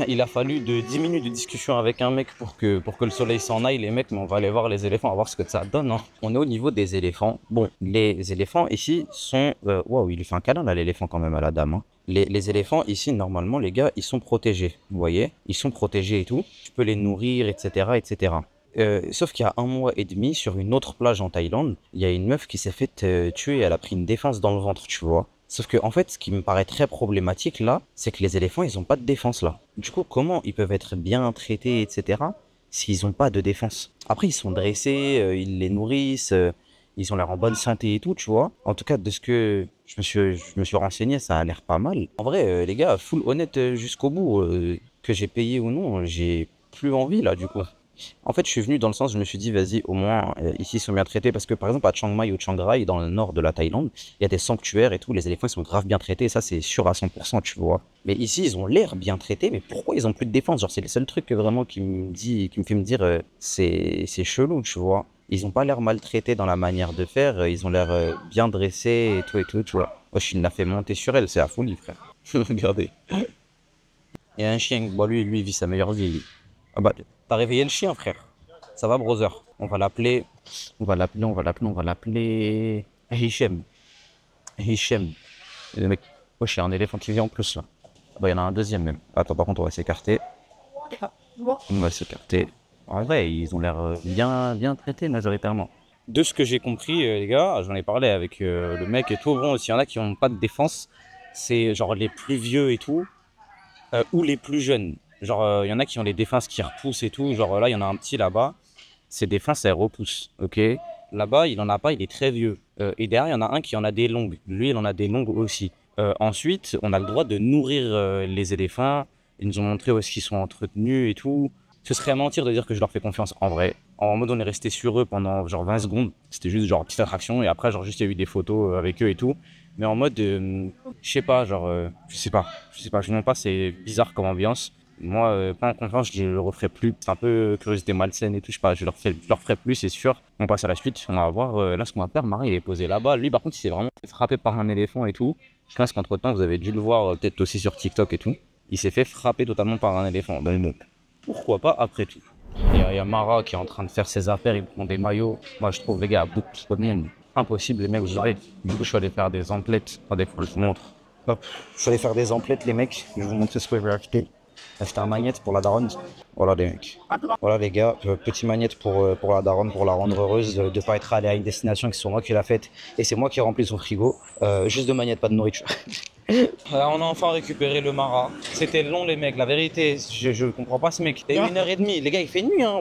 Il a fallu 10 minutes de discussion avec un mec pour que le soleil s'en aille, les mecs. Mais on va aller voir les éléphants, on va voir ce que ça donne. Hein. On est au niveau des éléphants. Bon, les éléphants ici sont... Waouh, il lui fait un câlin, là, l'éléphant, quand même, à la dame. Hein. Les éléphants, ici, normalement, les gars, ils sont protégés. Vous voyez? Ils sont protégés et tout. Tu peux les nourrir, etc., etc. Sauf qu'il y a 1 mois et demi, sur une autre plage en Thaïlande, il y a une meuf qui s'est fait tuer. Elle a pris une défense dans le ventre, tu vois. Sauf que, en fait, ce qui me paraît très problématique, là, c'est que les éléphants, ils ont pas de défense, là. Du coup, comment ils peuvent être bien traités, etc., s'ils ont pas de défense? Après, ils sont dressés, ils les nourrissent... Ils ont l'air en bonne santé et tout, tu vois. En tout cas, de ce que je me suis renseigné, ça a l'air pas mal. En vrai, les gars, full honnête jusqu'au bout, que j'ai payé ou non, j'ai plus envie là, du coup. En fait, je suis venu dans le sens, je me suis dit, vas-y, au moins, ici, ils sont bien traités. Parce que, par exemple, à Chiang Mai ou Chiang Rai, dans le nord de la Thaïlande, il y a des sanctuaires et tout. Les éléphants, ils sont grave bien traités. Et ça, c'est sûr à 100%, tu vois. Mais ici, ils ont l'air bien traités. Mais pourquoi ils ont plus de défense? Genre, c'est le seul truc vraiment qui me fait me dire, c'est chelou, tu vois. Ils ont pas l'air maltraités dans la manière de faire, ils ont l'air bien dressés et tout, tu vois. Moi, je l'a fait monter sur elle, c'est la folie, frère. Regardez. Il y a un chien, bon, lui, il vit sa meilleure vie. Ah bah, t'as réveillé le chien, frère. Ça va, brother? On va l'appeler Hichem. Hichem. Et le mec, wesh, il y a un éléphant qui vient en plus, là. Ah bah, il y en a un deuxième, même. Attends, par contre, on va s'écarter. On va s'écarter. En vrai, ils ont l'air bien traités majoritairement. De ce que j'ai compris, les gars, j'en ai parlé avec le mec et tout. Bon, s'il y en a qui n'ont pas de défense, c'est genre les plus vieux et tout, ou les plus jeunes. Genre, il y en a qui ont les défenses qui repoussent et tout. Genre là, il y en a un petit là-bas, ses défenses, elles repoussent, ok? Là-bas, il en a pas, il est très vieux. Et derrière, il y en a un qui en a des longues. Lui, il en a des longues aussi. Ensuite, on a le droit de nourrir les éléphants. Ils nous ont montré où est-ce qu'ils sont entretenus et tout. Ce serait mentir de dire que je leur fais confiance en vrai. En mode, on est resté sur eux pendant genre 20 secondes. C'était juste genre petite attraction et après, genre juste il y a eu des photos avec eux et tout. Mais en mode, je sais pas, genre, je sais pas, je ne sais pas, c'est bizarre comme ambiance. Moi, pas en confiance, je le referai plus. C'est un peu curiosité malsaine et tout, je sais pas, je leur ferai plus, c'est sûr. On passe à la suite, on va voir là ce qu'on va faire. Marie, il est posé là-bas. Lui, par contre, il s'est vraiment fait frapper par un éléphant et tout. Je pense qu'entre temps, vous avez dû le voir peut-être aussi sur TikTok et tout. Il s'est fait frapper totalement par un éléphant dans le meuble. Pourquoi pas après tout? Il y a Mara qui est en train de faire ses affaires, il prend des maillots. Moi je trouve les gars beaucoup trop de impossible les mecs, vous aurez. Du coup je suis allé faire des emplettes. Attendez, faut que je vous montre. Hop, je suis allé faire des emplettes les mecs. Je vais vous montrer ce que j'ai acheté. J'ai acheté un magnète pour la daronne. Voilà les mecs. Voilà les gars, petit magnète pour la daronne, pour la rendre heureuse de pas être allé à une destination qui soit moi qui l'a faite. Et c'est moi qui ai rempli son frigo. Juste de magnète, pas de nourriture. On a enfin récupéré le Mara. C'était long les mecs, la vérité, je comprends pas ce mec. Il y a 1h30, les gars il fait nuit hein.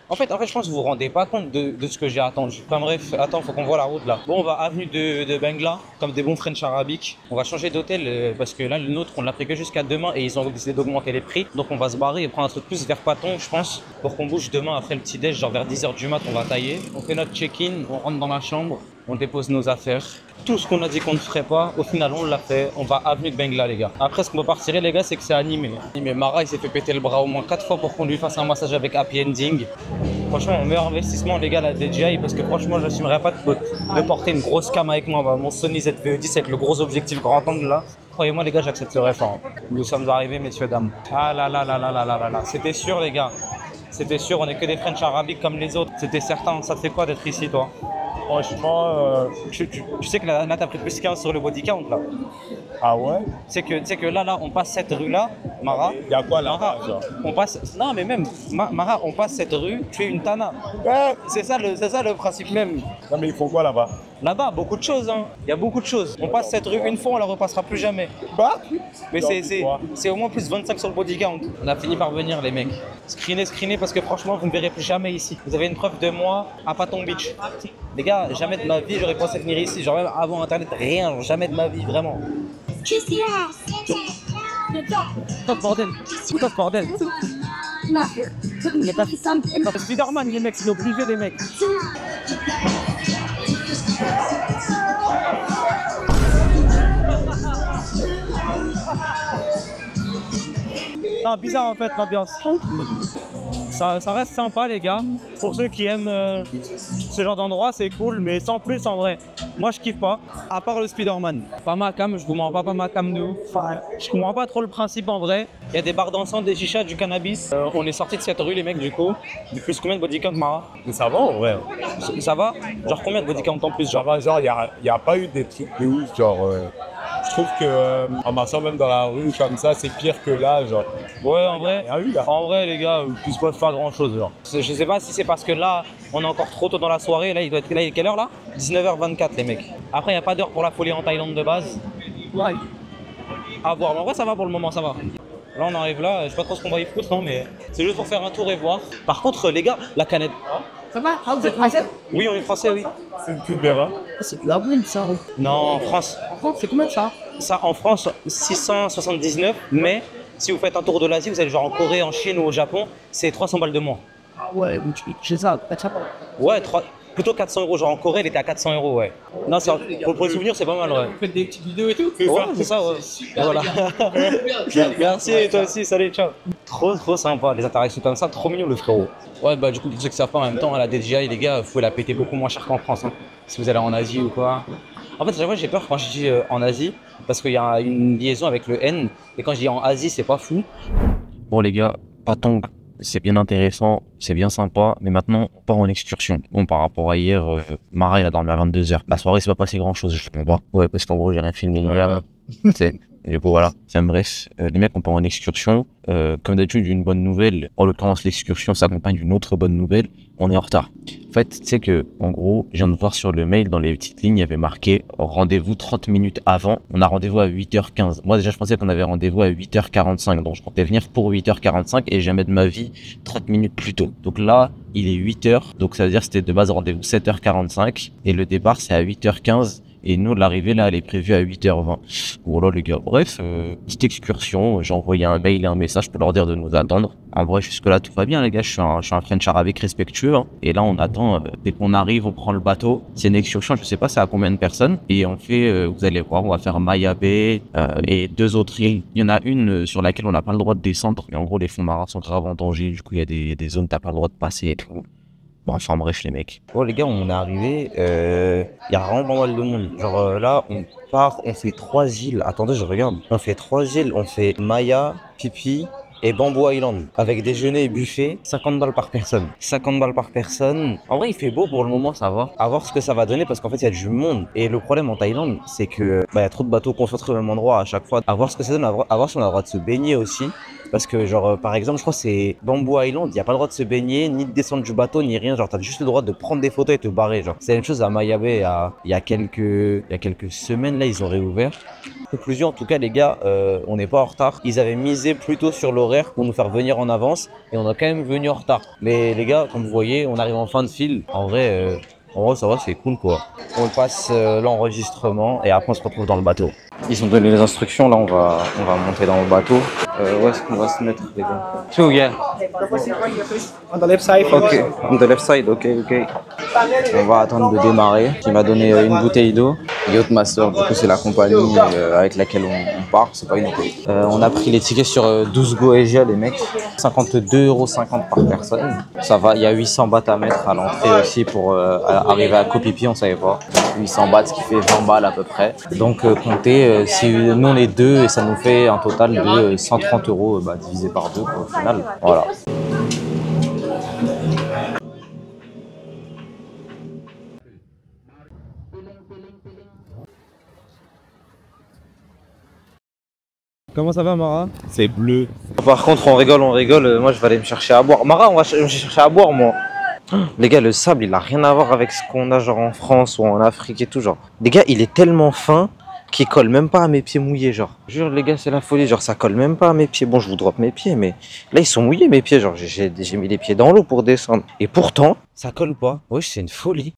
En fait je pense que vous vous rendez pas compte de ce que j'ai attendu. Enfin bref, attends, faut qu'on voit la route là. Bon on va avenue de Bengla, comme des bons French arabiques. On va changer d'hôtel parce que là le nôtre on l'a pris que jusqu'à demain et ils ont décidé d'augmenter les prix. Donc on va se barrer et prendre un truc plus vers Paton je pense. Pour qu'on bouge demain après le petit déj, genre vers 10h du mat on va tailler. On fait notre check-in, on rentre dans la chambre, on dépose nos affaires. Tout ce qu'on a dit qu'on ne ferait pas, au final on l'a fait. On va avenue de Bengla les gars. Après ce qu'on va partir les gars c'est que c'est animé. Mais Mara il s'est fait péter le bras au moins 4 fois pour qu'on lui fasse un massage avec happy ending. Franchement, meilleur investissement les gars la DJI parce que franchement j'assumerais pas de porter une grosse cam avec moi. Mon Sony ZV-10 avec le gros objectif grand angle là. Croyez-moi les gars j'accepterais fort. Nous sommes arrivés messieurs dames. Ah là là là là là là là là. C'était sûr les gars. C'était sûr, on est que des French arabiques comme les autres. C'était certain. Ça te fait quoi d'être ici toi? Franchement, Tu sais que là t'as pris plus 15 sur le body count là. ah ouais? C'est que là, on passe cette rue là, Mara. Il y a quoi là? Mara, on passe. Non, mais même, Mara, on passe cette rue, tu es une Tana. C'est ça le principe même. Non, mais ils font quoi là-bas? Là-bas, beaucoup de choses, hein. Il y a beaucoup de choses. On passe cette rue une fois, on la repassera plus jamais. Bah? Mais Non, c'est au moins plus 25 sur le body count. On a fini par venir, les mecs. Screenez, parce que franchement, vous ne verrez plus jamais ici. Vous avez une preuve de moi à Paton Beach. Les gars, jamais de ma vie, j'aurais pensé venir ici. Genre, même avant Internet, rien, jamais de ma vie, vraiment. Top bordel, top bordel. Il y a pas Spider-Man, les mecs, c'est obligé, les mecs. Non, bizarre en fait l'ambiance. Ça reste sympa les gars. Pour ceux qui aiment ce genre d'endroit, c'est cool, mais sans plus en vrai. Moi je kiffe pas, à part le Spider-Man. Pas ma cam, je vous mens pas ma cam de ouf. Enfin, je comprends pas trop le principe en vrai. Il y a des bars d'encens, des chichas, du cannabis. On est sorti de cette rue les mecs du coup. Du plus combien de body count Mara? Mais ça va en vrai. Ça va? Genre combien de body count en plus genre? Genre, il n'y a pas eu des trucs de ouf, genre. Je trouve que en marchant même dans la rue comme ça, c'est pire que là, genre. Ouais, en vrai, Rien eu, là. en vrai les gars, il se passe pas grand chose genre. Je sais pas si c'est parce que là, on est encore trop tôt dans la soirée, là il doit être là, il est quelle heure là? 19h24 les mecs. Après il n'y a pas d'heure pour la folie en Thaïlande de base. Ouais. À voir, mais en vrai ça va pour le moment, ça va. Là on arrive là, je sais pas trop ce qu'on va y foutre, non mais c'est juste pour faire un tour et voir. Par contre les gars, la canette. Ça va? Ah, vous êtes français? Oui, on est français, oui. C'est une pute Béra. C'est de la boule ça. Non, en France. En France, c'est combien ça? Ça en France, 679, mais si vous faites un tour de l'Asie, vous allez genre en Corée, en Chine ou au Japon, c'est 300 balles de moins. Ah ouais, j'ai ça, pas de chapeau. Ouais, plutôt 400 euros. Genre en Corée, elle était à 400 euros, ouais. Non, pour les souvenirs, c'est pas mal, ouais. Vous faites des petites vidéos et tout? Ouais, c'est ça, ouais. Voilà. Merci, et toi aussi, salut, ciao. Trop sympa, les interactions comme ça, trop mignon le frérot. Ouais, bah du coup, pour ceux qui savent pas en même temps, à la DJI, les gars, vous pouvez la péter beaucoup moins cher qu'en France, hein, si vous allez en Asie ou quoi. En fait, à chaque fois, j'ai peur quand je dis en Asie, parce qu'il y a une liaison avec le N, et quand je dis en Asie, c'est pas fou. Bon, les gars, Patong, c'est bien intéressant, c'est bien sympa, mais maintenant, on part en excursion. Bon, par rapport à hier, Mara, il a dormi à 22h. La soirée, c'est pas passé grand chose, je comprends pas. Ouais, parce qu'en gros, j'ai rien filmé. Et du coup, voilà. Enfin, bref, les mecs, on part en excursion. Comme d'habitude, une bonne nouvelle. En l'occurrence, l'excursion s'accompagne d'une autre bonne nouvelle. On est en retard. En fait, tu sais que, en gros, je viens de voir sur le mail, dans les petites lignes, il y avait marqué rendez-vous 30 minutes avant. On a rendez-vous à 8h15. Moi, déjà, je pensais qu'on avait rendez-vous à 8h45. Donc, je comptais venir pour 8h45 et jamais de ma vie 30 minutes plus tôt. Donc là, il est 8h. Donc, ça veut dire que c'était de base rendez-vous 7h45. Et le départ, c'est à 8h15. Et nous, l'arrivée, là, elle est prévue à 8h20. Voilà, les gars. Bref, petite excursion. J'ai envoyé un mail et un message pour leur dire de nous attendre. En vrai, jusque-là, tout va bien, les gars. Je suis un French arabique respectueux. Hein. Et là, on attend. Dès qu'on arrive, on prend le bateau. C'est une excursion, je sais pas c'est à combien de personnes. Et on fait, vous allez voir, on va faire Maya Bay et 2 autres îles. Il y en a une sur laquelle on n'a pas le droit de descendre. Mais en gros, les fonds marins sont grave en danger. Du coup, il y a des zones où t'as pas le droit de passer et tout. Bon, enfin bref les mecs. Bon les gars, on est arrivé, y a vraiment pas mal de monde. Genre là, on part, on fait 3 îles. Attendez, je regarde. On fait 3 îles, on fait Maya, Pipi et Bamboo Island. Avec déjeuner et buffet, 50 balles par personne. 50 balles par personne. En vrai, il fait beau pour le moment, ça va. À voir ce que ça va donner parce qu'en fait, il y a du monde. Et le problème en Thaïlande, c'est que y a trop de bateaux concentrés au même endroit à chaque fois. À voir ce que ça donne, à voir si on a le droit de se baigner aussi. Parce que genre par exemple je crois que c'est Bamboo Island, il n'y a pas le droit de se baigner, ni de descendre du bateau, ni rien. Genre t'as juste le droit de prendre des photos et te barrer. Genre c'est la même chose à Maya Bay il y a quelques semaines là ils ont réouvert. Conclusion en tout cas les gars, on n'est pas en retard. Ils avaient misé plutôt sur l'horaire pour nous faire venir en avance et on a quand même venu en retard. Mais les gars comme vous voyez on arrive en fin de file. En vrai ça va, c'est cool quoi. On passe l'enregistrement et après on se retrouve dans le bateau. Ils ont donné les instructions, là on va monter dans le bateau. Où est-ce qu'on va se mettre les gars? So yeah. On the left side. Ok, on the left side, ok. On va attendre de démarrer. Il m'a donné une bouteille d'eau. Yachtmaster, du coup c'est la compagnie avec laquelle on part, c'est pas une autre. On a pris les tickets sur 12 Go Asia les mecs. 52,50 € par personne. Ça va, il y a 800 bahts à mettre à l'entrée aussi pour arriver à Koh Phi Phi, on savait pas. 800 bahts, ce qui fait 20 balles à peu près. Donc comptez, si nous on est deux, et ça nous fait un total de 130 € divisé par deux au final. Voilà. Comment ça va, Mara? C'est bleu. Par contre, on rigole. Moi, je vais aller me chercher à boire. Mara, je vais me chercher à boire, moi. Les gars, le sable, il a rien à voir avec ce qu'on a genre en France ou en Afrique et tout. Genre, les gars, il est tellement fin qu'il colle même pas à mes pieds mouillés. Genre, jure, les gars, c'est la folie. Genre, ça colle même pas à mes pieds. Bon, je vous drop mes pieds, mais là, ils sont mouillés, mes pieds. Genre, j'ai mis les pieds dans l'eau pour descendre. Et pourtant, ça colle pas. Wesh, c'est une folie.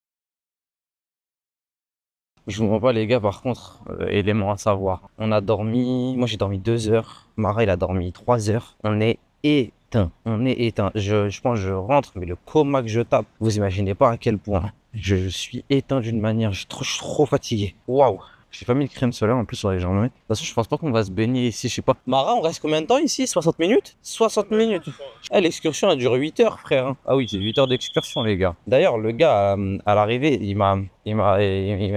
Je vous mens pas les gars, par contre, élément à savoir. On a dormi, moi j'ai dormi 2 heures, Mara il a dormi 3 heures. On est éteint. Je pense que je rentre, mais le coma que je tape, vous imaginez pas à quel point. Je suis éteint d'une manière, je suis trop fatigué. Waouh! J'ai pas mis le crème solaire en plus sur les jambes. De toute façon, je pense pas qu'on va se baigner ici, je sais pas. Mara, on reste combien de temps ici? 60 minutes? 60 minutes. Eh, l'excursion a duré 8 heures, frère. Ah oui, j'ai 8 heures d'excursion, les gars. D'ailleurs, le gars, à l'arrivée, il m'a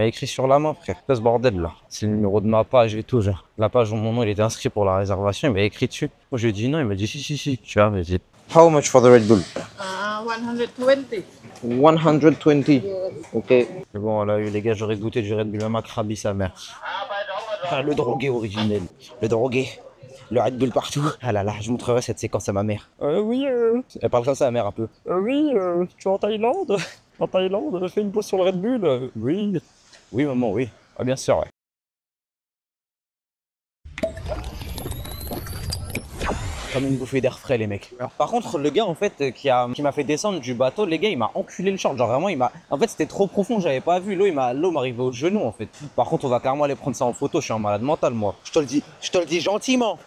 écrit sur la main, frère. C'est ce bordel là. C'est le numéro de ma page et tout, genre. La page où mon nom il était inscrit pour la réservation, il m'a écrit dessus. Moi, je lui ai dit non, il m'a dit si. Tu vois, mais j'ai. How much for the Red Bull? 120. 120. Ok. Mais bon, là, les gars, j'aurais goûté du Red Bull, même à Krabi, sa mère. Ah, le drogué originel. Le drogué. Le Red Bull partout. Ah là là, je montrerai cette séquence à ma mère. Oui, elle parle comme ça à ma mère un peu. Oui, tu es en Thaïlande? En Thaïlande, fais une pause sur le Red Bull. Oui. Oui, maman, oui. Ah, bien sûr, ouais. Comme une bouffée d'air frais les mecs. Par contre le gars en fait qui m'a fait descendre du bateau, les gars il m'a enculé le short, genre vraiment en fait c'était trop profond, j'avais pas vu, l'eau m'arrivait au genou en fait. Par contre on va carrément aller prendre ça en photo, je suis un malade mental moi. Je te le dis gentiment.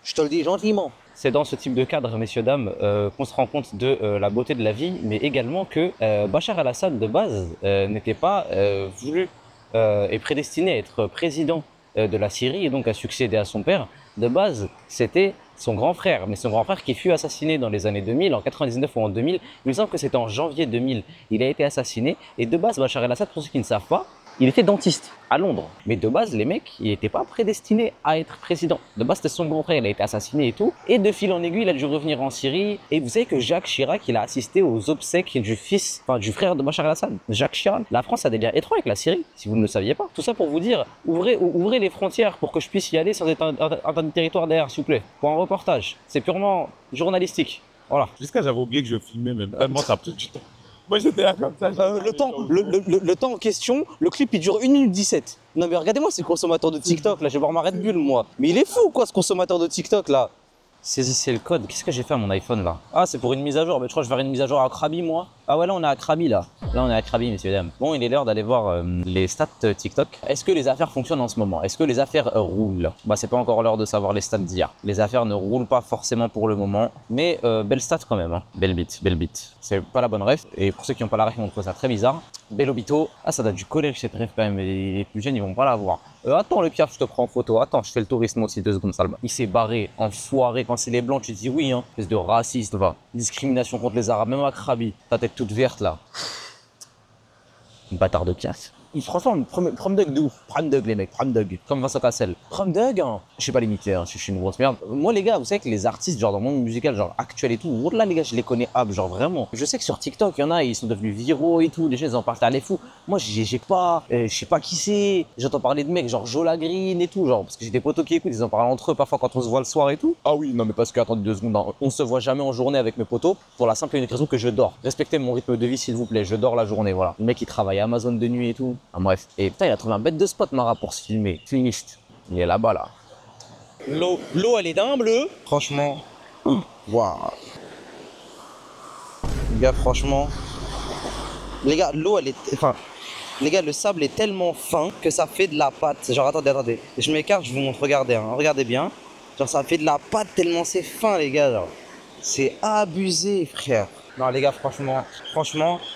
C'est dans ce type de cadre, messieurs, dames, qu'on se rend compte de la beauté de la vie, mais également que Bachar el-Assad de base n'était pas voulu et prédestiné à être président de la Syrie et donc à succéder à son père. De base, c'était son grand frère, mais son grand frère qui fut assassiné dans les années 2000, en 99 ou en 2000, il me semble que c'était en janvier 2000, il a été assassiné, et de base, Bachar el-Assad, pour ceux qui ne savent pas, il était dentiste à Londres. Mais de base, les mecs, il n'était pas prédestiné à être président. De base, c'était son grand frère, il a été assassiné et tout. Et de fil en aiguille, il a dû revenir en Syrie. Et vous savez que Jacques Chirac, il a assisté aux obsèques du frère de Bachar el-Assad, Jacques Chirac. La France a des liens étroits avec la Syrie, si vous ne le saviez pas. Tout ça pour vous dire, ouvrez les frontières pour que je puisse y aller sans être un territoire derrière, s'il vous plaît. Pour un reportage. C'est purement journalistique. Voilà. Jusqu'à j'avais oublié que je filmais même. Tellement ça a pris du temps. Moi j'étais là comme ça. Le temps en question, le clip il dure 1 minute 17. Non mais regardez-moi ce consommateur de TikTok là, je vais boire ma Red Bull moi. Mais il est fou quoi ce consommateur de TikTok là. Saisissez le code. Qu'est-ce que j'ai fait à mon iPhone là? Ah, c'est pour une mise à jour. Mais je crois que je vais faire une mise à jour à Krabi moi. Ah ouais, là on est à Krabi là. Là on est à Krabi, messieurs dames. Bon, il est l'heure d'aller voir les stats TikTok. Est-ce que les affaires fonctionnent en ce moment? Est-ce que les affaires roulent? Bah, c'est pas encore l'heure de savoir les stats d'hier. Les affaires ne roulent pas forcément pour le moment. Mais belle stat quand même. Hein. Belle bite. C'est pas la bonne ref. Et pour ceux qui n'ont pas la ref, ils vont trouver ça très bizarre. Bel Obito. Ah, ça date du collège cette ref quand même. Les plus jeunes, ils vont pas la voir. Attends le Pierre, je te prends en photo. Attends, je fais le tourisme aussi 2 secondes, Salma. Il s'est barré, enfoiré. Quand c'est les blancs, tu te dis oui, hein. Espèce de raciste, va. Discrimination contre les arabes, même à Krabi. Ta tête toute verte là. Une bâtard de pièce. franchement, prom dog de ouf. Prom dog, les mecs, prom dog. Comme Vincent Cassel. Prom dog, hein. Je sais pas l'imiter, hein. Je suis une grosse merde. Moi, les gars, vous savez que les artistes, genre dans le monde musical, genre actuel et tout, là, les gars, je les connais hop, genre vraiment. Je sais que sur TikTok, il y en a, ils sont devenus viraux et tout. Les gens, ils en parlent à les fous. Moi, j'ai pas, je sais pas qui c'est. J'entends parler de mecs, genre Jola Green et tout, genre, parce que j'ai des potos qui écoutent, ils en parlent entre eux parfois quand on se voit le soir et tout. Ah oui, non, mais parce que, attendez 2 secondes, hein. On se voit jamais en journée avec mes potos pour la simple et unique raison que je dors. Respectez mon rythme de vie, s'il vous plaît. Je dors la journée, voilà. Le mec, il travaille à Amazon de nuit et tout. Ah, bref. Et putain, il a trouvé un bête de spot, Mara, pour se filmer. Finiste. Il est là-bas, là. L'eau, elle est d'un bleu. Franchement. Waouh. Les gars, franchement. Les gars, l'eau, elle est. Enfin. Les gars, le sable est tellement fin que ça fait de la pâte. Genre, attendez. Je m'écarte, je vous montre. Regardez, hein. Regardez bien. Genre, ça fait de la pâte tellement c'est fin, les gars. Genre. C'est abusé, frère. Non, les gars, franchement,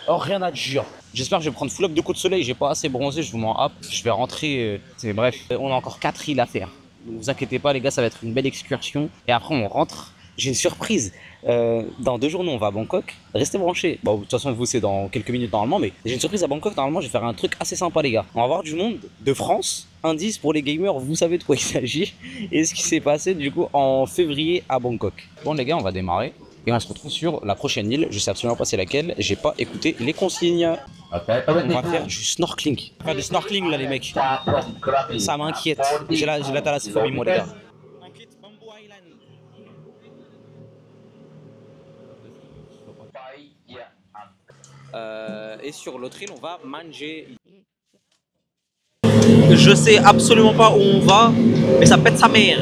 oh, rien à dire. J'espère que je vais prendre full up de coups de soleil. J'ai pas assez bronzé, je vous m'en happe. Je vais rentrer. Bref, on a encore 4 îles à faire. Ne vous inquiétez pas, les gars, ça va être une belle excursion. Et après, on rentre. J'ai une surprise. Dans 2 journées, on va à Bangkok. Restez branchés. Bon, de toute façon, vous, c'est dans quelques minutes normalement. Mais j'ai une surprise à Bangkok. Normalement, je vais faire un truc assez sympa, les gars. On va voir du monde de France. Indice pour les gamers, vous savez de quoi il s'agit. Et ce qui s'est passé, du coup, en février à Bangkok. Bon, les gars, on va démarrer. Et on se retrouve sur la prochaine île. Je sais absolument pas c'est laquelle. J'ai pas écouté les consignes. On va faire du snorkeling. Faire du snorkeling là les mecs. Ça m'inquiète. J'ai la thalassophobie moi les gars. Et sur l'autre île on va manger. Je sais absolument pas où on va, mais ça pète sa mère.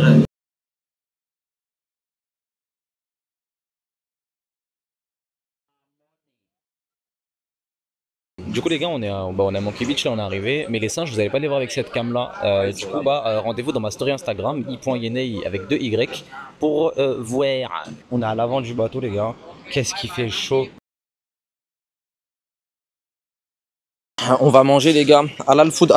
Du coup les gars on est à Monkey Beach là on est arrivé, mais les singes vous allez pas les voir avec cette cam là. Du coup rendez-vous dans ma story Instagram i.yenei avec 2 Y pour voir. On est à l'avant du bateau les gars. Qu'est-ce qui fait chaud. On va manger les gars, halal food.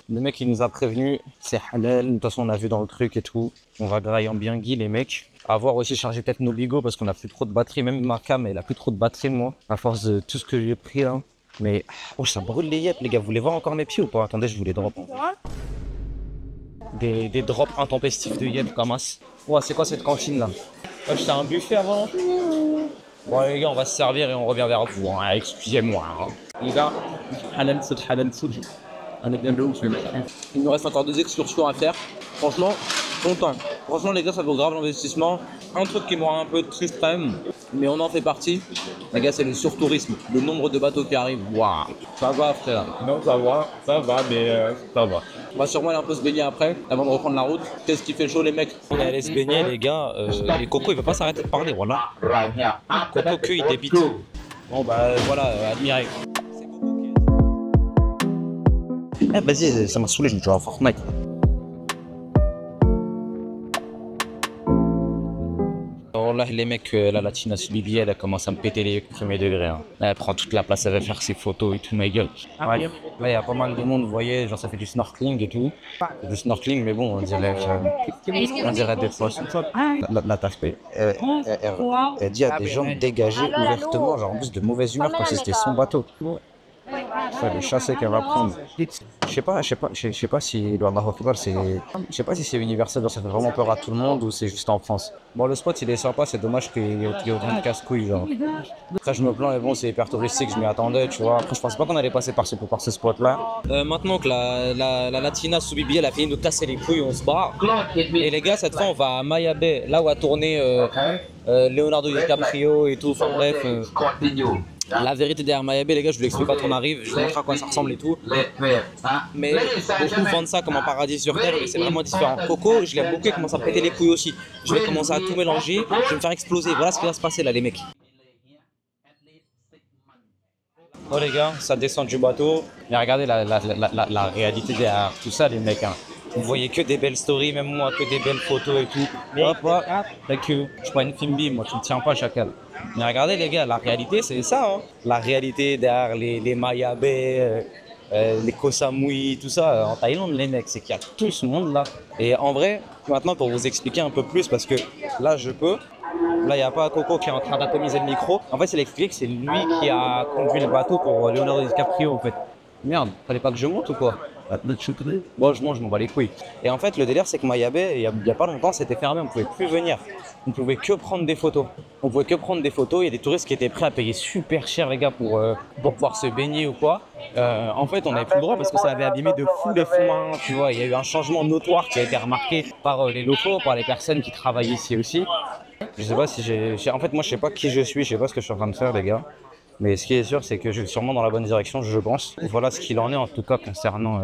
Le mec il nous a prévenu, c'est halal, de toute façon on a vu dans le truc et tout. On va grailler en bien gui les mecs. À voir aussi charger peut-être nos bigos parce qu'on a plus trop de batterie, même ma cam elle a plus trop de batterie moi, à force de tout ce que j'ai pris là. Mais oh ça brûle les yep les gars, vous voulez voir encore mes pieds ou pas? Attendez je vous les drop. Des drops intempestifs de yep comme as. Ouais c'est quoi cette cantine là? Ouais, j'étais un buffet avant. Bon les gars on va se servir et on revient vers vous, hein. Excusez-moi. Hein. Les gars, halal food. On est bien de ouf. Il nous reste encore 2 excursions à faire. Franchement, content. Franchement les gars ça vaut grave l'investissement. Un truc qui me rend un peu triste quand même, mais on en fait partie. Les gars c'est le surtourisme, le nombre de bateaux qui arrivent. Waouh. Ça va frère. Non, ça va, mais ça va. On va sûrement aller un peu se baigner après, avant de reprendre la route. Qu'est-ce qui fait chaud les mecs? On est allé se baigner les gars. Et Coco il va pas s'arrêter de parler, voilà. Coco que il débite. Bon bah voilà, admirez. Eh vas-y, ça m'a saoulé, je me suis à Fortnite. Oh là les mecs, la Latina Subibi elle commence à me péter les premiers degrés. Hein. Elle prend toute la place, elle va faire ses photos et tout, my god. Ouais. Là il y a pas mal de monde, vous voyez, genre ça fait du snorkeling et tout. Du snorkeling, mais bon, on dirait des poissons. La tasse-paix. Elle dit à des gens de dégager ouvertement, genre en plus de mauvaise humeur comme si c'était son bateau. Le chasser qu'elle va prendre. Je sais pas si le Allah Akbar c'est. Je sais pas si c'est universel, ça fait vraiment peur à tout le monde ou c'est juste en France. Bon le spot il est sympa, c'est dommage qu'il y ait autant de casse-couilles genre. Après je me plains mais bon c'est hyper touristique, je m'y attendais tu vois. Après je pensais pas qu'on allait passer par ce spot là. Maintenant que la Latina Subibi elle a fini de nous casser les couilles, on se barre. Et les gars cette fois on va à Maya Bay, là où a tourné Leonardo DiCaprio et tout, enfin bref. La vérité derrière Maya Bay, les gars, je vous l'explique quand on arrive, je vous montre à quoi ça ressemble et tout. Mais beaucoup vendent ça comme un paradis sur terre, mais c'est vraiment différent. Coco, je l'aime beaucoup, il commence à péter les couilles aussi. Je vais commencer à tout mélanger, je vais me faire exploser. Voilà ce qui va se passer là, les mecs. Oh les gars, ça descend du bateau. Mais regardez la réalité derrière tout ça, les mecs. Hein. Vous voyez que des belles stories, même moi, que des belles photos et tout. Hop, hop, thank you. Je prends une Fimbi, moi, tu ne tiens pas chacal. Mais regardez les gars, la réalité c'est ça. Hein. La réalité derrière les Maya Bay, les Koh Samui, tout ça. En Thaïlande, les mecs, c'est qu'il y a tout ce monde là. Et en vrai, maintenant pour vous expliquer un peu plus, parce que là je peux. Là, il n'y a pas Coco qui est en train d'atomiser le micro. En fait, c'est l'expliquer que c'est lui qui a conduit le bateau pour Leonardo DiCaprio en fait. Merde, fallait pas que je monte ou quoi? Bon, je mange, je m'en bats les couilles. Et en fait, le délire, c'est que Mayabé, il y a pas longtemps, c'était fermé, on pouvait plus venir. On pouvait que prendre des photos. On pouvait que prendre des photos. Il y a des touristes qui étaient prêts à payer super cher, les gars, pour pouvoir se baigner ou quoi. En fait, on n'avait plus le droit parce que ça avait abîmé de fou les fonds marins, tu vois. Il y a eu un changement notoire qui a été remarqué par les locaux, par les personnes qui travaillent ici aussi. Je sais pas si en fait, moi, je sais pas qui je suis, je sais pas ce que je suis en train de faire, les gars. Mais ce qui est sûr, c'est que je vais sûrement dans la bonne direction, je pense. Voilà ce qu'il en est, en tout cas, concernant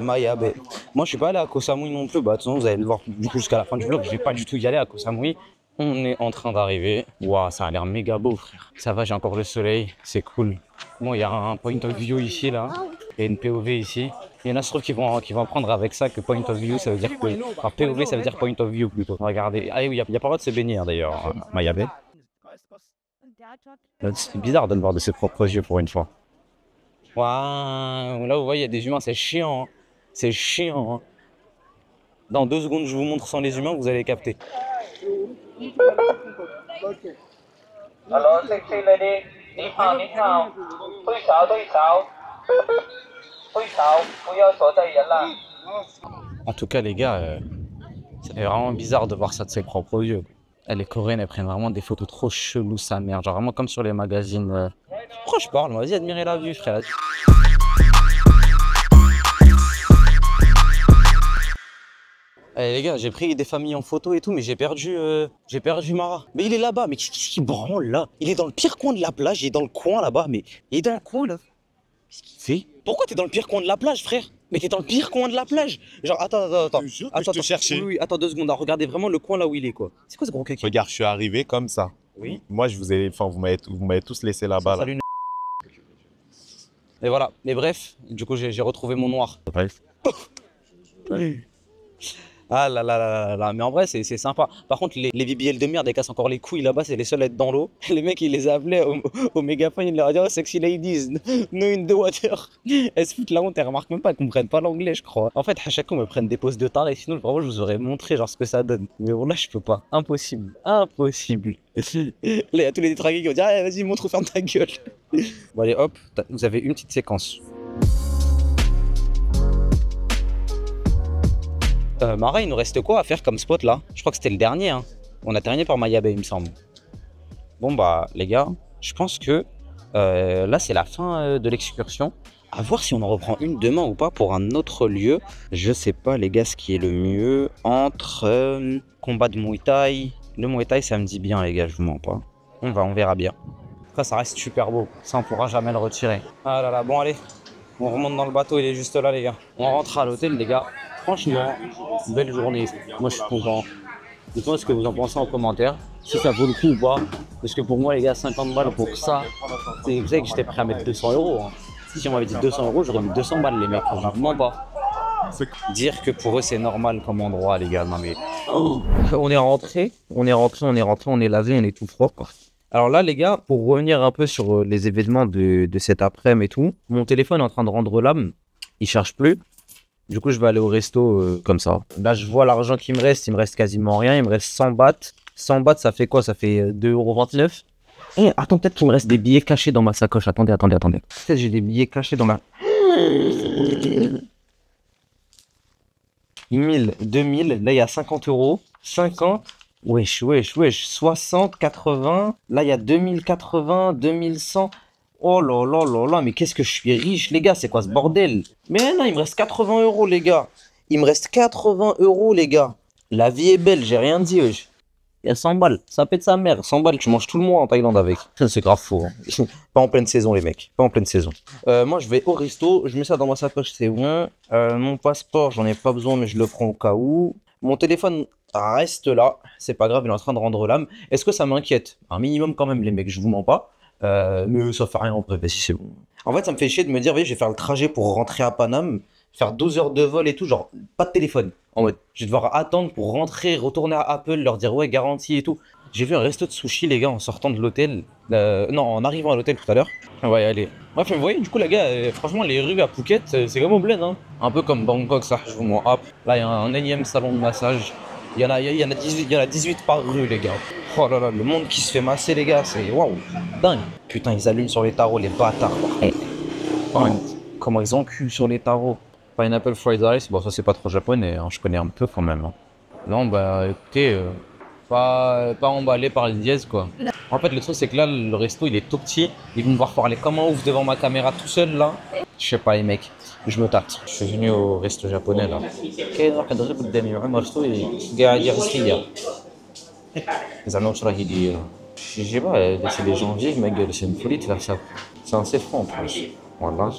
Mayabé. Moi, je suis pas allé à Koh Samui non plus. Bah, de toute façon, vous allez le voir du coup jusqu'à la fin du vlog. Je vais pas du tout y aller à Koh Samui. On est en train d'arriver. Waouh, ça a l'air méga beau, frère. Ça va, j'ai encore le soleil. C'est cool. Bon, il y a un point of view ici, là. Il y a une POV ici. Il y en a, je trouve, qui vont apprendre avec ça que point of view, ça veut dire que. Enfin, POV, ça veut dire point of view plutôt. Regardez. Ah oui, il n'y a pas le droit de se baigner, hein, d'ailleurs, Mayabé. C'est bizarre de le voir de ses propres yeux pour une fois. Waouh, là vous voyez, il y a des humains, c'est chiant. Hein. C'est chiant. Hein. Dans 2 secondes, je vous montre sans les humains, vous allez capter. Alors, sexy lady, ni hao, ni hao. En tout cas, les gars, c'est vraiment bizarre de voir ça de ses propres yeux. Les Coréennes, elles prennent vraiment des photos trop cheloues, sa mère. Genre vraiment comme sur les magazines. Pourquoi je parle? Vas-y, admirez la vue, frère. Allez, les gars, j'ai pris des familles en photo et tout, mais j'ai perdu Mara. Mais il est là-bas, mais qu'est-ce qu'il branle là? Il est dans le pire coin de la plage, il est dans le coin là-bas, mais il est dans le coin là. Qu'est-ce qu'il fait? Pourquoi t'es dans le pire coin de la plage, frère? Mais t'es dans le pire coin de la plage. Genre, attends. Je te cherchais. Oui, attends 2 secondes. Regardez vraiment le coin là où il est, quoi. C'est quoi ce gros caca? Regarde, je suis arrivé comme ça. Oui. Moi, vous m'avez tous laissé là-bas. Là. Salut. Et voilà. Mais bref, du coup, j'ai retrouvé mon noir. Bref. Ah là là là là, mais en vrai c'est sympa. Par contre les VBL de merde ils cassent encore les couilles là-bas, c'est les seuls à être dans l'eau. Les mecs ils les appelaient au mégaphone, ils leur disaient oh, sexy ladies, no in the water. Elles se foutent la honte, elles remarquent même pas, elles comprennent pas l'anglais je crois. En fait à chaque fois on me prennent des poses de taré, sinon vraiment je vous aurais montré genre ce que ça donne. Mais bon là je peux pas, impossible. Là il y a tous les détraqués qui vont dire ah, vas-y montre ou ferme ta gueule. Bon allez hop, vous avez une petite séquence. Mara, il nous reste quoi à faire comme spot là? Je crois que c'était le dernier. Hein. On a terminé par Mayabé, il me semble. Bon bah les gars, je pense que là c'est la fin de l'excursion. À voir si on en reprend une demain ou pas pour un autre lieu. Je sais pas les gars ce qui est le mieux entre combat de Muay Thai. Le Muay Thai ça me dit bien les gars, je vous mens pas. On verra bien. Après ça reste super beau, ça on pourra jamais le retirer. Ah là là, bon allez, on remonte dans le bateau, il est juste là les gars. On rentre à l'hôtel les gars. Franchement, belle journée. Moi, je suis content. Dites-moi ce que vous en pensez en commentaire. Si ça vaut le coup ou pas. Parce que pour moi, les gars, 50 balles pour ça. Vous savez que j'étais prêt à mettre 200 €. Hein. Si on m'avait dit 200 €, j'aurais mis 200 balles, les mecs. Franchement, pas. Dire que pour eux, c'est normal comme endroit, les gars. Non, mais. Oh. On est rentré. On est lavé, on est tout propre. Alors là, les gars, pour revenir un peu sur les événements de cet après-midi et tout, mon téléphone est en train de rendre l'âme. Il charge plus. Du coup, je vais aller au resto comme ça. Là, je vois l'argent qui me reste. Il me reste quasiment rien. Il me reste 100 bahts. 100 bahts, ça fait quoi? Ça fait 2,29 €. Eh, attends, peut-être qu'il me reste des billets cachés dans ma sacoche. Attendez. Peut-être j'ai des billets cachés dans ma... 1000, 2000. Là, il y a 50 €. 50. Wesh. 60, 80. Là, il y a 2080, 2100. Oh là, mais qu'est-ce que je suis riche, les gars, c'est quoi ce bordel? Mais non, il me reste 80 €, les gars. Il me reste 80 €, les gars. La vie est belle, j'ai rien dit, wesh. Il y a 100 balles, ça pète sa mère. 100 balles, tu manges tout le mois en Thaïlande avec. C'est grave faux. Hein. Pas en pleine saison, les mecs. Pas en pleine saison. Moi, je vais au resto, je mets ça dans ma sacoche, c'est bon. Mon passeport, j'en ai pas besoin, mais je le prends au cas où. Mon téléphone reste là. C'est pas grave, il est en train de rendre l'âme. Est-ce que ça m'inquiète? Un minimum quand même, les mecs, je vous mens pas. Mais ça fait rien en vrai, si c'est bon. En fait, ça me fait chier de me dire, voyez, je vais faire le trajet pour rentrer à Paname, faire 12 heures de vol et tout, genre, pas de téléphone. En mode, je vais devoir attendre pour rentrer, retourner à Apple, leur dire, ouais, garantie et tout. J'ai vu un resto de sushi, les gars, en sortant de l'hôtel. Non, en arrivant à l'hôtel tout à l'heure. Ouais, allez. Bref, vous voyez, du coup, les gars, franchement, les rues à Phuket, c'est comme au bled, hein. Un peu comme Bangkok, ça, je vous montre. Hop, là, il y a un énième salon de massage. Il y en a 18 par rue, les gars. Oh là là, le monde qui se fait masser, les gars, c'est waouh, dingue. Putain, ils allument sur les tarots, les bâtards. Comment ils ont cul sur les tarots. Pineapple fried rice, bon ça c'est pas trop japonais, hein, je connais un peu quand même. Hein. Non bah écoutez, pas emballé par les dièses quoi. En fait le truc c'est que là le resto il est tout petit, ils vont me voir parler comme un ouf devant ma caméra tout seul là. Je sais pas les mecs, je me tâte. Je suis venu au resto japonais là. Je sais pas, c'est les janvier, ma gueule, c'est une folie de faire ça. C'est un C franc en plus. Voilà.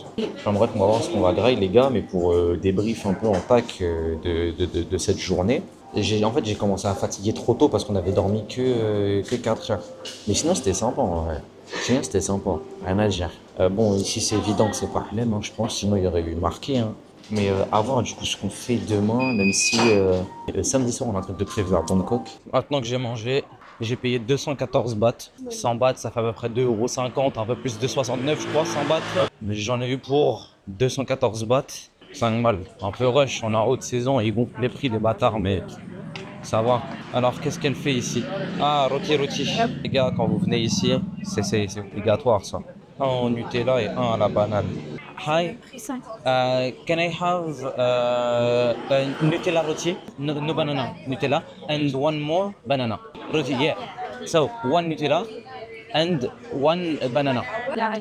J'aimerais qu'on va voir ce qu'on va grailler les gars, mais pour débrief un peu en tac de cette journée. En fait, j'ai commencé à fatiguer trop tôt parce qu'on avait dormi que 4 heures. Mais sinon, c'était sympa en vrai. Sinon, c'était sympa. Rien à dire. Bon, ici, c'est évident que c'est pas le même, hein, je pense. Sinon, il y aurait eu marqué. Hein. Mais à voir du coup ce qu'on fait demain, même si samedi soir, on a un truc de prévu à Bangkok. Maintenant que j'ai mangé, j'ai payé 214 bahts. 100 bahts, ça fait à peu près 2,50 €, un peu plus de 69, je crois, 100 bahts. Mais j'en ai eu pour 214 bahts, 5 balles. Un peu rush, on est en haute saison et ils gonflent les prix des bâtards, mais ça va. Alors, qu'est-ce qu'elle fait ici? Ah, rôti. Les gars, quand vous venez ici, c'est obligatoire ça. Un au Nutella et un à la banane. Hi, can I have Nutella roti? No banana, Nutella, and one more banana. Roti, yeah. So, one Nutella and one banana.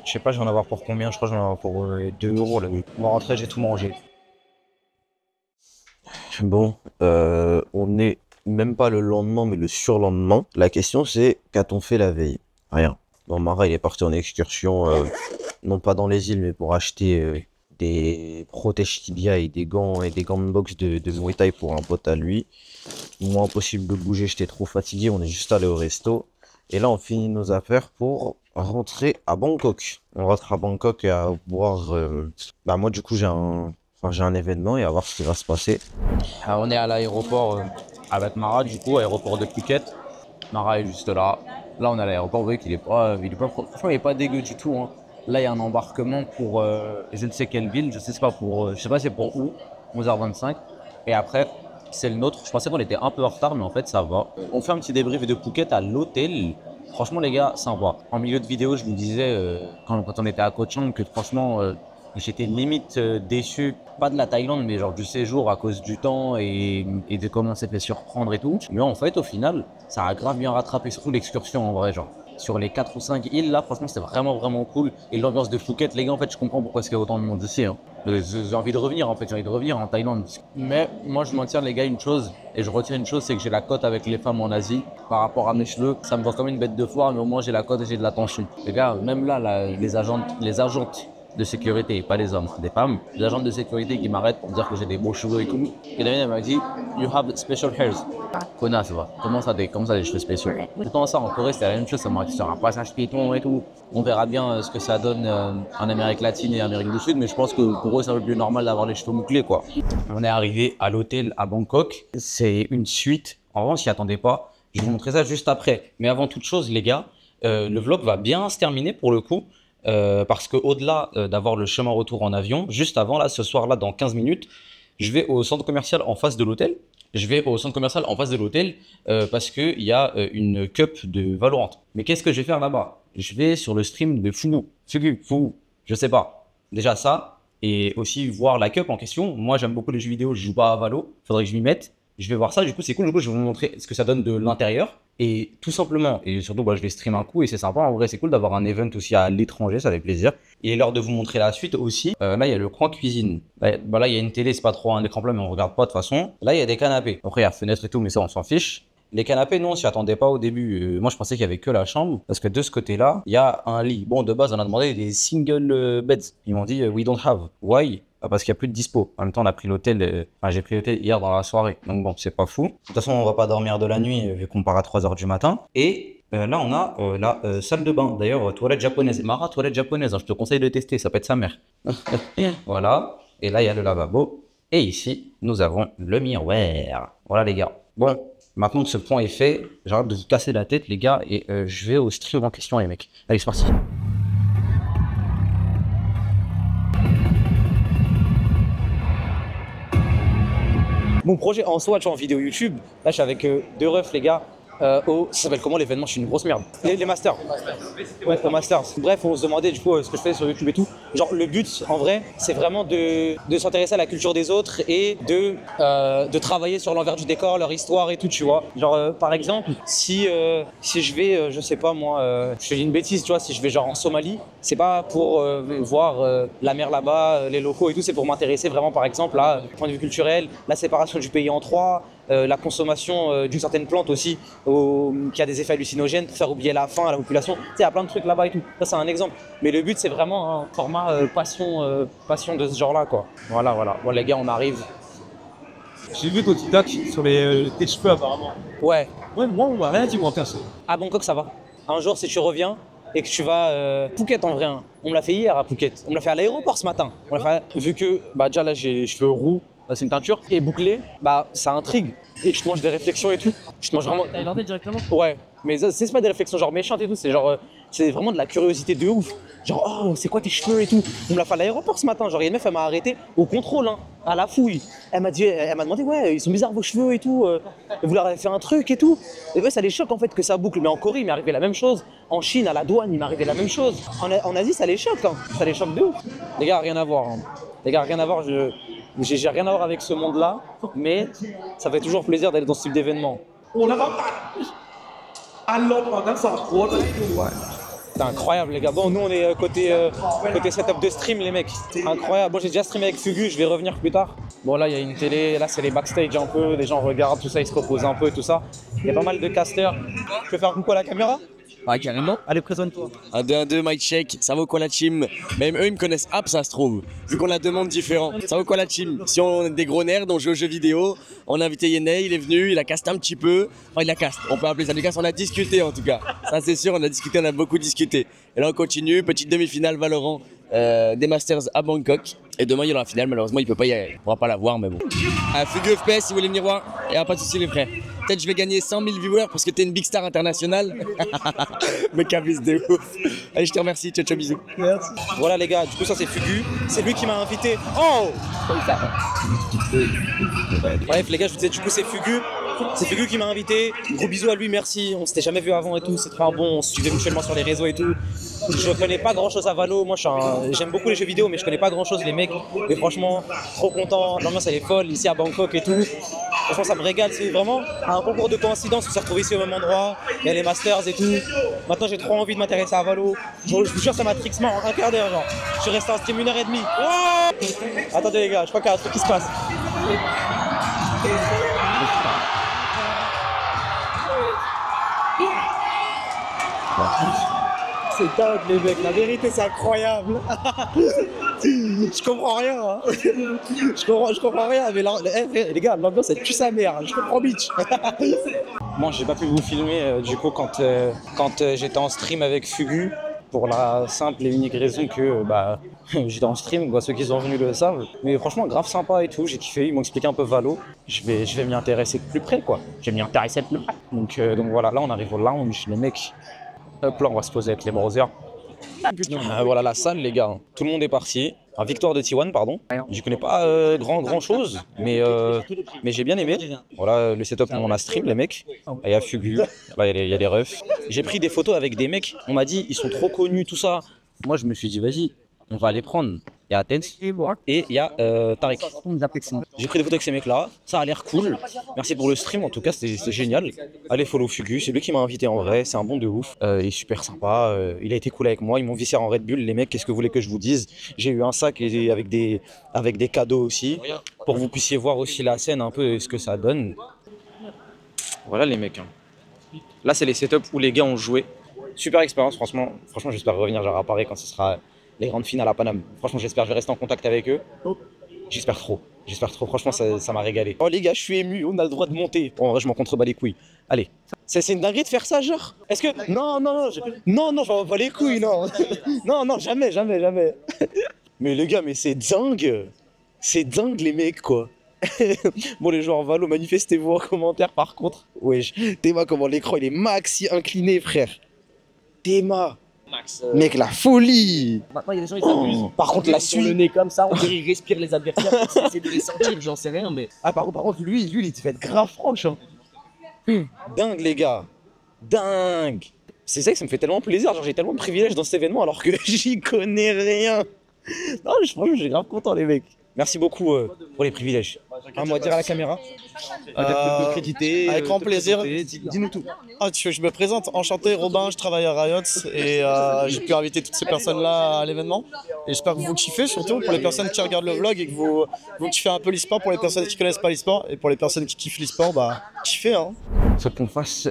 Je sais pas, je vais en avoir pour combien? Je crois que je vais en avoir pour 2 € là. On va rentrer, j'ai tout mangé. Bon, on est même pas le lendemain, mais le surlendemain. La question c'est, qu'a-t-on fait la veille? Rien. Bon, Mara, il est parti en excursion, non pas dans les îles, mais pour acheter des protèges tibia et des gants de boxe de Muay Thai pour un pote à lui. Moi, impossible de bouger, j'étais trop fatigué, on est juste allé au resto. Et là, on finit nos affaires pour rentrer à Bangkok. On rentre à Bangkok et à voir... Bah moi, du coup, j'ai un événement et à voir ce qui va se passer. On est à l'aéroport avec Mara, du coup, aéroport de Phuket. Mara est juste là. Là, on est à l'aéroport, vous voyez qu'il est pas, franchement, il est pas dégueu du tout. Hein. Là, il y a un embarquement pour je ne sais quelle ville, je sais pas c'est pour où, 11h25. Et après, c'est le nôtre. Je pensais qu'on était un peu en retard, mais en fait, ça va. On fait un petit débrief de Phuket à l'hôtel. Franchement, les gars, sympa. En milieu de vidéo, je vous disais, quand on était à Koh Chang, que franchement, j'étais limite déçu, pas de la Thaïlande, mais genre du séjour à cause du temps et de comment on s'est fait surprendre et tout. Mais en fait, au final, ça a grave bien rattrapé, surtout l'excursion en vrai, genre. Sur les 4 ou 5 îles, là, franchement, c'était vraiment cool. Et l'ambiance de Phuket, les gars, en fait, je comprends pourquoi il y a autant de monde ici. Hein. J'ai envie de revenir, en fait, j'ai envie de revenir en Thaïlande. Mais moi, je maintiens, les gars, une chose, et je retiens une chose, c'est que j'ai la cote avec les femmes en Asie. Par rapport à mes cheveux, ça me voit comme une bête de foire, mais au moins, j'ai la cote et j'ai de l'attention. Les gars, même là, les agentes de sécurité, pas les hommes, des femmes, les agentes de sécurité qui m'arrêtent pour dire que j'ai des beaux cheveux et tout. Et Damien m'a dit, you have special hairs. Connasse, va. Comment ça des cheveux spéciaux? Pourtant ça en Corée c'était la même chose, ça m'aurait sur un passage piéton et tout. On verra bien ce que ça donne en Amérique latine et Amérique du Sud, mais je pense que pour eux c'est un peu plus normal d'avoir les cheveux bouclés quoi. On est arrivé à l'hôtel à Bangkok, c'est une suite. En revanche, s'y attendait pas. Je vais vous montrer ça juste après. Mais avant toute chose, les gars, le vlog va bien se terminer pour le coup. Parce que au-delà d'avoir le chemin retour en avion, juste avant là, ce soir là, dans 15 minutes, je vais au centre commercial en face de l'hôtel. Parce qu'il y a une cup de Valorant. Mais qu'est-ce que je vais faire là-bas? Je vais sur le stream de Fugu, je sais pas. Déjà ça, et aussi voir la cup en question. Moi j'aime beaucoup les jeux vidéo, je joue pas à Valo, faudrait que je m'y mette. Je vais voir ça, du coup c'est cool, du coup je vais vous montrer ce que ça donne de l'intérieur. Et tout simplement, et surtout bah, je vais stream un coup et c'est sympa, en vrai c'est cool d'avoir un event aussi à l'étranger, ça fait plaisir. Il est l'heure de vous montrer la suite aussi. Là il y a le coin cuisine, là il y a une télé, c'est pas trop un écran plat mais on regarde pas de toute façon. Là il y a des canapés, après il y a fenêtre et tout mais ça on s'en fiche. Les canapés, non, on s'y attendait pas au début. Moi, je pensais qu'il y avait que la chambre. Parce que de ce côté-là, il y a un lit. Bon, de base, on a demandé des single beds. Ils m'ont dit, we don't have. Why? Parce qu'il n'y a plus de dispo. En même temps, on a pris l'hôtel. Enfin, j'ai pris l'hôtel hier dans la soirée. Donc bon, c'est pas fou. De toute façon, on va pas dormir de la nuit vu qu'on part à 3 h du matin. Et là, on a la salle de bain. D'ailleurs, toilette japonaise. Mara, toilette japonaise. Hein, je te conseille de tester. Ça peut être sa mère. Voilà. Et là, il y a le lavabo. Et ici, nous avons le miroir. Voilà, les gars. Bon. Maintenant que ce point est fait, j'arrête de vous casser la tête les gars et je vais au stream en question les mecs. Allez c'est parti. Mon projet en Swatch en vidéo YouTube, là je suis avec 2 refs les gars. Ça s'appelle comment l'événement? Je suis une grosse merde. Les Masters. Ouais, aux Masters. Bref, on se demandait du coup ce que je faisais sur YouTube et tout. Genre le but en vrai, c'est vraiment de s'intéresser à la culture des autres et de travailler sur l'envers du décor, leur histoire et tout, tu vois. Genre par exemple, si je vais, je sais pas moi, je te dis une bêtise, tu vois, si je vais genre en Somalie, c'est pas pour voir la mer là-bas, les locaux et tout, c'est pour m'intéresser vraiment par exemple à point de vue culturel, la séparation du pays en trois, la consommation d'une certaine plante aussi qui a des effets hallucinogènes pour faire oublier la faim à la population. Tu sais, il y a plein de trucs là-bas et tout. Ça, c'est un exemple. Mais le but, c'est vraiment un format passion de ce genre-là, quoi. Voilà. Bon, les gars, on arrive. J'ai vu ton TikTok sur tes cheveux apparemment. Ouais. Ouais, moi on m'a rien dit moi perso. À Bangkok, ça va. Un jour, si tu reviens et que tu vas Phuket en vrai, hein. On me l'a fait hier à Phuket. On me l'a fait à l'aéroport ce matin. On l'a fait, vu que déjà là, j'ai les cheveux roux. C'est une teinture et bouclée, ça intrigue. Et tu te manges des réflexions et tout. Tu te manges vraiment. Thaïlandais directement? Ouais, mais c'est pas des réflexions genre méchantes et tout, c'est genre. C'est vraiment de la curiosité de ouf. Genre, oh, c'est quoi tes cheveux et tout. On me l'a fait à l'aéroport ce matin. Genre, il y a une meuf, elle m'a arrêté au contrôle, hein, à la fouille. Elle m'a demandé, ouais, ils sont bizarres vos cheveux et tout. Vous leur avez fait un truc et tout. Et ouais, ça les choque en fait que ça boucle. Mais en Corée, il m'est arrivé la même chose. En Chine, à la douane, il m'est arrivé la même chose. En Asie, ça les choque, hein. Ça les choque de ouf. Les gars, rien à voir. Hein. Les gars, rien à voir. J'ai rien à voir avec ce monde-là, mais ça fait toujours plaisir d'aller dans ce type d'événement. C'est incroyable les gars. Bon, nous on est côté setup de stream les mecs. Incroyable. Bon, j'ai déjà streamé avec Fugu, je vais revenir plus tard. Bon, là il y a une télé, là c'est les backstage un peu, les gens regardent tout ça, ils se reposent un peu et tout ça. Il y a pas mal de casters. Tu peux faire un coucou à la caméra? Ouais, carrément. Allez, présente-toi. 1, 2, 1, 2, mic check. Ça vaut quoi la team? Même eux, ils me connaissent app, ça se trouve. Vu qu'on a deux mondes différents. Ça vaut quoi la team? Si on est des gros nerds, on joue aux jeux vidéo, on a invité Yenei, il est venu, il a casté un petit peu. Enfin, il a casté. On peut appeler ça du casse. On a discuté en tout cas. Ça, c'est sûr, on a discuté, on a beaucoup discuté. Et là, on continue. Petite demi-finale Valorant des Masters à Bangkok. Et demain, il y aura la finale. Malheureusement, il peut pas y aller. On pourra pas la voir, mais bon. Fugu FPS, si vous voulez venir voir, il n'y a pas de souci, les frères. Peut-être je vais gagner 100 000 viewers parce que t'es une big star internationale. Mais cabis de ouf. Allez, je te remercie. Ciao, ciao, bisous. Merci. Voilà les gars, du coup ça c'est Fugu. C'est lui qui m'a invité. Oh! Bref les gars, je vous disais, du coup c'est Fugu. C'est Fugu qui m'a invité. Gros bisous à lui, merci. On s'était jamais vu avant et tout. C'est très bon. On se suivait mutuellement sur les réseaux et tout. Je connais pas grand chose à Valo. Moi j'aime beaucoup les jeux vidéo, mais je connais pas grand chose les mecs. Mais franchement, trop content. L'ambiance elle est folle ici à Bangkok et tout. Franchement ça me régale. C'est vraiment un concours de coïncidence. On s'est retrouvés ici au même endroit. Il y a les Masters et tout. Maintenant j'ai trop envie de m'intéresser à Valo. Je vous jure, ça m'a trixé en un quart d'heure. Genre. Je suis resté en stream 1h30. Oh, attendez les gars, je crois qu'il y a un truc qui se passe. C'est dingue les mecs, la vérité c'est incroyable. Je comprends rien. Hein. Je comprends rien, mais les gars, l'ambiance elle tue sa mère. Je comprends bitch. Moi j'ai pas pu vous filmer du coup quand j'étais en stream avec Fugu. Pour la simple et unique raison que j'étais en stream, ceux qui sont venus le savent. Mais franchement, grave sympa et tout, j'ai kiffé, ils m'ont expliqué un peu Valo. Je vais m'y intéresser de plus près quoi. Je vais m'y intéresser de plus près. Donc voilà, là on arrive au lounge, les mecs. Hop là, on va se poser avec les brothers. Voilà la salle les gars, tout le monde est parti. Victoire de T1, pardon. Je connais pas grand chose, mais j'ai bien aimé. Voilà le setup on a stream les mecs. Il y a Fugu, là il y a des refs. J'ai pris des photos avec des mecs, on m'a dit ils sont trop connus tout ça. Moi je me suis dit vas-y, on va les prendre. Il y a Tense et il y a Tariq. J'ai pris des photos avec ces mecs là, ça a l'air cool. Merci pour le stream, en tout cas c'était génial. Allez follow Fugu, c'est lui qui m'a invité en vrai, c'est un bon de ouf. Il est super sympa, il a été cool avec moi, ils m'ont vissé en Red Bull. Les mecs, qu'est-ce que vous voulez que je vous dise? J'ai eu un sac avec des cadeaux aussi, pour que vous puissiez voir aussi la scène un peu ce que ça donne. Voilà les mecs. Là c'est les setups où les gars ont joué. Super expérience, franchement j'espère revenir genre à Paris quand ce sera les grandes finales à Paname. Franchement, j'espère que je vais rester en contact avec eux. J'espère trop. Franchement, ça m'a régalé. Oh les gars, je suis ému, on a le droit de monter. Bon, en vrai, je m'en contrebats les couilles. Allez. C'est une dinguerie de faire ça, genre. Est-ce que... Non, je m'en bats les couilles, non. non, jamais. Mais les gars, mais c'est dingue. C'est dingue, les mecs, quoi. Bon, les joueurs Valo, manifestez-vous en commentaire, par contre. Wesh, Théma, comment l'écran, il est maxi incliné, frère. Théma. Max, mec, la folie! Maintenant, il y a des gens qui s'amusent. Par contre, la suite. Le nez comme ça, on dirait qu'ils respirent les adversaires. C'est de les sentir, j'en sais rien, mais. Ah, par contre, lui, il te fait être grave franche. Hein. Dingue, les gars. Dingue. C'est ça que ça me fait tellement plaisir. Genre, j'ai tellement de privilèges dans cet événement alors que j'y connais rien. Non, franchement, je suis grave content, les mecs. Merci beaucoup pour les privilèges. Un mot à dire à la caméra. De créditer. Avec grand plaisir. Dis-nous tout. Ah, je me présente, enchanté, Robin, je travaille à Riot et j'ai pu inviter toutes ces personnes-là à l'événement. Et j'espère que vous kiffez, surtout pour les personnes qui regardent le vlog et que vous kiffez un peu l'e-sport, pour les personnes qui connaissent pas l'e-sport et pour les personnes qui kiffent l'e-sport, bah kiffez hein. Je souhaite qu'on fasse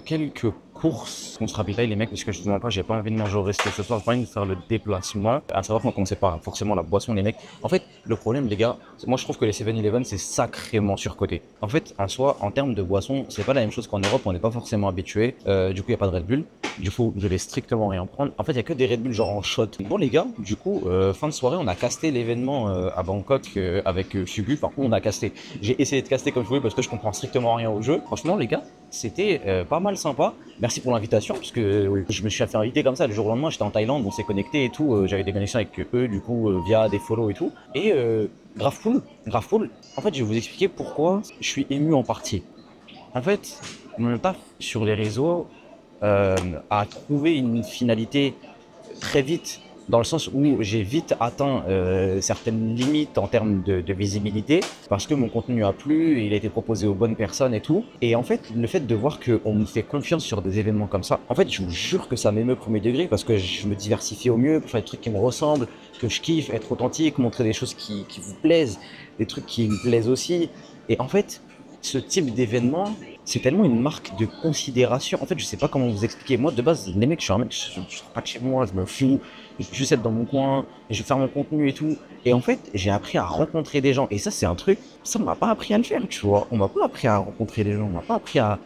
quelques courses, qu'on se ravitaille les mecs, parce que je te demande pas, j'ai pas envie de manger au resto ce soir, j'ai pas envie de faire le déplacement. À savoir qu'on commençait par forcément la boisson les mecs. En fait, le problème les gars, moi je trouve que les 7-Eleven c'est sacrément surcoté. En fait, en soi, en termes de boisson, c'est pas la même chose qu'en Europe, on n'est pas forcément habitué. Du coup, il y a pas de Red Bull. Du coup, je vais strictement rien prendre. En fait, il y a que des Red Bull genre en shot. Bon les gars, du coup, fin de soirée, on a casté l'événement à Bangkok avec Fugu. Enfin, on a casté. J'ai essayé de caster comme je voulais parce que je comprends strictement rien au jeu. Franchement les gars, c'était pas mal sympa. Merci pour l'invitation parce que je me suis fait inviter comme ça le jour au lendemain. J'étais en Thaïlande, on s'est connecté et tout. J'avais des connexions avec eux du coup via des follow et tout. Et grave cool, grave cool. En fait, je vais vous expliquer pourquoi je suis ému en partie. En fait, mon taf sur les réseaux a trouvé une finalité très vite, dans le sens où j'ai vite atteint certaines limites en termes de visibilité, parce que mon contenu a plu, et il a été proposé aux bonnes personnes et tout. Et en fait, le fait de voir qu'on me fait confiance sur des événements comme ça, en fait, je vous jure que ça m'émeut premier degré, parce que je me diversifie au mieux pour faire des trucs qui me ressemblent, que je kiffe, être authentique, montrer des choses qui vous plaisent, des trucs qui me plaisent aussi. Et en fait, ce type d'événement, c'est tellement une marque de considération. En fait, je sais pas comment vous expliquer. Moi, de base, les mecs, je suis un mec, je sors pas de chez moi, je me fous, je vais juste être dans mon coin, et je vais faire mon contenu et tout. Et en fait, j'ai appris à rencontrer des gens. Et ça, c'est un truc, ça, on m'a pas appris à le faire, tu vois. On m'a pas appris à rencontrer des gens, on m'a pas appris à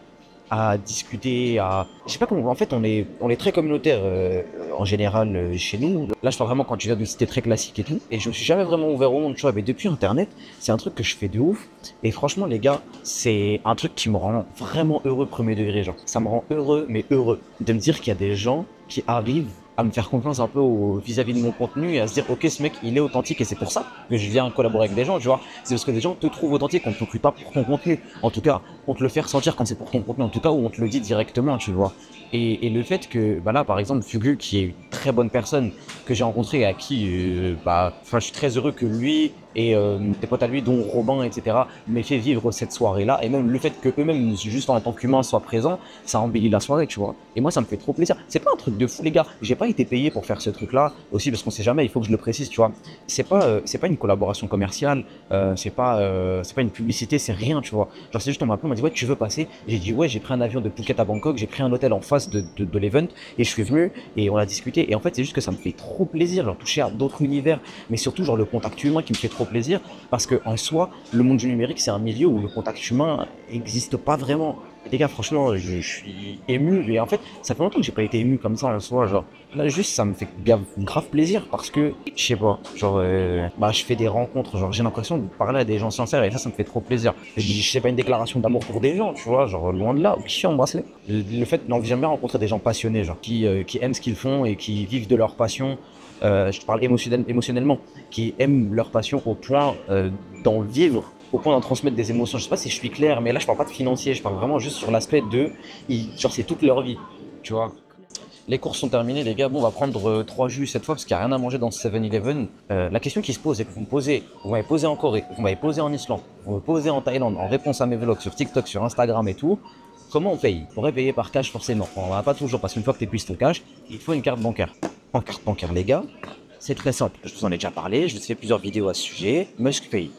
discuter, je sais pas comment, en fait on est très communautaire en général chez nous. Là je parle vraiment quand tu viens d'une cité très classique et tout, et je me suis jamais vraiment ouvert au monde, tu vois, mais depuis internet, c'est un truc que je fais de ouf, et franchement les gars, c'est un truc qui me rend vraiment heureux premier degré, genre, ça me rend heureux, mais heureux, de me dire qu'il y a des gens qui arrivent à me faire confiance un peu vis-à-vis de mon contenu et à se dire ok ce mec il est authentique et c'est pour ça que je viens collaborer avec des gens, tu vois, c'est parce que des gens te trouvent authentique, on ne te recrute pas pour ton contenu, en tout cas on te le fait ressentir quand c'est pour ton contenu, en tout cas où on te le dit directement, tu vois. Et le fait que bah là par exemple Fugu qui est une très bonne personne que j'ai rencontré, à qui je suis très heureux que lui et des potes à lui dont Robin etc m'aient fait vivre cette soirée là, et même le fait que eux-mêmes juste en tant qu'humains soient présents, ça embellit la soirée, tu vois. Et moi ça me fait trop plaisir, c'est pas un truc de fou les gars, j'ai pas été payé pour faire ce truc là aussi parce qu'on sait jamais, il faut que je le précise, tu vois. C'est pas une collaboration commerciale, c'est pas une publicité, c'est rien, tu vois. Genre c'est juste on m'a appelé, on m'a dit ouais tu veux passer, j'ai dit ouais, j'ai pris un avion de Phuket à Bangkok, j'ai pris un hôtel en face de l'event et je suis venu et on a discuté, et en fait c'est juste que ça me fait trop plaisir, genre toucher à d'autres univers, mais surtout genre le contact humain qui me fait trop plaisir, parce que en soi le monde du numérique c'est un milieu où le contact humain n'existe pas vraiment. Et les gars franchement je suis ému, et en fait ça fait longtemps que j'ai pas été ému comme ça en soi, genre là juste ça me fait grave plaisir parce que je sais pas, genre je fais des rencontres, genre j'ai l'impression de parler à des gens sincères et ça me fait trop plaisir. Je sais pas une déclaration d'amour pour des gens, tu vois, genre loin de là, qui embrasse-les. Le fait j'aime bien rencontrer des gens passionnés, genre qui aiment ce qu'ils font et qui vivent de leur passion. Je te parle émotionnellement, qui aiment leur passion au point d'en vivre, au point d'en transmettre des émotions. Je sais pas si je suis clair, mais là je parle pas de financier, je parle vraiment juste sur l'aspect genre c'est toute leur vie, tu vois. Les courses sont terminées les gars, bon on va prendre 3 jus cette fois parce qu'il n'y a rien à manger dans ce 7-Eleven. La question qui se pose et que vous m'avez posé en Corée, vous m'avez posé en Islande, vous m'avez posé en Thaïlande, en réponse à mes vlogs sur TikTok, sur Instagram et tout, comment on paye? On pourrait payer par cash forcément, on va pas toujours, parce qu'une fois que tu épuises ton cash, il faut une carte bancaire. En carte bancaire les gars, c'est très simple, je vous en ai déjà parlé, je vous ai fait plusieurs vidéos à ce sujet, MuskPay,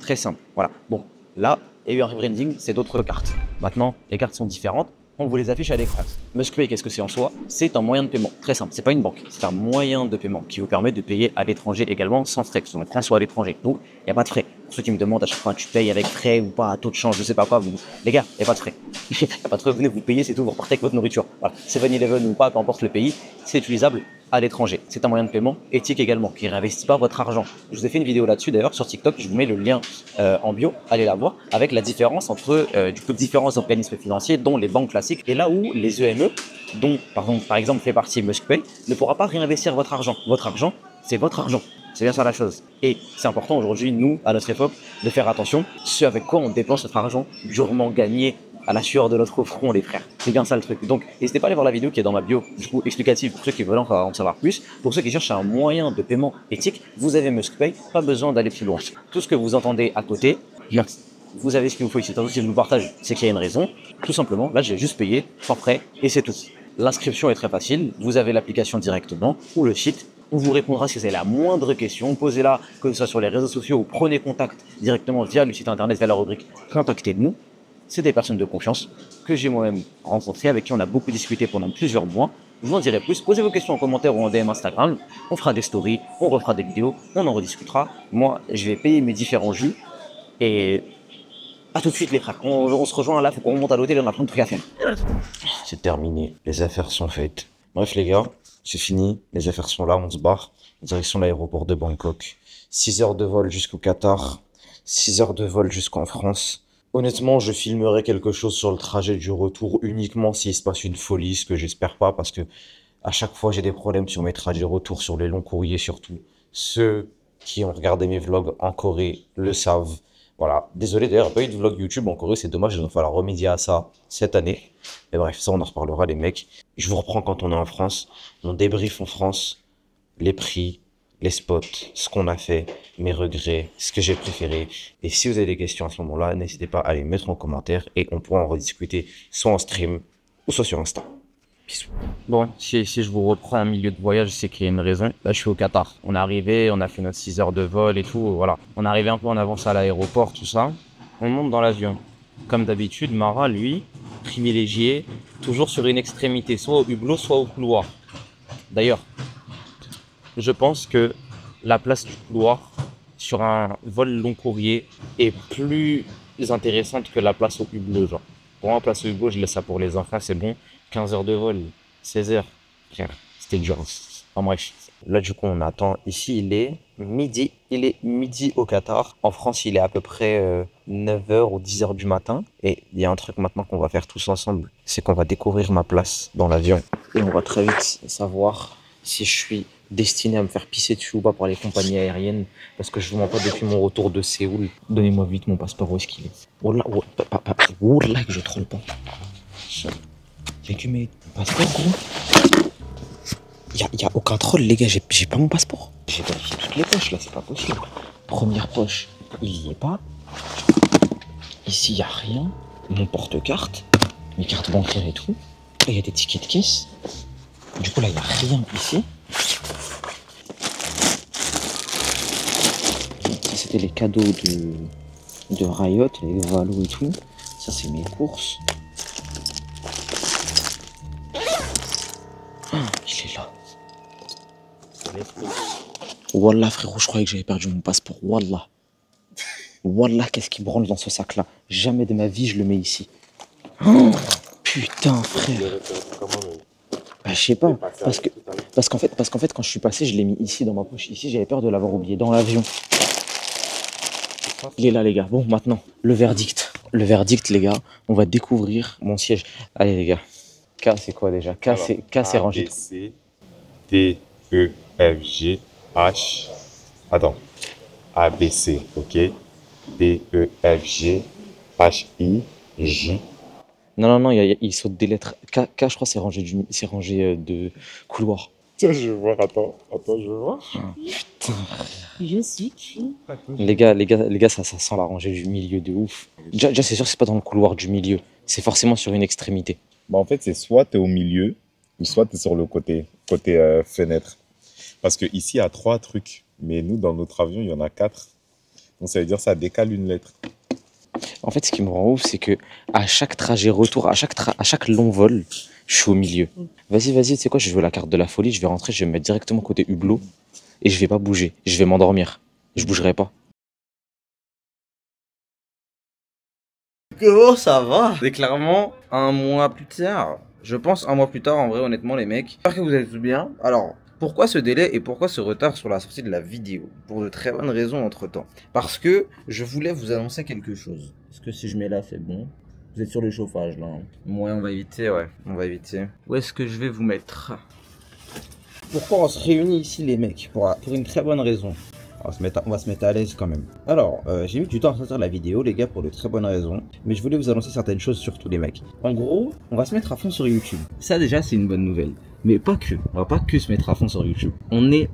très simple, voilà. Bon, là, il y a eu un rebranding, c'est d'autres cartes. Maintenant, les cartes sont différentes, on vous les affiche à l'écran. MuskPay, qu'est-ce que c'est en soi? C'est un moyen de paiement, très simple, c'est pas une banque, c'est un moyen de paiement qui vous permet de payer à l'étranger également sans frais, que ce soit en France ou à l'étranger. Donc, il n'y a pas de frais. Pour ceux qui me demandent à chaque fois tu payes avec frais ou pas, à taux de change, je sais pas quoi, les gars, il n'y a pas de frais. Il n'y a pas de frais, venez vous payez, c'est tout, vous repartez avec votre nourriture. Voilà, 7-Eleven ou pas, peu importe le pays, c'est utilisable à l'étranger. C'est un moyen de paiement éthique également, qui ne réinvestit pas votre argent. Je vous ai fait une vidéo là-dessus d'ailleurs sur TikTok, je vous mets le lien en bio, allez la voir, avec la différence entre différents organismes financiers, dont les banques classiques, et là où les EME, dont par exemple fait partie MuskPay, ne pourra pas réinvestir votre argent. Votre argent, c'est votre argent. C'est bien ça la chose. Et c'est important aujourd'hui, nous, à notre époque, de faire attention ce avec quoi on dépense notre argent durement gagné à la sueur de notre front, les frères. C'est bien ça le truc. Donc, n'hésitez pas à aller voir la vidéo qui est dans ma bio, du coup, explicative pour ceux qui veulent en savoir plus. Pour ceux qui cherchent un moyen de paiement éthique, vous avez MuskPay, pas besoin d'aller plus loin. Tout ce que vous entendez à côté, vous avez ce qu'il vous faut ici. Tandis que si je vous partage, c'est qu'il y a une raison. Tout simplement, là, j'ai juste payé, forfait, et c'est tout. L'inscription est très facile. Vous avez l'application directement ou le site. On vous répondra si vous avez la moindre question. Posez-la, que ce soit sur les réseaux sociaux ou prenez contact directement via le site internet, via la rubrique Contactez-nous. C'est des personnes de confiance que j'ai moi-même rencontrées, avec qui on a beaucoup discuté pendant plusieurs mois. Je vous en dirai plus. Posez vos questions en commentaire ou en DM Instagram. On fera des stories, on refera des vidéos, on en rediscutera. Moi, je vais payer mes différents jus. Et à tout de suite les frères. On se rejoint là, faut qu'on monte à l'hôtel et on a plein de trucs à faire. C'est terminé, les affaires sont faites. Bref les gars, c'est fini, les affaires sont là, on se barre. Direction l'aéroport de Bangkok. 6 heures de vol jusqu'au Qatar, 6 heures de vol jusqu'en France. Honnêtement, je filmerai quelque chose sur le trajet du retour uniquement s'il se passe une folie, ce que j'espère pas, parce que à chaque fois j'ai des problèmes sur mes trajets retour, sur les longs courriers surtout. Ceux qui ont regardé mes vlogs en Corée le savent. Voilà, désolé d'ailleurs, il n'y a pas eu de vlog YouTube en Corée, c'est dommage, il va falloir remédier à ça cette année. Mais bref, ça on en reparlera les mecs. Je vous reprends quand on est en France, on débrief en France, les prix, les spots, ce qu'on a fait, mes regrets, ce que j'ai préféré. Et si vous avez des questions à ce moment-là, n'hésitez pas à les mettre en commentaire et on pourra en rediscuter soit en stream ou soit sur Insta. Bisous. Bon, si je vous reprends un milieu de voyage, c'est qu'il y a une raison. Là, je suis au Qatar. On est arrivé, on a fait notre 6 heures de vol et tout, voilà. On est arrivé un peu en avance à l'aéroport, tout ça. On monte dans l'avion. Comme d'habitude, Mara, lui, privilégié, toujours sur une extrémité, soit au hublot, soit au couloir. D'ailleurs, je pense que la place du couloir sur un vol long courrier est plus intéressante que la place au hublot, genre. Pour moi, la place au hublot, je laisse ça pour les enfants, c'est bon. 15 heures de vol, 16 heures, c'était dur. Enfin bref, là du coup on attend, ici il est midi au Qatar. En France il est à peu près 9h ou 10h du matin. Et il y a un truc maintenant qu'on va faire tous ensemble, c'est qu'on va découvrir ma place dans l'avion. Et on va très vite savoir si je suis destiné à me faire pisser dessus ou pas par les compagnies aériennes. Parce que je ne mens pas depuis mon retour de Séoul. Donnez-moi vite mon passeport, où est-ce qu'il est? Wallah que je troll pas. J'ai dû mettre mon passeport, gros. Y a aucun troll, les gars, j'ai pas mon passeport. J'ai vérifié toutes les poches, là, c'est pas possible. Première poche, il y est pas. Ici, y a rien. Mon porte-carte, mes cartes bancaires et tout. Là, il y a des tickets de caisse. Du coup, là, il n'y a rien ici. Ça, c'était les cadeaux de Riot, les Valo et tout. Ça, c'est mes courses. Il est là. Wallah, frérot, je croyais que j'avais perdu mon passeport. Wallah. Wallah, qu'est-ce qui branle dans ce sac-là? Jamais de ma vie, je le mets ici. Oh, putain, frère. Bah, je sais pas. Parce qu'en fait, quand je suis passé, je l'ai mis ici dans ma poche. Ici, j'avais peur de l'avoir oublié dans l'avion. Il est là, les gars. Bon, maintenant, le verdict. Le verdict, les gars, on va découvrir mon siège. Allez, les gars. K, c'est quoi déjà? K, c'est rangé. A, B, C, D, E, F, G, H. Attends. A, B, C, ok. D, E, F, G, H, I, J. Non, il saute des lettres. K, je crois, c'est rangé de couloir. Tiens, je vais voir, attends, je vais voir. Putain. Je suis qui? Les gars, ça sent la rangée du milieu de ouf. Déjà c'est sûr que c'est pas dans le couloir du milieu. C'est forcément sur une extrémité. Bah, en fait, c'est soit tu es au milieu, ou soit tu es sur le côté fenêtre. Parce que ici, il y a 3 trucs. Mais nous, dans notre avion, il y en a 4. Donc, ça veut dire que ça décale une lettre. En fait, ce qui me rend ouf, c'est que à chaque trajet retour, à chaque long vol, je suis au milieu. Vas-y, tu sais quoi, je veux la carte de la folie, je vais rentrer, je vais me mettre directement côté hublot. Et je vais pas bouger, je vais m'endormir. Je bougerai pas. Comment ça va? C'est clairement un mois plus tard. Je pense un mois plus tard, en vrai, honnêtement, les mecs. J'espère que vous allez tous bien. Alors, pourquoi ce délai et pourquoi ce retard sur la sortie de la vidéo? Pour de très bonnes raisons entre-temps. Parce que je voulais vous annoncer quelque chose. Est-ce que si je mets là, c'est bon? Vous êtes sur le chauffage, là. Ouais, on va éviter, ouais. On va éviter. Où est-ce que je vais vous mettre? Pourquoi on se réunit ici, les mecs? Pour une très bonne raison. On va se mettre à l'aise quand même. Alors, j'ai mis du temps à sortir la vidéo, les gars, pour de très bonnes raisons. Mais je voulais vous annoncer certaines choses sur tous les mecs. En gros, on va se mettre à fond sur YouTube. Ça, déjà, c'est une bonne nouvelle. Mais pas que. On va pas que se mettre à fond sur YouTube. On est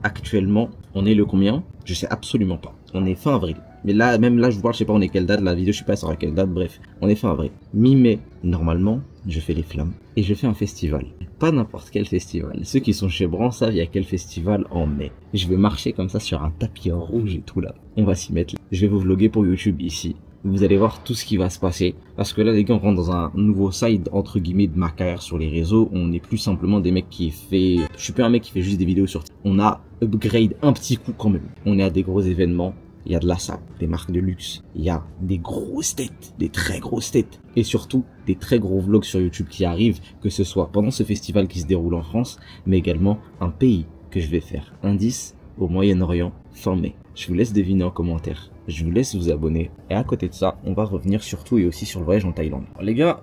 le combien? Je sais absolument pas. On est fin avril. Mais là, même là, je vous parle, je sais pas on est quelle date, la vidéo, je sais pas sur quelle date, bref. On est fin avril. Mi-mai, normalement, je fais les flammes. Et je fais un festival. Pas n'importe quel festival. Ceux qui sont chez Bran savent il y a quel festival en mai. Je vais marcher comme ça sur un tapis rouge et tout là. On va s'y mettre. Je vais vous vlogger pour YouTube ici. Vous allez voir tout ce qui va se passer. Parce que là, les gars, on rentre dans un nouveau side, entre guillemets, de ma carrière sur les réseaux. On n'est plus simplement des mecs qui fait... Je suis pas un mec qui fait juste des vidéos sur... On a upgrade un petit coup quand même. On est à des gros événements. Il y a de la salle, des marques de luxe. Il y a des grosses têtes, des très grosses têtes. Et surtout, des très gros vlogs sur YouTube qui arrivent. Que ce soit pendant ce festival qui se déroule en France, mais également un pays que je vais faire. Indice, au Moyen-Orient, fin mai. Je vous laisse deviner en commentaire. Je vous laisse vous abonner. Et à côté de ça, on va revenir surtout et aussi sur le voyage en Thaïlande. Alors, les gars,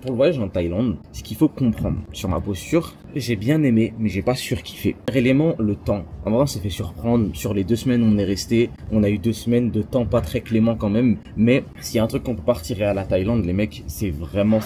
pour le voyage en Thaïlande, ce qu'il faut comprendre sur ma posture, j'ai bien aimé, mais j'ai pas surkiffé. Réellement, le temps. En vrai, on s'est fait surprendre. Sur les 2 semaines où on est resté, on a eu 2 semaines de temps pas très clément quand même. Mais s'il y a un truc qu'on peut pas retirer à la Thaïlande, les mecs, c'est vraiment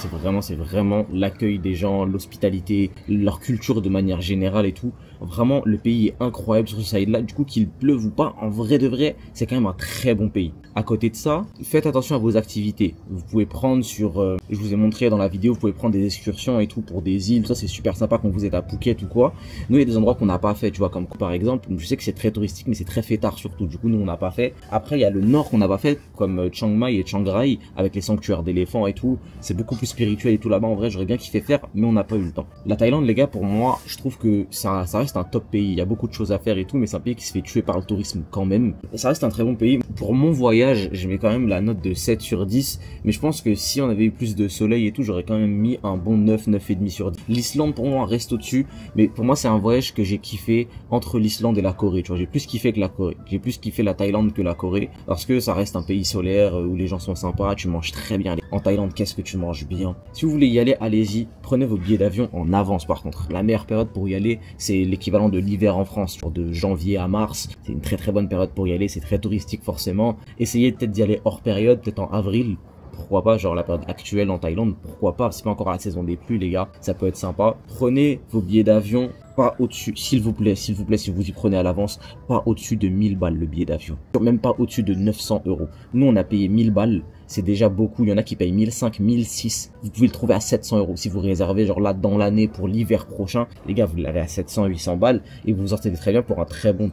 l'accueil des gens, l'hospitalité, leur culture de manière générale et tout. Vraiment, le pays est incroyable sur ce side-là. Du coup, qu'il pleuve ou pas, en vrai de vrai, c'est quand même un très bon pays. À côté de ça, faites attention à vos activités. Vous pouvez prendre sur, je vous ai montré dans la vidéo, vous pouvez prendre des excursions et tout pour des îles. Ça, c'est super sympa quand vous êtes à Phuket ou quoi. Nous, il y a des endroits qu'on n'a pas fait, tu vois, comme par exemple, je sais que c'est très touristique, mais c'est très fêtard surtout. Du coup, nous, on n'a pas fait. Après, il y a le nord qu'on n'a pas fait, comme Chiang Mai et Chiang Rai, avec les sanctuaires d'éléphants et tout. C'est beaucoup plus spirituel et tout là-bas. En vrai, j'aurais bien kiffé faire, mais on n'a pas eu le temps. La Thaïlande, les gars, pour moi, je trouve que ça reste un top pays. Il y a beaucoup de choses à faire et tout, mais c'est un pays qui se fait tuer par le tourisme quand même. Ça reste un très bon pays. Pour mon voyage, je mets quand même la note de 7 sur 10, mais je pense que si on avait eu plus de soleil et tout, j'aurais quand même mis un bon 9, 9,5 sur 10. L'Islande pour moi reste au-dessus, mais pour moi c'est un voyage que j'ai kiffé entre l'Islande et la Corée, tu vois, j'ai plus kiffé que la Corée, j'ai plus kiffé la Thaïlande que la Corée, parce que ça reste un pays solaire où les gens sont sympas, tu manges très bien. En Thaïlande, qu'est-ce que tu manges bien. Si vous voulez y aller, allez-y, prenez vos billets d'avion en avance par contre. La meilleure période pour y aller, c'est l'équivalent de l'hiver en France, genre de janvier à mars, c'est une très bonne période pour y aller, c'est très touristique forcément. Essayez peut-être d'y aller hors période, peut-être en avril, pourquoi pas, genre la période actuelle en Thaïlande, pourquoi pas, c'est pas encore la saison des pluies les gars, ça peut être sympa. Prenez vos billets d'avion, pas au-dessus, s'il vous plaît, si vous y prenez à l'avance, pas au-dessus de 1000 balles le billet d'avion, même pas au-dessus de 900 €. Nous on a payé 1000 balles, c'est déjà beaucoup, il y en a qui payent 1500, 1006, vous pouvez le trouver à 700 € si vous réservez genre là dans l'année pour l'hiver prochain, les gars vous l'avez à 700, 800 balles et vous vous sortez très bien pour un très bon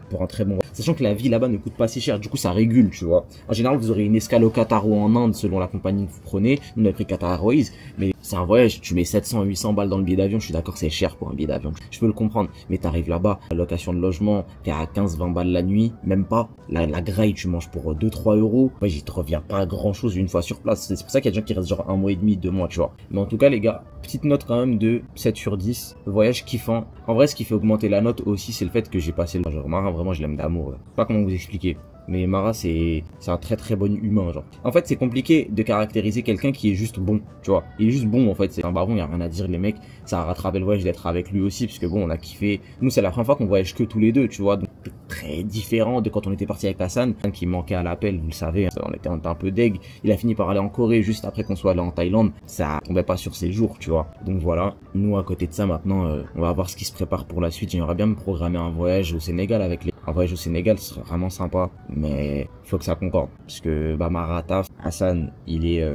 sachant que la vie là-bas ne coûte pas si cher, du coup ça régule, tu vois. En général vous aurez une escale au Qatar ou en Inde selon la compagnie que vous prenez, nous on a pris Qatar Airways, mais c'est un voyage, tu mets 700, 800 balles dans le billet d'avion, je suis d'accord c'est cher pour un billet d'avion, je peux le comprendre, mais t'arrives là-bas, la location de logement, t'es à 15-20 balles la nuit, même pas, la graille tu manges pour 2-3 €, ouais j'y te reviens pas grand chose une fois sur place, c'est pour ça qu'il y a des gens qui restent genre 1 mois et demi, 2 mois, tu vois. Mais en tout cas les gars, petite note quand même de 7 sur 10, voyage kiffant. En vrai ce qui fait augmenter la note aussi c'est le fait que j'ai passé le genre Mara, vraiment je l'aime d'amour, je sais pas comment vous expliquer. Mais Mara c'est un très bon humain genre. En fait c'est compliqué de caractériser quelqu'un qui est juste bon, tu vois. Il est juste bon en fait, c'est un baron, y a rien à dire les mecs. Ça a rattrapé le voyage d'être avec lui aussi, parce que bon on a kiffé. Nous c'est la première fois qu'on voyage que tous les deux, tu vois. Donc très différent de quand on était parti avec Hassan, qui manquait à l'appel, vous le savez. On était un peu deg. Il a fini par aller en Corée juste après qu'on soit allé en Thaïlande. Ça tombait pas sur ses jours, tu vois. Donc voilà. Nous à côté de ça maintenant, on va voir ce qui se prépare pour la suite. J'aimerais bien me programmer un voyage au Sénégal avec les... Un voyage au Sénégal ce serait vraiment sympa, mais faut que ça concorde parce que bah Mara taf, Hassan il est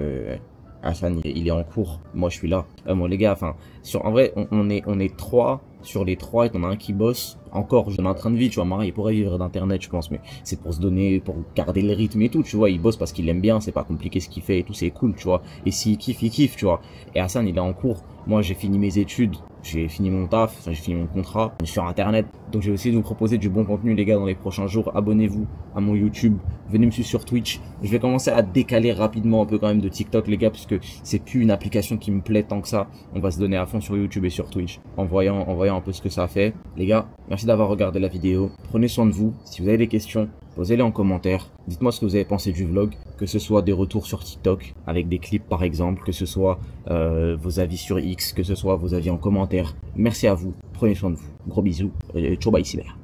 en cours, moi je suis là. Bon les gars, enfin en vrai on est 3 sur les 3 et on a un qui bosse encore, je donne un train de vie, tu vois. Mara il pourrait vivre d'internet je pense, mais c'est pour se donner, pour garder le rythme et tout, tu vois. Il bosse parce qu'il aime bien, c'est pas compliqué ce qu'il fait et tout, c'est cool, tu vois. Et s'il kiffe, il kiffe, tu vois. Et Hassan il est en cours, moi j'ai fini mes études, j'ai fini mon taf, j'ai fini mon contrat, je suis sur internet, donc j'ai aussi de vous proposer du bon contenu les gars dans les prochains jours. Abonnez-vous à mon YouTube, venez me suivre sur Twitch. Je vais commencer à décaler rapidement un peu quand même de TikTok les gars, parce que c'est plus une application qui me plaît tant que ça. On va se donner à fond sur YouTube et sur Twitch en voyant un peu ce que ça fait. Les gars, merci d'avoir regardé la vidéo, prenez soin de vous. Si vous avez des questions, posez-les en commentaire. Dites-moi ce que vous avez pensé du vlog, que ce soit des retours sur TikTok avec des clips par exemple, que ce soit vos avis sur X, que ce soit vos avis en commentaire. Merci à vous, prenez soin de vous. Gros bisous, ciao bye cyber.